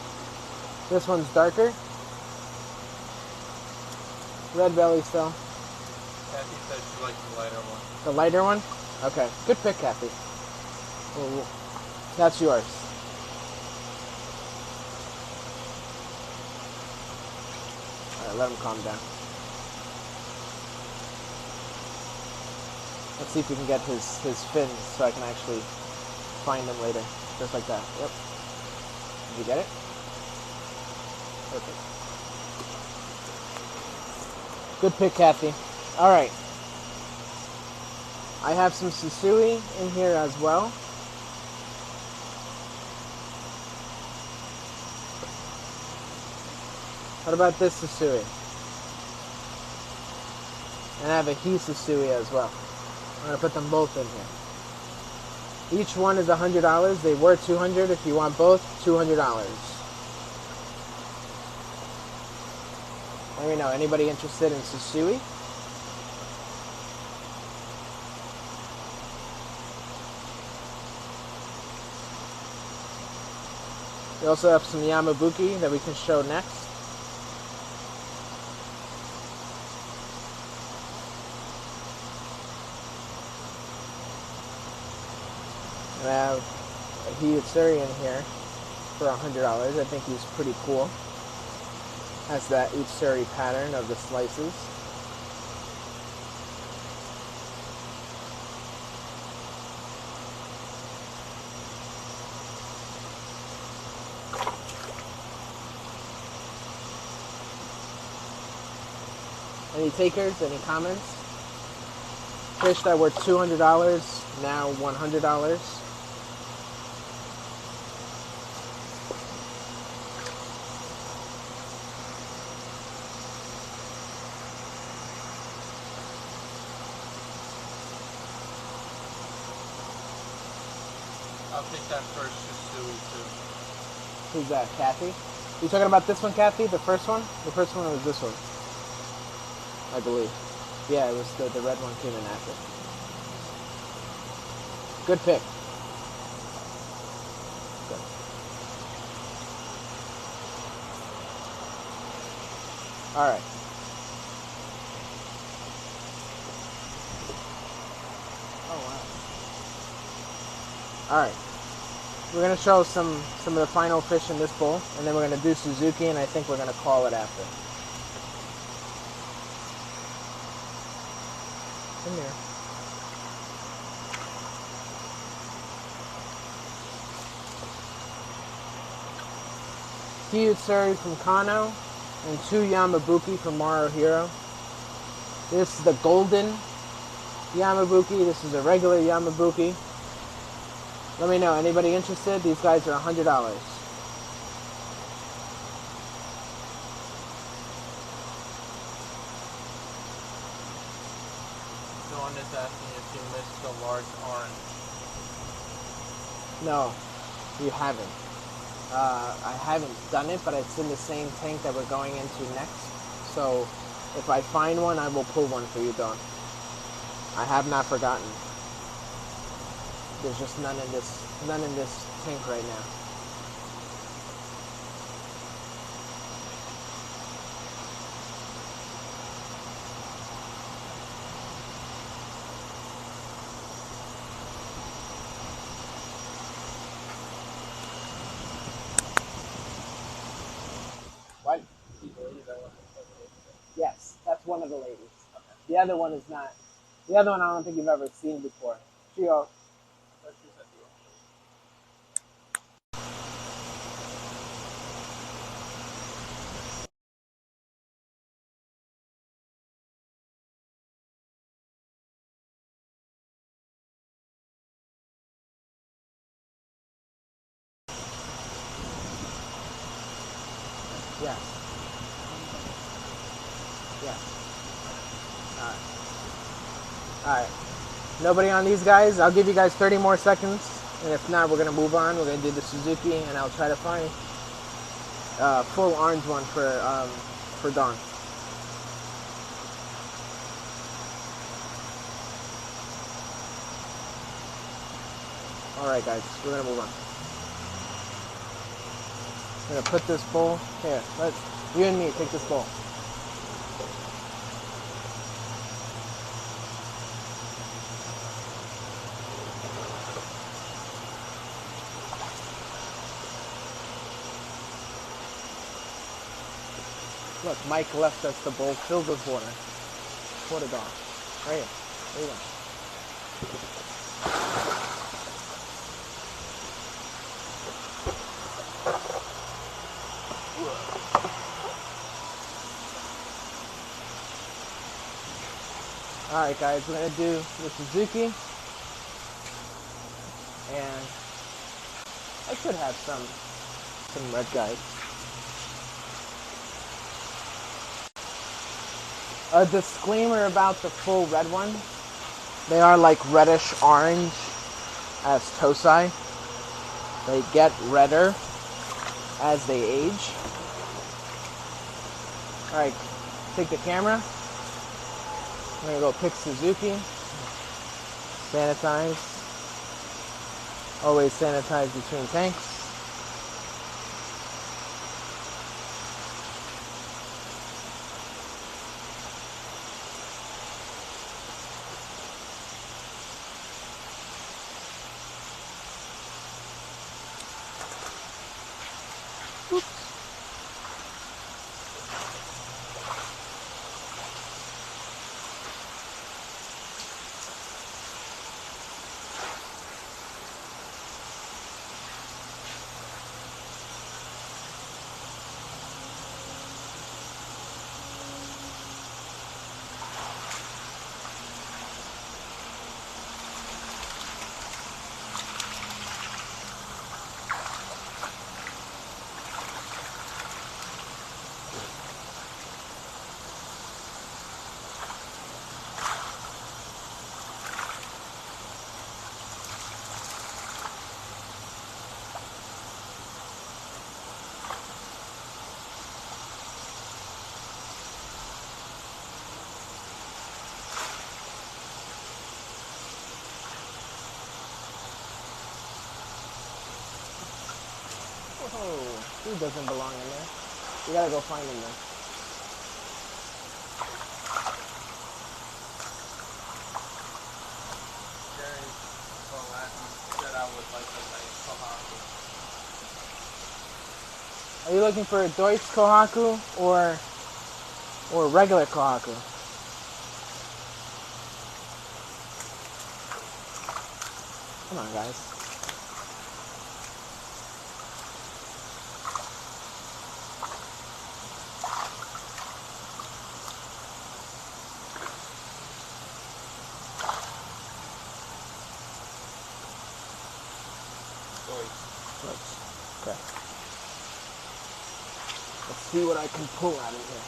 This one's darker. Red belly still. Kathy said she likes the lighter one. The lighter one? Okay. Good pick, Kathy. Oh, that's yours. Alright, let him calm down. Let's see if we can get his fins so I can actually find him later. Just like that. Yep. Did you get it? Perfect. Good pick, Kathy. Alright. I have some Susui in here as well. What about this Susui? And I have a he Susui as well. I'm going to put them both in here. Each one is $100. They were $200. If you want both, $200. Let me know. Anybody interested in Susui? We also have some Yamabuki that we can show next. And I have a Hyutsuri in here for $100. I think he's pretty cool. Has that Utsuri pattern of the slices. Any takers? Any comments? Fish that were $200, now $100. I'll take that first Susui too. Who's that? Kathy? You talking about this one, Kathy? The first one? The first one was this one, I believe. Yeah, it was the red one came in after. Good pick. Good. All right. Oh wow. All right. We're gonna show some of the final fish in this bowl, and then we're gonna do Suzuki, and I think we're gonna call it after. Come here. Hyutsuri from Kano and 2 Yamabuki from Maro Hero. This is the golden Yamabuki. This is a regular Yamabuki. Let me know. Anybody interested? These guys are $100. Dawn is asking if you missed the large orange. No, you haven't. I haven't done it, but it's in the same tank that we're going into next. So if I find one, I will pull one for you, Dawn. I have not forgotten. There's just none in this tank right now. What? Yes, that's one of the ladies. The other one is not. The other one I don't think you've ever seen before. Shio. Yes. Yes. Alright. Alright. Nobody on these guys? I'll give you guys 30 more seconds. And if not, we're gonna move on. We're gonna do the Suzuki, and I'll try to find a full orange one for Dawn. All right, guys, we're gonna move on. I'm gonna put this bowl here. You and me take this bowl. Look, Mike left us the bowl filled with water. For the dog. Right here. There you go. Alright guys, we're going to do the Suzuki. And I should have some red guys. A disclaimer about the full red one. They are like reddish orange as Tosai. They get redder as they age. Alright, take the camera. I'm going to go pick Suzuki. Sanitize. Always sanitize between tanks. Whoa, he doesn't belong in there. We gotta go find him then. Jerry said I would like a nice Kohaku. Are you looking for a Deutsch Kohaku or regular Kohaku? Come on, guys. Okay. Let's see what I can pull out of here.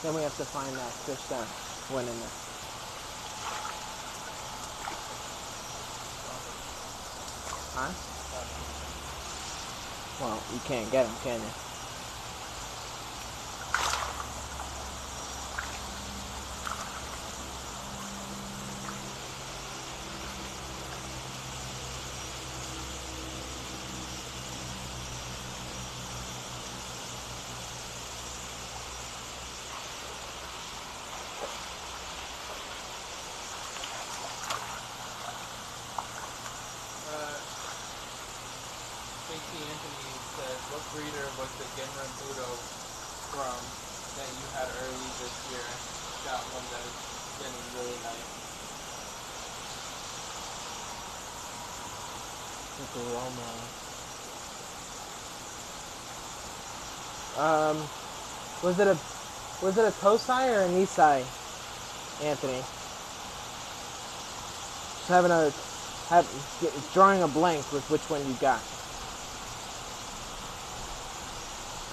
Then we have to find that fish that went in there. Huh? Well, you can't get them, can you? Anthony said, what breeder was the Genran Budo from that you had early this year? Got one that is getting really nice. Was it a Tosai or a Nisai, Anthony? Just drawing a blank with which one you got.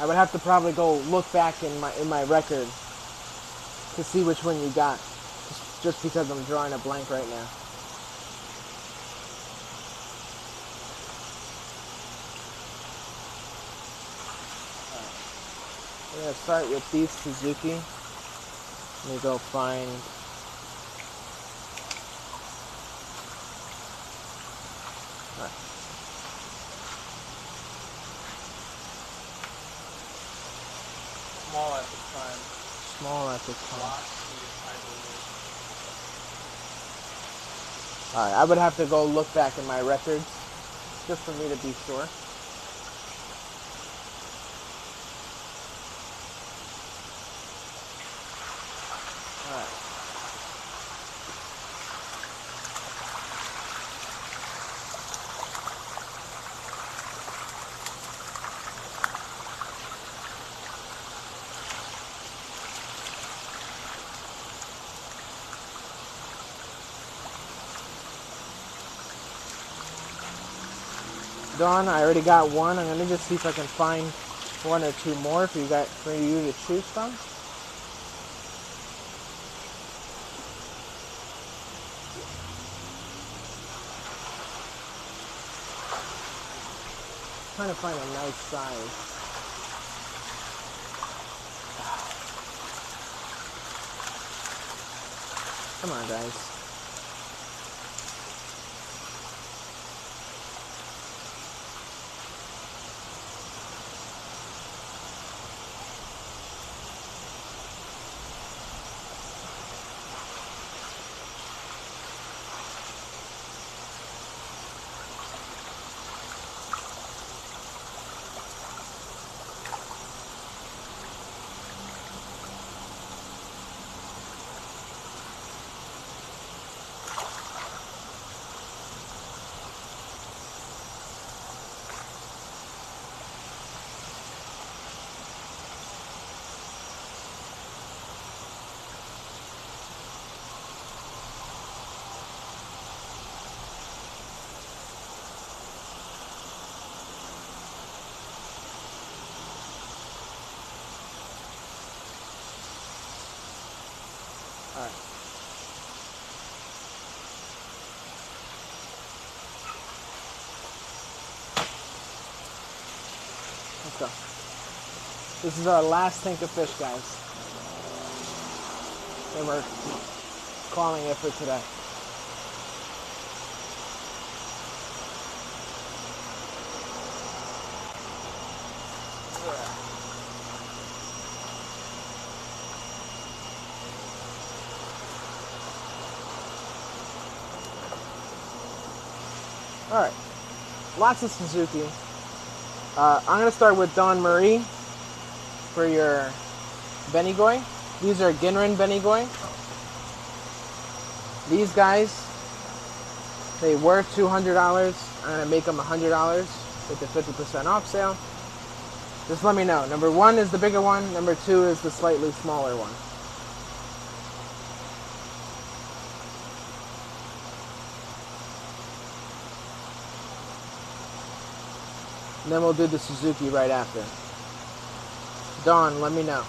I would have to probably go look back in my record to see which one you got, just because I'm drawing a blank right now. We're gonna start with these Suzuki. Let me go find. Right. Small at the time. Small at the time. I believe. Alright, I would have to go look back in my records just for me to be sure. Alright. Dawn, I already got one. I'm gonna just see if I can find one or two more for you to choose from. Trying to find a nice size. Come on, guys. Alright. Let's go. This is our last tank of fish, guys. And we're calling it for today. Alright, lots of Suzuki. I'm going to start with Don Marie for your Benigoi. These are Ginrin Benigoi. These guys, they were $200. I'm going to make them $100 with the 50% off sale. Just let me know. Number 1 is the bigger one. Number 2 is the slightly smaller one. And then we'll do the Suzuki right after. Dawn, let me know.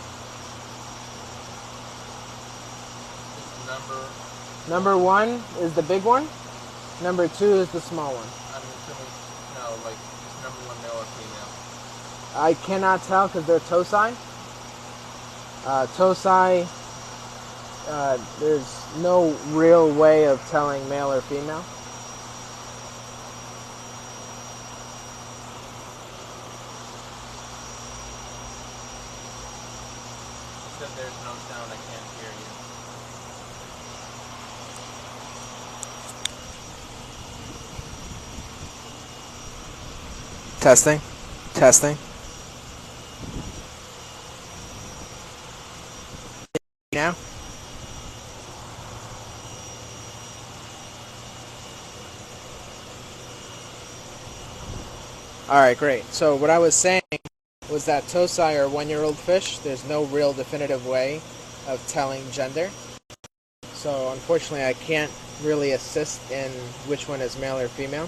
Number 1 is the big one. Number 2 is the small one. I'm assuming, no, like, is number 1 male or female? I cannot tell because they're Tosai. Tosai, there's no real way of telling male or female. There's no sound, I can't hear you. Testing. Testing. Now? All right, great. So what I was saying was that Tosai are 1-year-old fish. There's no real definitive way of telling gender. So unfortunately, I can't really assist in which one is male or female.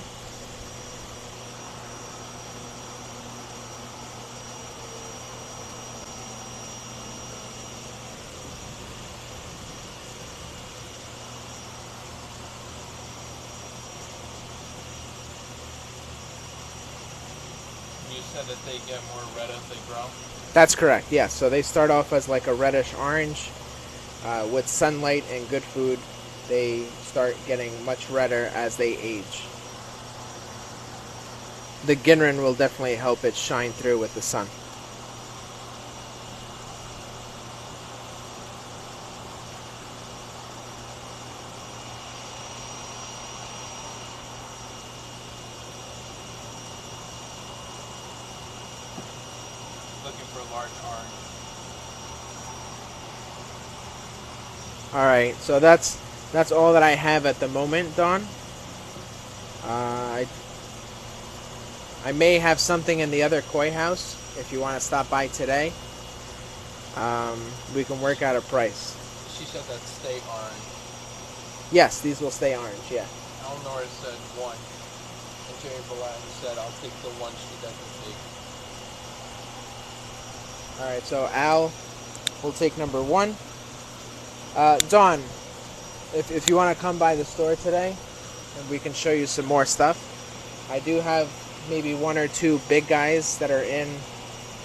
You said that they get more red as they grow? That's correct, yes. So they start off as like a reddish orange. With sunlight and good food, they start getting much redder as they age. The Ginrin will definitely help it shine through with the sun. Looking for a large orange. All right, so that's all that I have at the moment, Dawn. I may have something in the other koi house if you want to stop by today. We can work out a price. She said that stay orange. Yes, these will stay orange. Yeah. Eleanor said one. And Jerry Belatin said, I'll take the one she doesn't take. All right, so Al will take number 1. Dawn, if you want to come by the store today, and we can show you some more stuff. I do have maybe 1 or 2 big guys that are in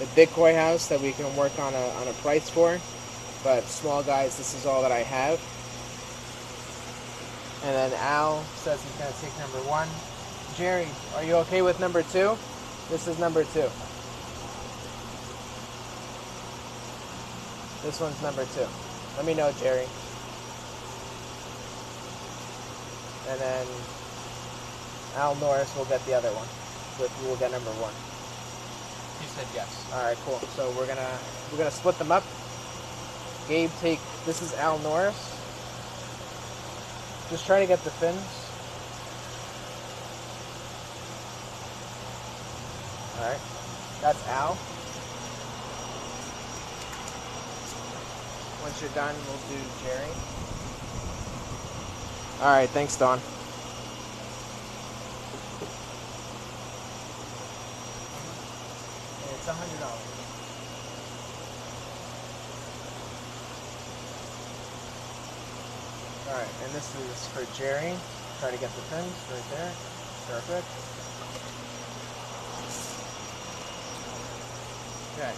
the big koi house that we can work on a price for. But small guys, this is all that I have. And then Al says he's going to take number 1. Jerry, are you okay with number 2? This is number 2. This one's number 2. Let me know, Jerry. And then Al Norris will get the other one. We will get number 1. He said yes. All right, cool. So we're gonna split them up. Gabe, take. This is Al Norris. Just try to get the fins. All right. That's Al. Once you're done, we'll do Jerry. All right. Thanks, Dawn. It's $100. Alright, and this is for Jerry. Try to get the fins right there. Perfect. Okay.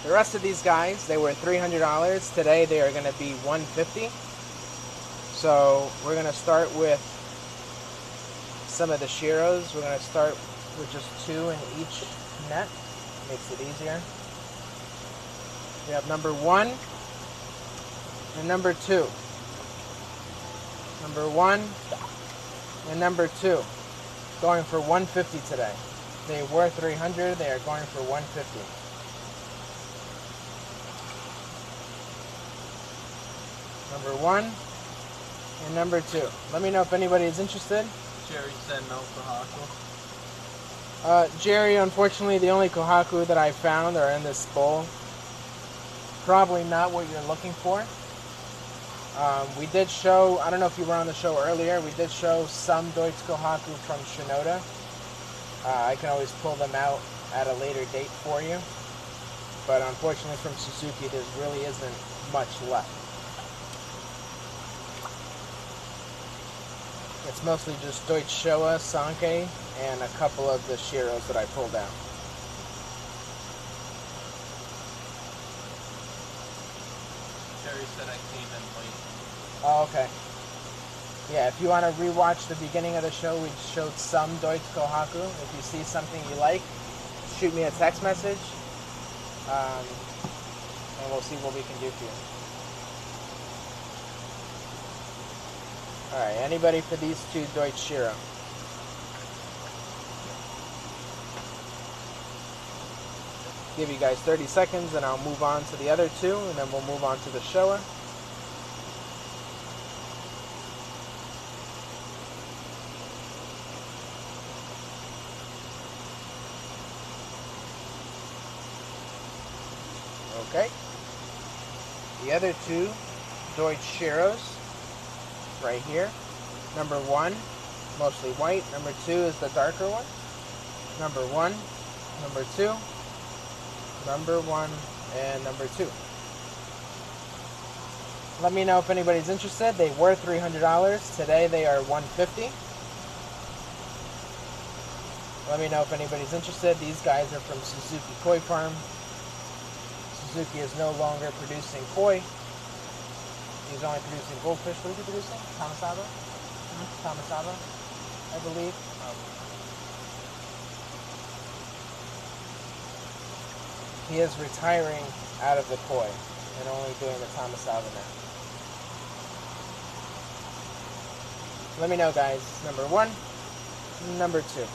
The rest of these guys, they were $300. Today they are going to be $150. So we're going to start with some of the Shiros. We're going to start with just 2 in each net. Makes it easier. We have number 1 and number 2. Number 1 and number 2. Going for $150 today. They were $300. They are going for $150. Number 1 and number 2. Let me know if anybody is interested. Jerry said no for Haku. Jerry, unfortunately, the only kohaku that I found are in this bowl. Probably not what you're looking for. We did show, I don't know if you were on the show earlier, we did show some Deutsch kohaku from Shinoda. I can always pull them out at a later date for you. But unfortunately from Suzuki, there really isn't much left. It's mostly just Deutsch Showa, Sankei, and a couple of the Shiros that I pulled out. Jerry said I came in late. Oh, okay. Yeah, if you want to rewatch the beginning of the show, we showed some Deutsch Kohaku. If you see something you like, shoot me a text message, and we'll see what we can do for you. Alright, anybody for these 2 Deutsch Shiro? Give you guys 30 seconds and I'll move on to the other 2 and then we'll move on to the Showa. Okay. The other two Deutsch Sheros right here. Number 1, mostly white. Number 2 is the darker one. Number 1, number 2, number 1, and number 2. Let me know if anybody's interested. They were $300. Today they are $150. Let me know if anybody's interested. These guys are from Suzuki Koi Farm. Suzuki is no longer producing koi. He's only producing goldfish. What is he producing? Tamasaba? Tamasaba, I believe. He is retiring out of the koi and only doing the Tamasaba now. Let me know, guys. Number 1, number 2.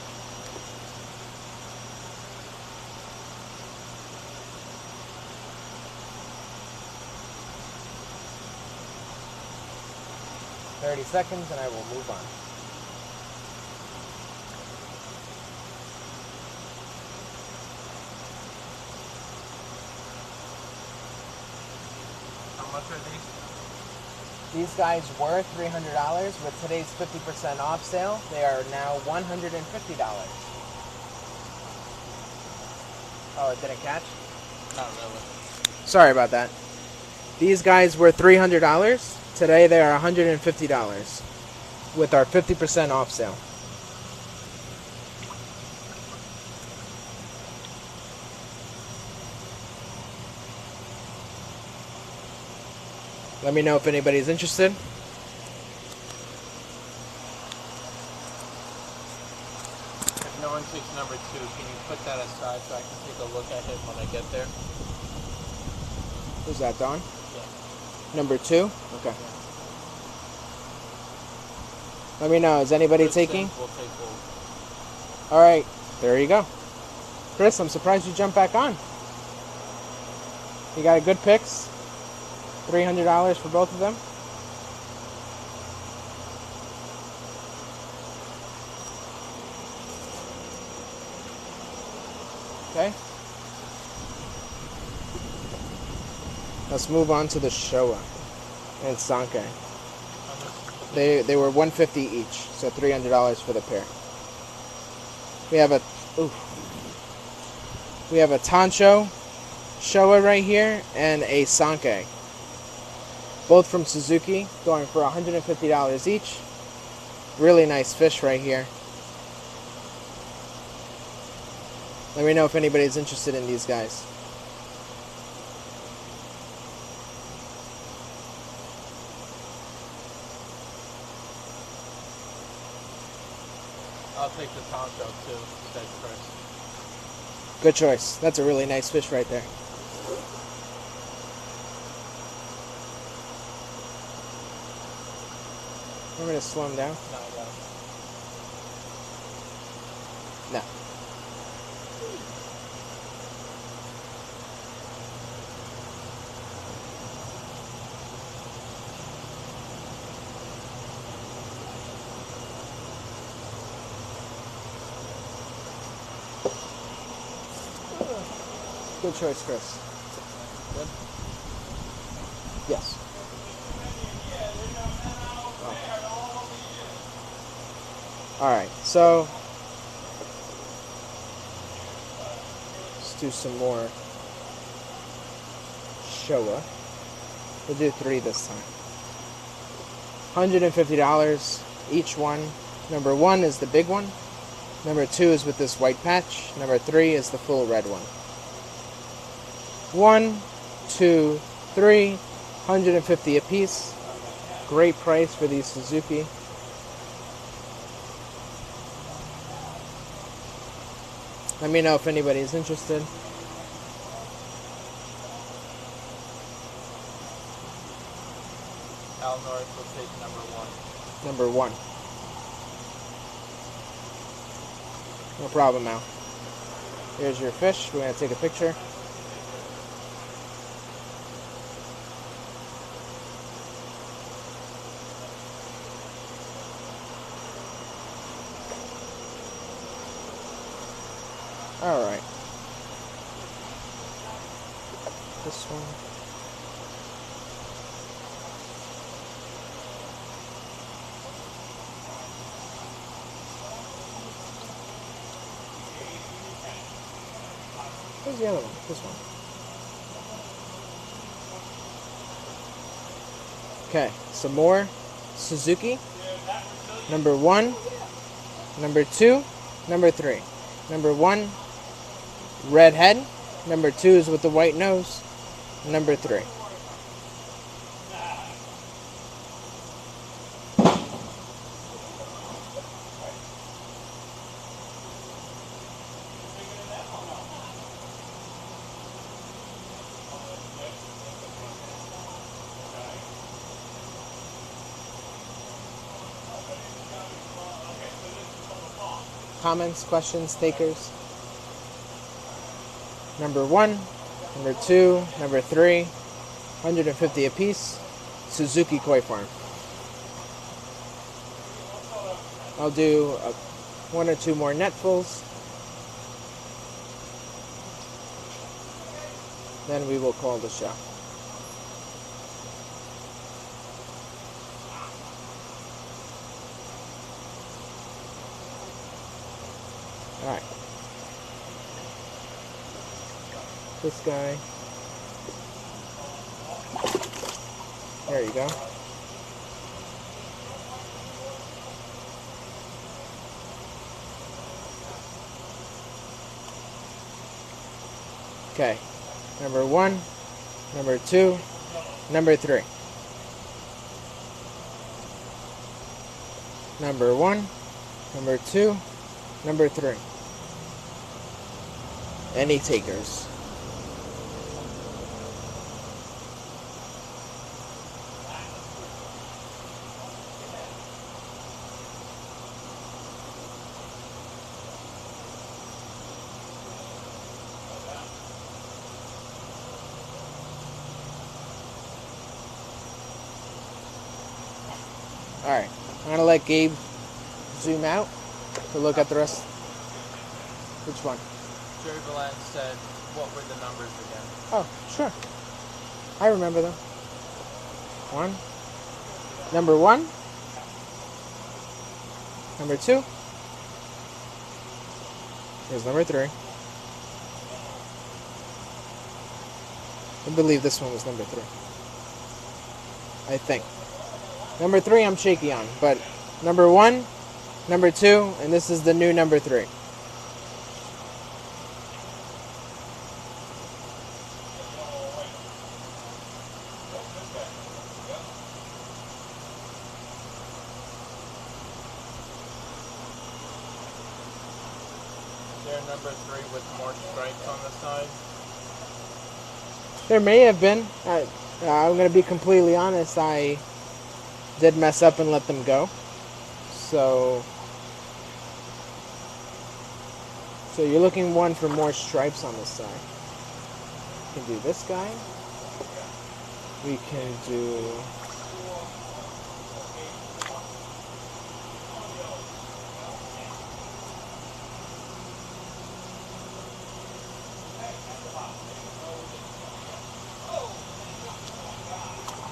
$30 seconds and I will move on. How much are these? These guys were $300. With today's 50% off sale, they are now $150. Oh, it didn't catch? Not really. Sorry about that. These guys were $300. Today they are $150 with our 50% off sale. Let me know if anybody's interested. If no one takes number 2, can you put that aside so I can take a look at it when I get there? Who's that, Don? Yeah. Number 2? Okay. Let me know. Is anybody taking? We'll take both. All right. There you go. Chris, I'm surprised you jumped back on. You got a good picks? $300 for both of them? Okay. Let's move on to the Showa and Sanke. They were $150 each, so $300 for the pair. We have a Tancho Showa right here and a Sanke. Both from Suzuki, going for $150 each. Really nice fish right here. Let me know if anybody's interested in these guys. I'll take the Tonto too, said Chris. Good choice. That's a really nice fish right there. Want me to slow him down? No, I got it. No. Good choice, Chris. Good? Yes. Alright, so let's do some more Showa. We'll do 3 this time. $150 each one. Number 1 is the big one. Number 2 is with this white patch. Number 3 is the full red one. 1, 2, 3, $150 a piece. Great price for these Suzuki. Let me know if anybody's interested. Al North will take number 1. Number 1. No problem, Al. Here's your fish. We're going to take a picture. Alright. This one. Where's the other one? This one. Okay, some more Suzuki. Number 1, number 2, number 3. Number 1, red head. Number 2 is with the white nose. Number 3. Comments, questions, takers? Number 1, number 2, number 3, 150 apiece. Suzuki Koi Farm. I'll do 1 or 2 more netfuls. Then we will call the show. Alright. This guy. There you go. Okay. Number 1, number 2, number 3. Number 1, number 2, number 3. Any takers? Alright, I'm going to let Gabe zoom out to look at the rest. Which one? Jerry Valance said, what were the numbers again? Oh, sure. I remember them. 1. Number 1. Number 2. Here's number 3. I believe this one was number 3. I think. Number 3 I'm shaky on, but number 1, number 2, and this is the new number 3. Is there a number 3 with more stripes on the side? There may have been. I'm going to be completely honest. I did mess up and let them go. So you're looking one for more stripes on this side. We can do this guy. We can do...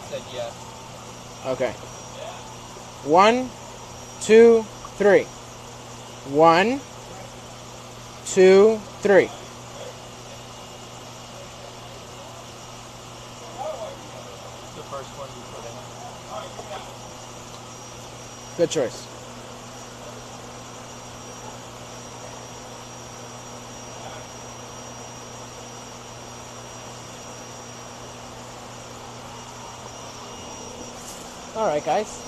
Said yes. Okay. 1, 2, 3. 1, 2, 3. The first one you put in. Good choice. All right, guys.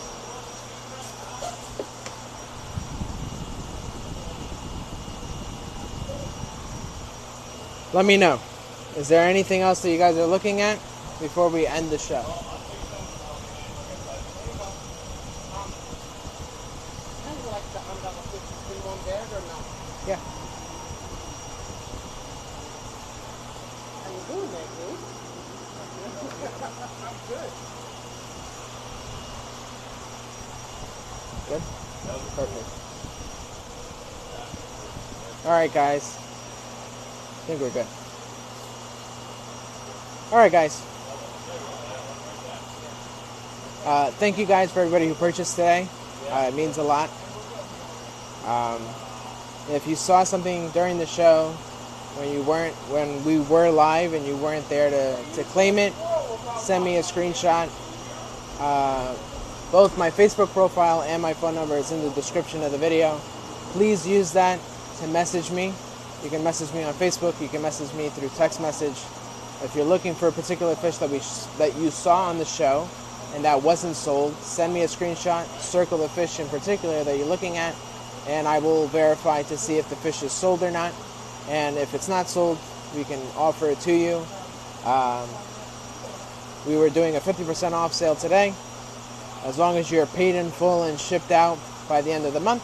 Let me know. Is there anything else that you guys are looking at before we end the show? Kind of like the $150 bag or no? Yeah. How you doing there, dude? I'm good. Good? Perfect. All right, guys. I think we're good. All right, guys. Thank you guys for everybody who purchased today. It means a lot. If you saw something during the show when we were live and you weren't there to claim it, send me a screenshot. Both my Facebook profile and my phone number is in the description of the video. Please use that to message me. You can message me on Facebook. You can message me through text message. If you're looking for a particular fish that you saw on the show and that wasn't sold, send me a screenshot, circle the fish in particular that you're looking at, and I will verify to see if the fish is sold or not. And if it's not sold, we can offer it to you. We were doing a 50% off sale today. As long as you're paid in full and shipped out by the end of the month,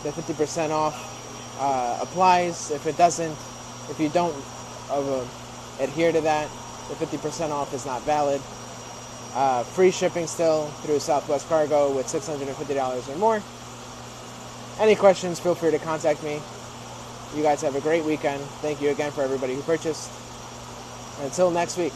the 50% off applies. If it doesn't, if you don't adhere to that, the 50% off is not valid. Free shipping still through Southwest Cargo with $650 or more. Any questions, feel free to contact me. You guys have a great weekend. Thank you again for everybody who purchased. Until next week.